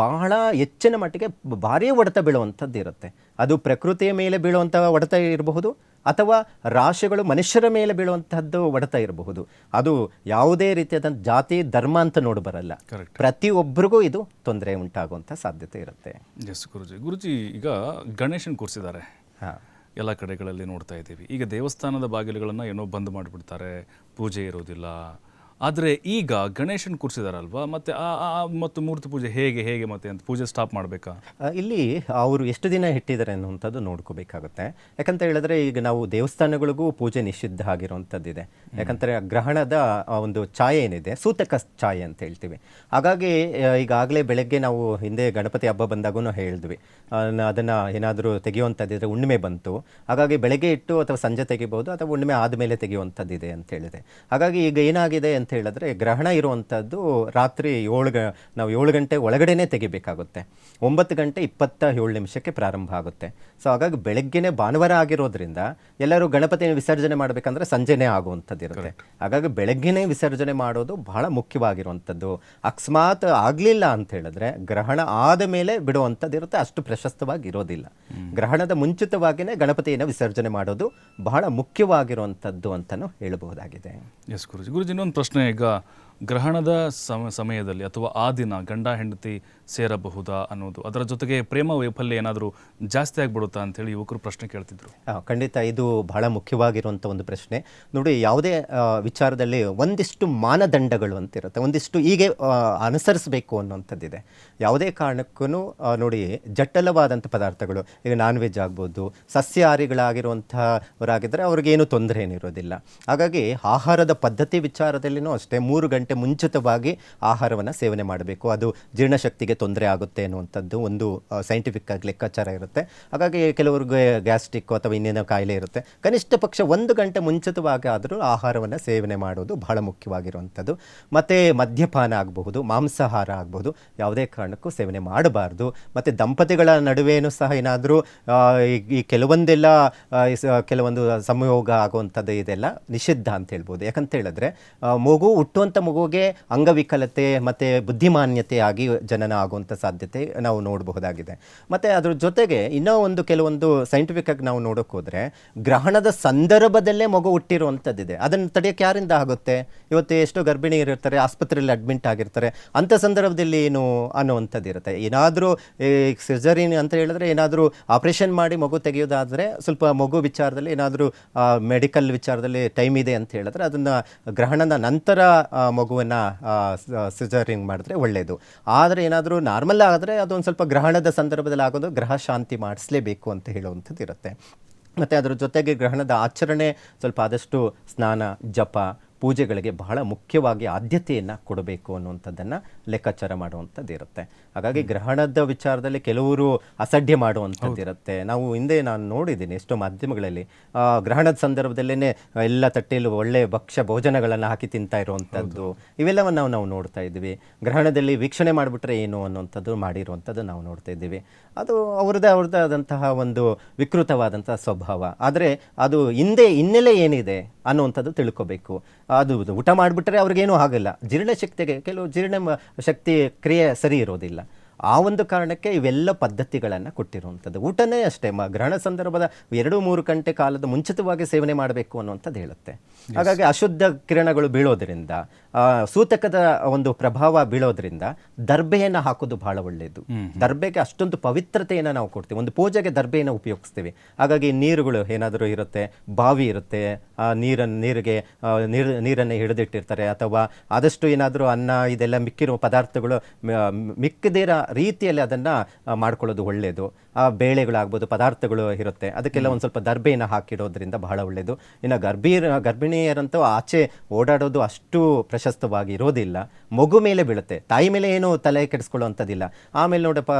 ಬಹಳ ಹೆಚ್ಚಿನ ಮಟ್ಟಿಗೆ ಭಾರಿ ಹೊಡೆತ ಬೀಳುವಂಥದ್ದು ಇರುತ್ತೆ. ಅದು ಪ್ರಕೃತಿಯ ಮೇಲೆ ಬೀಳುವಂಥ ಹೊಡೆತ ಇರಬಹುದು, ಅಥವಾ ರಾಶಿಗಳು ಮನುಷ್ಯರ ಮೇಲೆ ಬೀಳುವಂತಹದ್ದು ಹೊಡೆತ ಇರಬಹುದು. ಅದು ಯಾವುದೇ ರೀತಿಯಾದಂಥ ಜಾತಿ ಧರ್ಮ ಅಂತ ನೋಡಿ ಬರಲ್ಲ. ಪ್ರತಿಯೊಬ್ಬರಿಗೂ ಇದು ತೊಂದರೆ ಉಂಟಾಗುವಂಥ ಸಾಧ್ಯತೆ ಇರುತ್ತೆ. ಎಸ್ ಗುರುಜಿ. ಗುರುಜಿ, ಈಗ ಗಣೇಶನ್ ಕೂರಿಸಿದ್ದಾರೆ, ಎಲ್ಲ ಕಡೆಗಳಲ್ಲಿ ನೋಡ್ತಾ ಇದ್ದೀವಿ. ಈಗ ದೇವಸ್ಥಾನದ ಬಾಗಿಲುಗಳನ್ನು ಏನೋ ಬಂದ್ ಮಾಡಿಬಿಡ್ತಾರೆ, ಪೂಜೆ ಇರೋದಿಲ್ಲ. ಆದರೆ ಈಗ ಗಣೇಶನ್ ಕೂರಿಸಿದಾರಲ್ವಾ, ಮತ್ತೆ ಮತ್ತು ಮೂರ್ತಿ ಪೂಜೆ ಹೇಗೆ ಮತ್ತೆ ಅಂತ ಪೂಜೆ ಸ್ಟಾಪ್ ಮಾಡಬೇಕಾ? ಇಲ್ಲಿ ಅವರು ಎಷ್ಟು ದಿನ ಇಟ್ಟಿದ್ದಾರೆ ಅನ್ನುವಂಥದ್ದು ನೋಡ್ಕೋಬೇಕಾಗುತ್ತೆ. ಯಾಕಂತ ಹೇಳಿದ್ರೆ ಈಗ ನಾವು ದೇವಸ್ಥಾನಗಳಿಗೂ ಪೂಜೆ ನಿಷಿದ್ಧ ಆಗಿರುವಂಥದ್ದಿದೆ. ಯಾಕಂದರೆ ಗ್ರಹಣದ ಒಂದು ಛಾಯೆ ಏನಿದೆ, ಸೂತಕ ಛಾಯೆ ಅಂತ ಹೇಳ್ತೀವಿ. ಹಾಗಾಗಿ ಈಗಾಗಲೇ ಬೆಳಗ್ಗೆ ನಾವು ಹಿಂದೆ ಗಣಪತಿ ಹಬ್ಬ ಬಂದಾಗೂ ಹೇಳಿದ್ವಿ, ಅದನ್ನು ಏನಾದರೂ ತೆಗೆಯುವಂಥದ್ದಿದ್ರೆ ಹುಣ್ಣಿಮೆ ಬಂತು, ಹಾಗಾಗಿ ಬೆಳಗ್ಗೆ ಇಟ್ಟು ಅಥವಾ ಸಂಜೆ ತೆಗಿಬಹುದು, ಅಥವಾ ಹುಣ್ಣಿಮೆ ಆದಮೇಲೆ ತೆಗೆಯುವಂಥದ್ದಿದೆ ಅಂತ ಹೇಳಿದೆ. ಹಾಗಾಗಿ ಈಗ ಏನಾಗಿದೆ ಅಂತ ಹೇಳಿದ್ರೆ, ಗ್ರಹಣ ಇರುವಂಥದ್ದು ರಾತ್ರಿ ನಾವು 7 ಗಂಟೆ ಒಳಗಡೆನೇ ತೆಗಿಬೇಕಾಗುತ್ತೆ. 9:27 ಪ್ರಾರಂಭ ಆಗುತ್ತೆ. ಸೊ ಹಾಗಾಗಿ ಬೆಳಗ್ಗೆನೆ ಭಾನುವಾರ ಆಗಿರೋದ್ರಿಂದ ಎಲ್ಲರೂ ಗಣಪತಿನ ವಿಸರ್ಜನೆ ಮಾಡಬೇಕಂದ್ರೆ ಸಂಜೆನೇ ಆಗುವಂಥದ್ದು ಇರುತ್ತೆ. ಹಾಗಾಗಿ ಬೆಳಗ್ಗೆನೇ ವಿಸರ್ಜನೆ ಮಾಡೋದು ಬಹಳ ಮುಖ್ಯವಾಗಿರುವಂಥದ್ದು. ಅಕಸ್ಮಾತ್ ಆಗಲಿಲ್ಲ ಅಂತ ಹೇಳಿದ್ರೆ ಗ್ರಹಣ ಆದ ಮೇಲೆ ಬಿಡುವಂಥದ್ದು ಇರುತ್ತೆ, ಅಷ್ಟು ಪ್ರಶಸ್ತವಾಗಿ ಇರೋದಿಲ್ಲ. ಗ್ರಹಣದ ಮುಂಚಿತವಾಗಿಯೇ ಗಣಪತಿಯನ್ನು ವಿಸರ್ಜನೆ ಮಾಡೋದು ಬಹಳ ಮುಖ್ಯವಾಗಿರುವಂಥದ್ದು ಅಂತಲೂ ಹೇಳಬಹುದಾಗಿದೆ. ಎಸ್ ಗುರುಜಿ. ಗುರುಜಿ, ಇನ್ನೊಂದು ಪ್ರಶ್ನೆ. ಈಗ ಗ್ರಹಣದ ಸಮಯದಲ್ಲಿ ಅಥವಾ ಆ ದಿನ ಗಂಡ ಹೆಂಡತಿ ಸೇರಬಹುದಾ ಅನ್ನೋದು, ಅದರ ಜೊತೆಗೆ ಪ್ರೇಮ ವೈಫಲ್ಯ ಏನಾದರೂ ಜಾಸ್ತಿ ಆಗಿಬಿಡುತ್ತಾ ಅಂತೇಳಿ ಯುವಕರು ಪ್ರಶ್ನೆ ಕೇಳ್ತಿದ್ರು. ಖಂಡಿತ ಇದು ಬಹಳ ಮುಖ್ಯವಾಗಿರುವಂಥ ಒಂದು ಪ್ರಶ್ನೆ. ನೋಡಿ, ಯಾವುದೇ ವಿಚಾರದಲ್ಲಿ ಒಂದಿಷ್ಟು ಮಾನದಂಡಗಳು ಅಂತಿರುತ್ತೆ, ಒಂದಿಷ್ಟು ಹೀಗೆ ಅನುಸರಿಸಬೇಕು ಅನ್ನೋಂಥದ್ದಿದೆ. ಯಾವುದೇ ಕಾರಣಕ್ಕೂ ನೋಡಿ, ಜಟಿಲವಾದಂಥ ಪದಾರ್ಥಗಳು, ಈಗ ನಾನ್ ವೆಜ್ ಆಗ್ಬೋದು, ಸಸ್ಯಾಹಾರಿಗಳಾಗಿರುವಂಥವರಾಗಿದ್ದರೆ ಅವ್ರಿಗೇನು ತೊಂದರೆ ಏನಿರೋದಿಲ್ಲ. ಹಾಗಾಗಿ ಆಹಾರದ ಪದ್ಧತಿ ವಿಚಾರದಲ್ಲಿನೂ ಅಷ್ಟೇ 3 ಗಂಟೆ ಮುಂಚಿತವಾಗಿ ಆಹಾರವನ್ನು ಸೇವನೆ ಮಾಡಬೇಕು. ಅದು ಜೀರ್ಣಶಕ್ತಿಗೆ ತೊಂದರೆ ಆಗುತ್ತೆ ಅನ್ನುವಂಥದ್ದು ಒಂದು ಸೈಂಟಿಫಿಕ್ ಆಗಿ ಲೆಕ್ಕಾಚಾರ ಇರುತ್ತೆ. ಹಾಗಾಗಿ ಕೆಲವ್ರಿಗೆ ಗ್ಯಾಸ್ಟ್ರಿಕ್ ಅಥವಾ ಇನ್ನೇನೋ ಕಾಯಿಲೆ ಇರುತ್ತೆ. ಕನಿಷ್ಠ ಪಕ್ಷ 1 ಗಂಟೆ ಮುಂಚಿತವಾಗಿ ಆದರೂ ಆಹಾರವನ್ನು ಸೇವನೆ ಮಾಡೋದು ಬಹಳ ಮುಖ್ಯವಾಗಿರುವಂಥದ್ದು. ಮತ್ತು ಮದ್ಯಪಾನ ಆಗಬಹುದು, ಮಾಂಸಾಹಾರ ಆಗಬಹುದು, ಯಾವುದೇ ಕಾರಣಕ್ಕೂ ಸೇವನೆ ಮಾಡಬಾರ್ದು. ಮತ್ತು ದಂಪತಿಗಳ ನಡುವೆಯೂ ಸಹ ಏನಾದರೂ ಈ ಕೆಲವೊಂದು ಸಂಯೋಗ ಆಗುವಂಥದ್ದು ಇದೆಲ್ಲ ನಿಷಿದ್ಧ ಅಂತ ಹೇಳ್ಬೋದು. ಯಾಕಂತ ಹೇಳಿದ್ರೆ ಹುಟ್ಟುವಂಥ ಮಗುವಿಗೆ ಅಂಗವಿಕಲತೆ ಮತ್ತು ಬುದ್ಧಿಮಾನ್ಯತೆ ಆಗಿ ಜನನ ಆಗುವಂಥ ಸಾಧ್ಯತೆ ನಾವು ನೋಡಬಹುದಾಗಿದೆ. ಮತ್ತು ಅದ್ರ ಜೊತೆಗೆ ಇನ್ನೂ ಕೆಲವೊಂದು ಸೈಂಟಿಫಿಕ್ ಆಗಿ ನಾವು ನೋಡೋಕೆ ಹೋದರೆ, ಗ್ರಹಣದ ಸಂದರ್ಭದಲ್ಲೇ ಮಗು ಹುಟ್ಟಿರುವಂಥದ್ದಿದೆ. ಅದನ್ನು ತಡೆಯೋಕ್ಕೆ ಯಾರಿಂದ ಆಗುತ್ತೆ? ಇವತ್ತು ಎಷ್ಟೋ ಗರ್ಭಿಣಿಯರು ಇರ್ತಾರೆ, ಆಸ್ಪತ್ರೆಯಲ್ಲಿ ಅಡ್ಮಿಂಟ್ ಆಗಿರ್ತಾರೆ. ಅಂಥ ಸಂದರ್ಭದಲ್ಲಿ ಏನು ಅನ್ನುವಂಥದ್ದು ಇರುತ್ತೆ. ಏನಾದರೂ ಸಿಸರಿನ್ ಅಂತ ಹೇಳಿದ್ರೆ, ಏನಾದರೂ ಆಪರೇಷನ್ ಮಾಡಿ ಮಗು ತೆಗೆಯೋದಾದರೆ ಸ್ವಲ್ಪ ಮಗು ವಿಚಾರದಲ್ಲಿ ಏನಾದರೂ ಮೆಡಿಕಲ್ ವಿಚಾರದಲ್ಲಿ ಟೈಮ್ ಇದೆ ಅಂತ ಹೇಳಿದ್ರೆ, ಅದನ್ನು ಗ್ರಹಣದ ನಂತರ ಮಗುವನ್ನು ಸಿಸರಿನ್ ಮಾಡಿದ್ರೆ ಒಳ್ಳೆಯದು. ಆದರೆ ಏನಾದರೂ ನಾರ್ಮಲ್ ಆದರೆ ಅದೊಂದು ಸ್ವಲ್ಪ ಗ್ರಹಣದ ಸಂದರ್ಭದಲ್ಲಿ ಆಗೋದು ಗ್ರಹ ಶಾಂತಿ ಮಾಡಿಸಲೇಬೇಕು ಅಂತ ಹೇಳುವಂಥದ್ದು ಇರುತ್ತೆ. ಮತ್ತು ಅದರ ಜೊತೆಗೆ ಗ್ರಹಣದ ಆಚರಣೆ ಸ್ವಲ್ಪ ಆದಷ್ಟು ಸ್ನಾನ, ಜಪ, ಪೂಜೆಗಳಿಗೆ ಬಹಳ ಮುಖ್ಯವಾಗಿ ಆದ್ಯತೆಯನ್ನು ಕೊಡಬೇಕು ಅನ್ನುವಂಥದ್ದನ್ನು ಲೆಕ್ಕಾಚಾರ ಮಾಡುವಂಥದ್ದು ಇರುತ್ತೆ. ಹಾಗಾಗಿ ಗ್ರಹಣದ ವಿಚಾರದಲ್ಲಿ ಕೆಲವರು ಅಸಡ್ಡೆ ಮಾಡುವಂಥದ್ದು ಇರುತ್ತೆ. ನಾನು ನೋಡಿದ್ದೀನಿ ಎಷ್ಟೋ ಮಾಧ್ಯಮಗಳಲ್ಲಿ ಗ್ರಹಣದ ಸಂದರ್ಭದಲ್ಲೇ ಎಲ್ಲ ತಟ್ಟೆಯಲ್ಲಿ ಒಳ್ಳೆ ಭಕ್ಷ್ಯ ಭೋಜನಗಳನ್ನು ಹಾಕಿ ತಿಂತಾ ಇರುವಂಥದ್ದು, ಇವೆಲ್ಲವನ್ನು ನಾವು ನೋಡ್ತಾ ಇದ್ದೀವಿ. ಗ್ರಹಣದಲ್ಲಿ ವೀಕ್ಷಣೆ ಮಾಡಿಬಿಟ್ರೆ ಏನು ಅನ್ನುವಂಥದ್ದು ಮಾಡಿರುವಂಥದ್ದು ನಾವು ನೋಡ್ತಾ ಇದ್ದೀವಿ. ಅದು ಅವ್ರದ್ದೇ ಆದಂತಹ ಒಂದು ವಿಕೃತವಾದಂಥ ಸ್ವಭಾವ. ಆದರೆ ಅದು ಹಿನ್ನೆಲೆ ಏನಿದೆ ಅನ್ನುವಂಥದ್ದು ತಿಳ್ಕೋಬೇಕು. ಅದು ಊಟ ಮಾಡಿಬಿಟ್ರೆ ಅವ್ರಿಗೇನೂ ಆಗಲ್ಲ. ಜೀರ್ಣಶಕ್ತಿಗೆ ಜೀರ್ಣ ಶಕ್ತಿ ಕ್ರಿಯೆ ಸರಿ ಇರೋದಿಲ್ಲ. ಆ ಒಂದು ಕಾರಣಕ್ಕೆ ಇವೆಲ್ಲ ಪದ್ಧತಿಗಳನ್ನು ಕೊಟ್ಟಿರುವಂಥದ್ದು. ಊಟನೇ ಅಷ್ಟೇ, ಗ್ರಹಣ ಸಂದರ್ಭದ 2-3 ಗಂಟೆ ಕಾಲದ ಮುಂಚಿತವಾಗಿ ಸೇವನೆ ಮಾಡಬೇಕು ಅನ್ನುವಂಥದ್ದು ಹೇಳುತ್ತೆ. ಹಾಗಾಗಿ ಅಶುದ್ಧ ಕಿರಣಗಳು ಬೀಳೋದ್ರಿಂದ, ಸೂತಕದ ಒಂದು ಪ್ರಭಾವ ಬೀಳೋದ್ರಿಂದ ದರ್ಬೆಯನ್ನು ಹಾಕೋದು ಬಹಳ ಒಳ್ಳೆಯದು. ದರ್ಬೆಗೆ ಅಷ್ಟೊಂದು ಪವಿತ್ರತೆಯನ್ನು ನಾವು ಕೊಡ್ತೀವಿ. ಒಂದು ಪೂಜೆಗೆ ದರ್ಬೆಯನ್ನು ಉಪಯೋಗಿಸ್ತೀವಿ. ಹಾಗಾಗಿ ನೀರುಗಳು ಏನಾದರೂ ಇರುತ್ತೆ, ಬಾವಿ ಇರುತ್ತೆ, ನೀರನ್ನು ಹಿಡಿದಿಟ್ಟಿರ್ತಾರೆ, ಅಥವಾ ಆದಷ್ಟು ಏನಾದರೂ ಅನ್ನ ಇದೆಲ್ಲ ಮಿಕ್ಕಿರುವ ಪದಾರ್ಥಗಳು ಮಿಕ್ಕದಿರ ರೀತಿಯಲ್ಲಿ ಅದನ್ನು ಮಾಡ್ಕೊಳ್ಳೋದು ಒಳ್ಳೆಯದು. ಬೇಳೆಗಳಾಗ್ಬೋದು, ಪದಾರ್ಥಗಳು ಇರುತ್ತೆ, ಅದಕ್ಕೆಲ್ಲ ಒಂದು ಸ್ವಲ್ಪ ದರ್ಬೆಯನ್ನು ಹಾಕಿಡೋದ್ರಿಂದ ಬಹಳ ಒಳ್ಳೆಯದು. ಇನ್ನು ಗರ್ಭಿಣಿಯರಂತೂ ಆಚೆ ಓಡಾಡೋದು ಅಷ್ಟು ಪ್ರಶಸ್ತವಾಗಿ ಇರೋದಿಲ್ಲ. ಮಗು ಮೇಲೆ ಬೀಳುತ್ತೆ, ತಾಯಿ ಮೇಲೆ ಏನು ತಲೆ ಕೆಡಿಸ್ಕೊಳ್ಳೋವಂಥದ್ದಿಲ್ಲ. ಆಮೇಲೆ ನೋಡಪ್ಪ,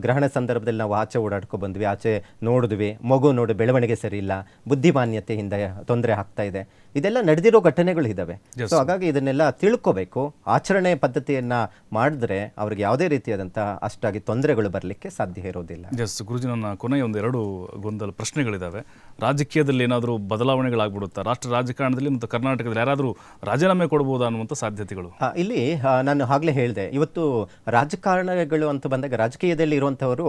ಗ್ರಹಣ ಸಂದರ್ಭದಲ್ಲಿ ನಾವು ಆಚೆ ಓಡಾಡ್ಕೊ ಬಂದ್ವಿ, ಆಚೆ ನೋಡಿದ್ವಿ, ಮಗು ಬೆಳವಣಿಗೆ ಸರಿ ಇಲ್ಲ, ಬುದ್ಧಿಮಾನ್ಯತೆಯಿಂದ ತೊಂದರೆ ಆಗ್ತಾ ಇದೆ, ಇದೆಲ್ಲ ನಡೆದಿರೋ ಘಟನೆಗಳು ಇದ್ದಾವೆ. ಸೊ ಹಾಗಾಗಿ ಇದನ್ನೆಲ್ಲ ತಿಳ್ಕೋಬೇಕು. ಆಚರಣೆ ಪದ್ಧತಿಯನ್ನು ಮಾಡಿದ್ರೆ ಅವ್ರಿಗೆ ಯಾವುದೇ ರೀತಿಯಾದಂಥ ಅಷ್ಟಾಗಿ ತೊಂದರೆಗಳು ಬರಲಿಕ್ಕೆ ಸಾಧ್ಯ ಇರೋದಿಲ್ಲ. ಗುರುಜಿ, ನನ್ನ ಕೊನೆಯ 2 ಗೊಂದಲ ಪ್ರಶ್ನೆಗಳಿದ್ದಾವೆ. ರಾಜಕೀಯದಲ್ಲಿ ಏನಾದರೂ ಬದಲಾವಣೆಗಳಾಗ್ಬಿಡುತ್ತಾ? ರಾಷ್ಟ್ರ ರಾಜಕಾರಣದಲ್ಲಿ ಮತ್ತು ಕರ್ನಾಟಕದಲ್ಲಿ ಯಾರಾದರೂ ರಾಜೀನಾಮೆ ಕೊಡ್ಬೋದಾ ಅನ್ನುವಂಥ ಸಾಧ್ಯತೆಗಳು? ಇಲ್ಲಿ ನಾನು ಆಗಲೇ ಹೇಳಿದೆ, ಇವತ್ತು ರಾಜಕಾರಣಗಳು ಅಂತ ಬಂದಾಗ ರಾಜಕೀಯದಲ್ಲಿ ಇರುವಂಥವರು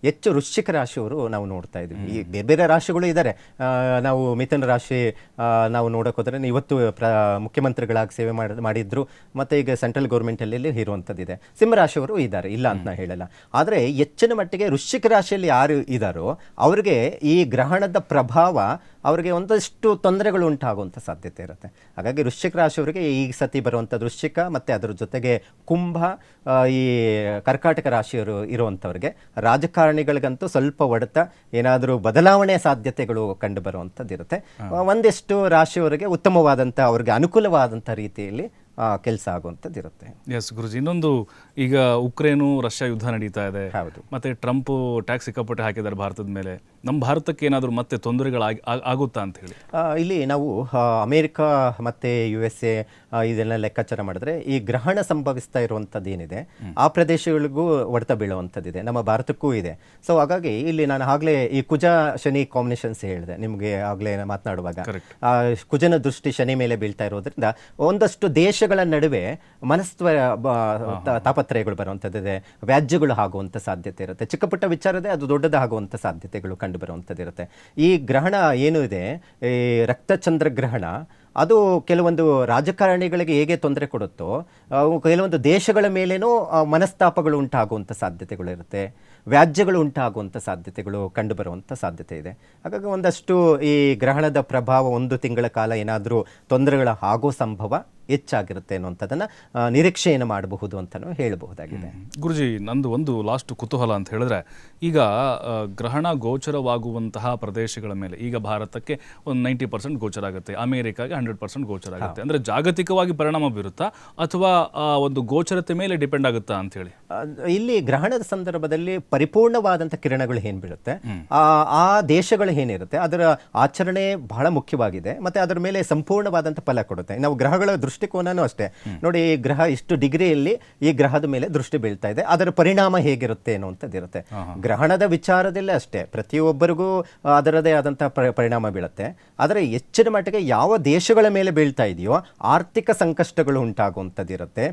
ಹೆಚ್ಚು ವೃಶ್ಚಿಕ ರಾಶಿಯವರು ನಾವು ನೋಡ್ತಾ ಇದ್ವಿ. ಈ ಬೇರೆ ಬೇರೆ ರಾಶಿಗಳು ಇದ್ದಾರೆ. ನಾವು ಮಿಥುನ ರಾಶಿ ನಾವು ನೋಡೋಕೆ ಹೋದರೆ ಇವತ್ತು ಮುಖ್ಯಮಂತ್ರಿಗಳಾಗಿ ಸೇವೆ ಮಾಡಿದ್ರು, ಮತ್ತು ಈಗ ಸೆಂಟ್ರಲ್ ಗೌರ್ಮೆಂಟಲ್ಲಿ ಇರುವಂಥದ್ದಿದೆ. ಸಿಂಹರಾಶಿಯವರು ಇದ್ದಾರೆ, ಇಲ್ಲ ಅಂತ ನಾನು ಹೇಳಲ್ಲ. ಆದರೆ ಹೆಚ್ಚಿನ ಮಟ್ಟಿಗೆ ವೃಶ್ಚಿಕ ರಾಶಿಯಲ್ಲಿ ಯಾರು ಇದ್ದಾರೋ ಅವ್ರಿಗೆ ಈ ಗ್ರಹಣದ ಪ್ರಭಾವ ಅವರಿಗೆ ಒಂದಷ್ಟು ತೊಂದರೆಗಳು ಉಂಟಾಗುವಂಥ ಸಾಧ್ಯತೆ ಇರುತ್ತೆ. ಹಾಗಾಗಿ ವೃಶ್ಚಿಕ ರಾಶಿಯವರಿಗೆ ಈ ಸತಿ ಬರುವಂಥ ವೃಶ್ಚಿಕ ಮತ್ತು ಅದರ ಜೊತೆಗೆ ಕುಂಭ, ಈ ಕರ್ಕಾಟಕ ರಾಶಿಯವರು ಇರುವಂಥವ್ರಿಗೆ ರಾಜಕಾರಣಿಗಳಿಗಂತೂ ಸ್ವಲ್ಪ ಹೊಡೆತ, ಏನಾದರೂ ಬದಲಾವಣೆ ಸಾಧ್ಯತೆಗಳು ಕಂಡು ಬರುವಂಥದ್ದು ಇರುತ್ತೆ. ಒಂದಿಷ್ಟು ರಾಶಿಯವರಿಗೆ ಉತ್ತಮವಾದಂಥ, ಅವ್ರಿಗೆ ಅನುಕೂಲವಾದಂಥ ರೀತಿಯಲ್ಲಿ ಕೆಲಸ ಆಗುವಂಥದ್ದು ಇರುತ್ತೆ. ಎಸ್ ಗುರುಜಿ, ಇನ್ನೊಂದು, ಈಗ ಉಕ್ರೇನು ರಷ್ಯಾ ಯುದ್ಧ ನಡೀತಾ ಇದೆ. ಹೌದು. ಮತ್ತೆ ಟ್ರಂಪ್ ಟ್ಯಾಕ್ಸ್ ಸಿಕ್ಕಾಪಟ್ಟೆ ಹಾಕಿದ್ದಾರೆ ಭಾರತದ ಮೇಲೆ. ನಮ್ಮ ಭಾರತಕ್ಕೆ ಏನಾದರೂ ಮತ್ತೆ ತೊಂದರೆಗಳಾಗುತ್ತಾ ಅಂತ ಹೇಳಿ ಇಲ್ಲಿ ನಾವು ಅಮೇರಿಕ ಮತ್ತು USA ಇದೆಲ್ಲ ಲೆಕ್ಕಾಚಾರ ಮಾಡಿದ್ರೆ, ಈ ಗ್ರಹಣ ಸಂಭವಿಸ್ತಾ ಇರುವಂಥದ್ದು ಏನಿದೆ ಆ ಪ್ರದೇಶಗಳಿಗೂ ಹೊಡೆತ ಬೀಳುವಂಥದ್ದಿದೆ, ನಮ್ಮ ಭಾರತಕ್ಕೂ ಇದೆ. ಸೊ ಹಾಗಾಗಿ ಇಲ್ಲಿ ನಾನು ಆಗಲೇ ಈ ಕುಜ ಶನಿ ಕಾಂಬಿನೇಷನ್ಸ್ ಹೇಳಿದೆ ನಿಮಗೆ ಆಗಲೇ ಮಾತನಾಡುವಾಗ. ಕುಜನ ದೃಷ್ಟಿ ಶನಿ ಮೇಲೆ ಬೀಳ್ತಾ ಇರೋದ್ರಿಂದ ಒಂದಷ್ಟು ದೇಶಗಳ ನಡುವೆ ತಾಪತ್ರಯಗಳು ಬರುವಂಥದ್ದಿದೆ, ವ್ಯಾಜ್ಯಗಳು ಆಗುವಂಥ ಸಾಧ್ಯತೆ ಇರುತ್ತೆ. ಚಿಕ್ಕ ಪುಟ್ಟ ವಿಚಾರದೇ ಅದು ದೊಡ್ಡದಾಗುವಂಥ ಸಾಧ್ಯತೆಗಳು ಕಂಡು ಬರುವಂಥದ್ದಿರುತ್ತೆ. ಈ ಗ್ರಹಣ ಏನು ಇದೆ, ಈ ರಕ್ತಚಂದ್ರ ಗ್ರಹಣ, ಅದು ಕೆಲವೊಂದು ರಾಜಕಾರಣಿಗಳಿಗೆ ಹೇಗೆ ತೊಂದರೆ ಕೊಡುತ್ತೋ ಕೆಲವೊಂದು ದೇಶಗಳ ಮೇಲೇನೂ ಮನಸ್ತಾಪಗಳು ಉಂಟಾಗುವಂಥ ಸಾಧ್ಯತೆಗಳು ಇರುತ್ತೆ, ವ್ಯಾಜ್ಯಗಳು ಉಂಟಾಗುವಂಥ ಸಾಧ್ಯತೆಗಳು ಕಂಡುಬರುವಂಥ ಸಾಧ್ಯತೆ ಇದೆ. ಹಾಗಾಗಿ ಒಂದಷ್ಟು ಈ ಗ್ರಹಣದ ಪ್ರಭಾವ 1 ತಿಂಗಳ ಕಾಲ ಏನಾದರೂ ತೊಂದರೆಗಳ ಆಗೋ ಸಂಭವ ಹೆಚ್ಚಾಗಿರುತ್ತೆ ಅನ್ನುವಂಥದ್ದನ್ನು ನಿರೀಕ್ಷೆಯನ್ನು ಮಾಡಬಹುದು ಅಂತಲೂ ಹೇಳಬಹುದಾಗಿದೆ. ಗುರುಜಿ, ನಂದು ಒಂದು ಲಾಸ್ಟ್ ಕುತೂಹಲ ಅಂತ ಹೇಳಿದ್ರೆ, ಈಗ ಗ್ರಹಣ ಗೋಚರವಾಗುವಂತಹ ಪ್ರದೇಶಗಳ ಮೇಲೆ ಈಗ ಭಾರತಕ್ಕೆ ಒಂದು 90% ಗೋಚರ ಆಗುತ್ತೆ, ಅಮೇರಿಕಾಗೆ 100% ಗೋಚರ ಆಗುತ್ತೆ. ಅಂದರೆ ಜಾಗತಿಕವಾಗಿ ಪರಿಣಾಮ ಬೀರುತ್ತಾ ಅಥವಾ ಒಂದು ಗೋಚರತೆ ಮೇಲೆ ಡಿಪೆಂಡ್ ಆಗುತ್ತಾ ಅಂತ ಹೇಳಿ? ಇಲ್ಲಿ ಗ್ರಹಣದ ಸಂದರ್ಭದಲ್ಲಿ ಪರಿಪೂರ್ಣವಾದಂಥ ಕಿರಣಗಳು ಏನು ಬೀಳುತ್ತೆ, ಆ ದೇಶಗಳು ಏನಿರುತ್ತೆ ಅದರ ಆಚರಣೆ ಬಹಳ ಮುಖ್ಯವಾಗಿದೆ ಮತ್ತು ಅದರ ಮೇಲೆ ಸಂಪೂರ್ಣವಾದಂಥ ಫಲ ಕೊಡುತ್ತೆ. ನಾವು ಗ್ರಹಗಳ ದೃಷ್ಟಿಕೋನನೂ ಅಷ್ಟೇ ನೋಡಿ, ಈ ಗ್ರಹ ಇಷ್ಟು ಡಿಗ್ರಿಯಲ್ಲಿ ಈ ಗ್ರಹದ ಮೇಲೆ ದೃಷ್ಟಿ ಬೀಳ್ತಾ ಇದೆ, ಅದರ ಪರಿಣಾಮ ಹೇಗಿರುತ್ತೆ ಅನ್ನುವಂಥದ್ದಿರುತ್ತೆ. ಗ್ರಹಣದ ವಿಚಾರದಲ್ಲೇ ಅಷ್ಟೇ ಪ್ರತಿಯೊಬ್ಬರಿಗೂ ಅದರದೇ ಆದಂಥ ಪರಿಣಾಮ ಬೀಳುತ್ತೆ. ಆದರೆ ಹೆಚ್ಚಿನ ಮಟ್ಟಿಗೆ ಯಾವ ದೇಶಗಳ ಮೇಲೆ ಬೀಳ್ತಾ ಇದೆಯೋ ಆರ್ಥಿಕ ಸಂಕಷ್ಟಗಳು ಉಂಟಾಗುವಂಥದ್ದಿರುತ್ತೆ.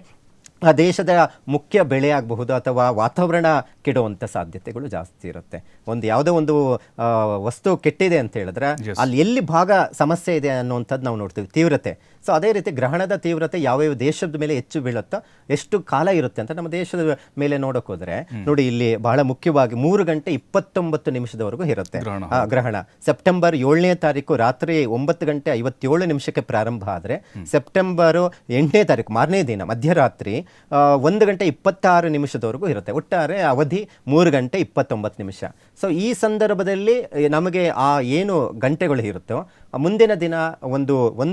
ಆ ದೇಶದ ಮುಖ್ಯ ಬೆಳೆ ಆಗಬಹುದು ಅಥವಾ ವಾತಾವರಣ ಕೆಡುವಂಥ ಸಾಧ್ಯತೆಗಳು ಜಾಸ್ತಿ ಇರುತ್ತೆ. ಯಾವುದೋ ಒಂದು ವಸ್ತು ಕೆಟ್ಟಿದೆ ಅಂತ ಹೇಳಿದ್ರೆ ಅಲ್ಲಿ ಎಲ್ಲಿ ಭಾಗ ಸಮಸ್ಯೆ ಇದೆ ಅನ್ನುವಂಥದ್ದು ನಾವು ನೋಡ್ತೀವಿ, ತೀವ್ರತೆ. ಸೊ ಅದೇ ರೀತಿ ಗ್ರಹಣದ ತೀವ್ರತೆ ಯಾವ್ಯಾವ ದೇಶದ ಮೇಲೆ ಹೆಚ್ಚು ಬೀಳುತ್ತೋ ಎಷ್ಟು ಕಾಲ ಇರುತ್ತೆ ಅಂತ ನಮ್ಮ ದೇಶದ ಮೇಲೆ ನೋಡೋಕೆ ಹೋದರೆ ನೋಡಿ, ಇಲ್ಲಿ ಬಹಳ ಮುಖ್ಯವಾಗಿ 3 ಗಂಟೆ 29 ನಿಮಿಷದವರೆಗೂ ಇರುತ್ತೆ ಗ್ರಹಣ. ಸೆಪ್ಟೆಂಬರ್ 7ನೇ ತಾರೀಕು ರಾತ್ರಿ 9 ಗಂಟೆ 57 ನಿಮಿಷಕ್ಕೆ ಪ್ರಾರಂಭ ಆದರೆ ಸೆಪ್ಟೆಂಬರ್ 8ನೇ ತಾರೀಕು ಮಾರನೇ ದಿನ ಮಧ್ಯರಾತ್ರಿ 1 ಗಂಟೆ 26 ನಿಮಿಷದವರೆಗೂ ಇರುತ್ತೆ. ಒಟ್ಟಾರೆ ಅವಧಿ 3 ಗಂಟೆ 29 ನಿಮಿಷ. ಸೊ ಈ ಸಂದರ್ಭದಲ್ಲಿ ನಮಗೆ ಆ ಏನು ಗಂಟೆಗಳು ಇರುತ್ತೋ ಮುಂದಿನ ದಿನ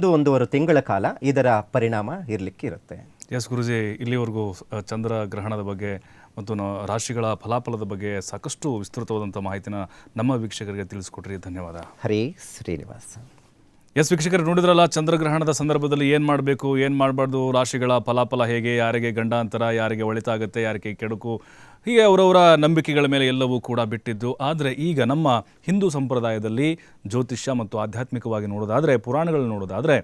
ಒಂದೂವರೆ ತಿಂಗಳ ಕಾಲ ಇದರ ಪರಿಣಾಮ ಇರಲಿಕ್ಕೆ ಇರುತ್ತೆ. ಎಸ್ ಗುರುಜಿ, ಇಲ್ಲಿವರೆಗೂ ಚಂದ್ರ ಗ್ರಹಣದ ಬಗ್ಗೆ ಮತ್ತು ರಾಶಿಗಳ ಫಲಾಫಲದ ಬಗ್ಗೆ ಸಾಕಷ್ಟು ವಿಸ್ತೃತವಾದಂಥ ಮಾಹಿತಿನ ನಮ್ಮ ವೀಕ್ಷಕರಿಗೆ ತಿಳಿಸ್ಕೊಟ್ರಿ. ಧನ್ಯವಾದ. ಹರಿ ಶ್ರೀನಿವಾಸ. ಎಸ್ ವೀಕ್ಷಕರು, ನೋಡಿದ್ರಲ್ಲ ಚಂದ್ರಗ್ರಹಣದ ಸಂದರ್ಭದಲ್ಲಿ ಏನು ಮಾಡಬೇಕು, ಏನು ಮಾಡಬಾರ್ದು, ರಾಶಿಗಳ ಫಲಾಫಲ ಹೇಗೆ, ಯಾರಿಗೆ ಗಂಡಾಂತರ, ಯಾರಿಗೆ ಒಳಿತಾಗುತ್ತೆ, ಯಾರಿಗೆ ಕೆಡುಕು, ಹೀಗೆ ಅವರವರ ನಂಬಿಕೆಗಳ ಮೇಲೆ ಎಲ್ಲವೂ ಕೂಡ ಬಿಟ್ಟಿದ್ದು. ಆದರೆ ಈಗ ನಮ್ಮ ಹಿಂದೂ ಸಂಪ್ರದಾಯದಲ್ಲಿ ಜ್ಯೋತಿಷ್ಯ ಮತ್ತು ಆಧ್ಯಾತ್ಮಿಕವಾಗಿ ನೋಡೋದಾದರೆ, ಪುರಾಣಗಳನ್ನು ನೋಡೋದಾದರೆ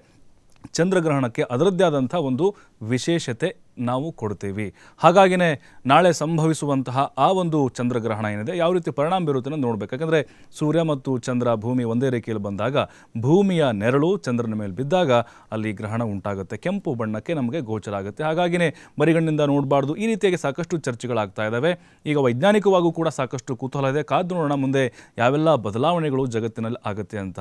ಚಂದ್ರಗ್ರಹಣಕ್ಕೆ ಅದರದ್ದೇ ಆದಂಥ ಒಂದು ವಿಶೇಷತೆ ನಾವು ಕೊಡ್ತೀವಿ. ಹಾಗಾಗಿನೇ ನಾಳೆ ಸಂಭವಿಸುವಂತಹ ಆ ಒಂದು ಚಂದ್ರಗ್ರಹಣ ಏನಿದೆ ಯಾವ ರೀತಿ ಪರಿಣಾಮ ಬೀರುತ್ತೆ ಅನ್ನೋದು ನೋಡಬೇಕು. ಯಾಕಂದರೆ ಸೂರ್ಯ ಮತ್ತು ಚಂದ್ರ ಭೂಮಿ ಒಂದೇ ರೇಖೆಯಲ್ಲಿ ಬಂದಾಗ ಭೂಮಿಯ ನೆರಳು ಚಂದ್ರನ ಮೇಲೆ ಬಿದ್ದಾಗ ಅಲ್ಲಿ ಗ್ರಹಣ ಉಂಟಾಗುತ್ತೆ, ಕೆಂಪು ಬಣ್ಣಕ್ಕೆ ನಮಗೆ ಗೋಚರ ಆಗುತ್ತೆ. ಹಾಗಾಗಿನೇ ಬರಿಗಣ್ಣಿಂದ ನೋಡಬಾರ್ದು. ಈ ರೀತಿಯಾಗಿ ಸಾಕಷ್ಟು ಚರ್ಚೆಗಳಾಗ್ತಾ ಇದ್ದಾವೆ. ಈಗ ವೈಜ್ಞಾನಿಕವಾಗೂ ಕೂಡ ಸಾಕಷ್ಟು ಕುತೂಹಲ ಇದೆ. ಕಾದು ನೋಡೋಣ ಮುಂದೆ ಯಾವೆಲ್ಲ ಬದಲಾವಣೆಗಳು ಜಗತ್ತಿನಲ್ಲಿ ಆಗುತ್ತೆ ಅಂತ.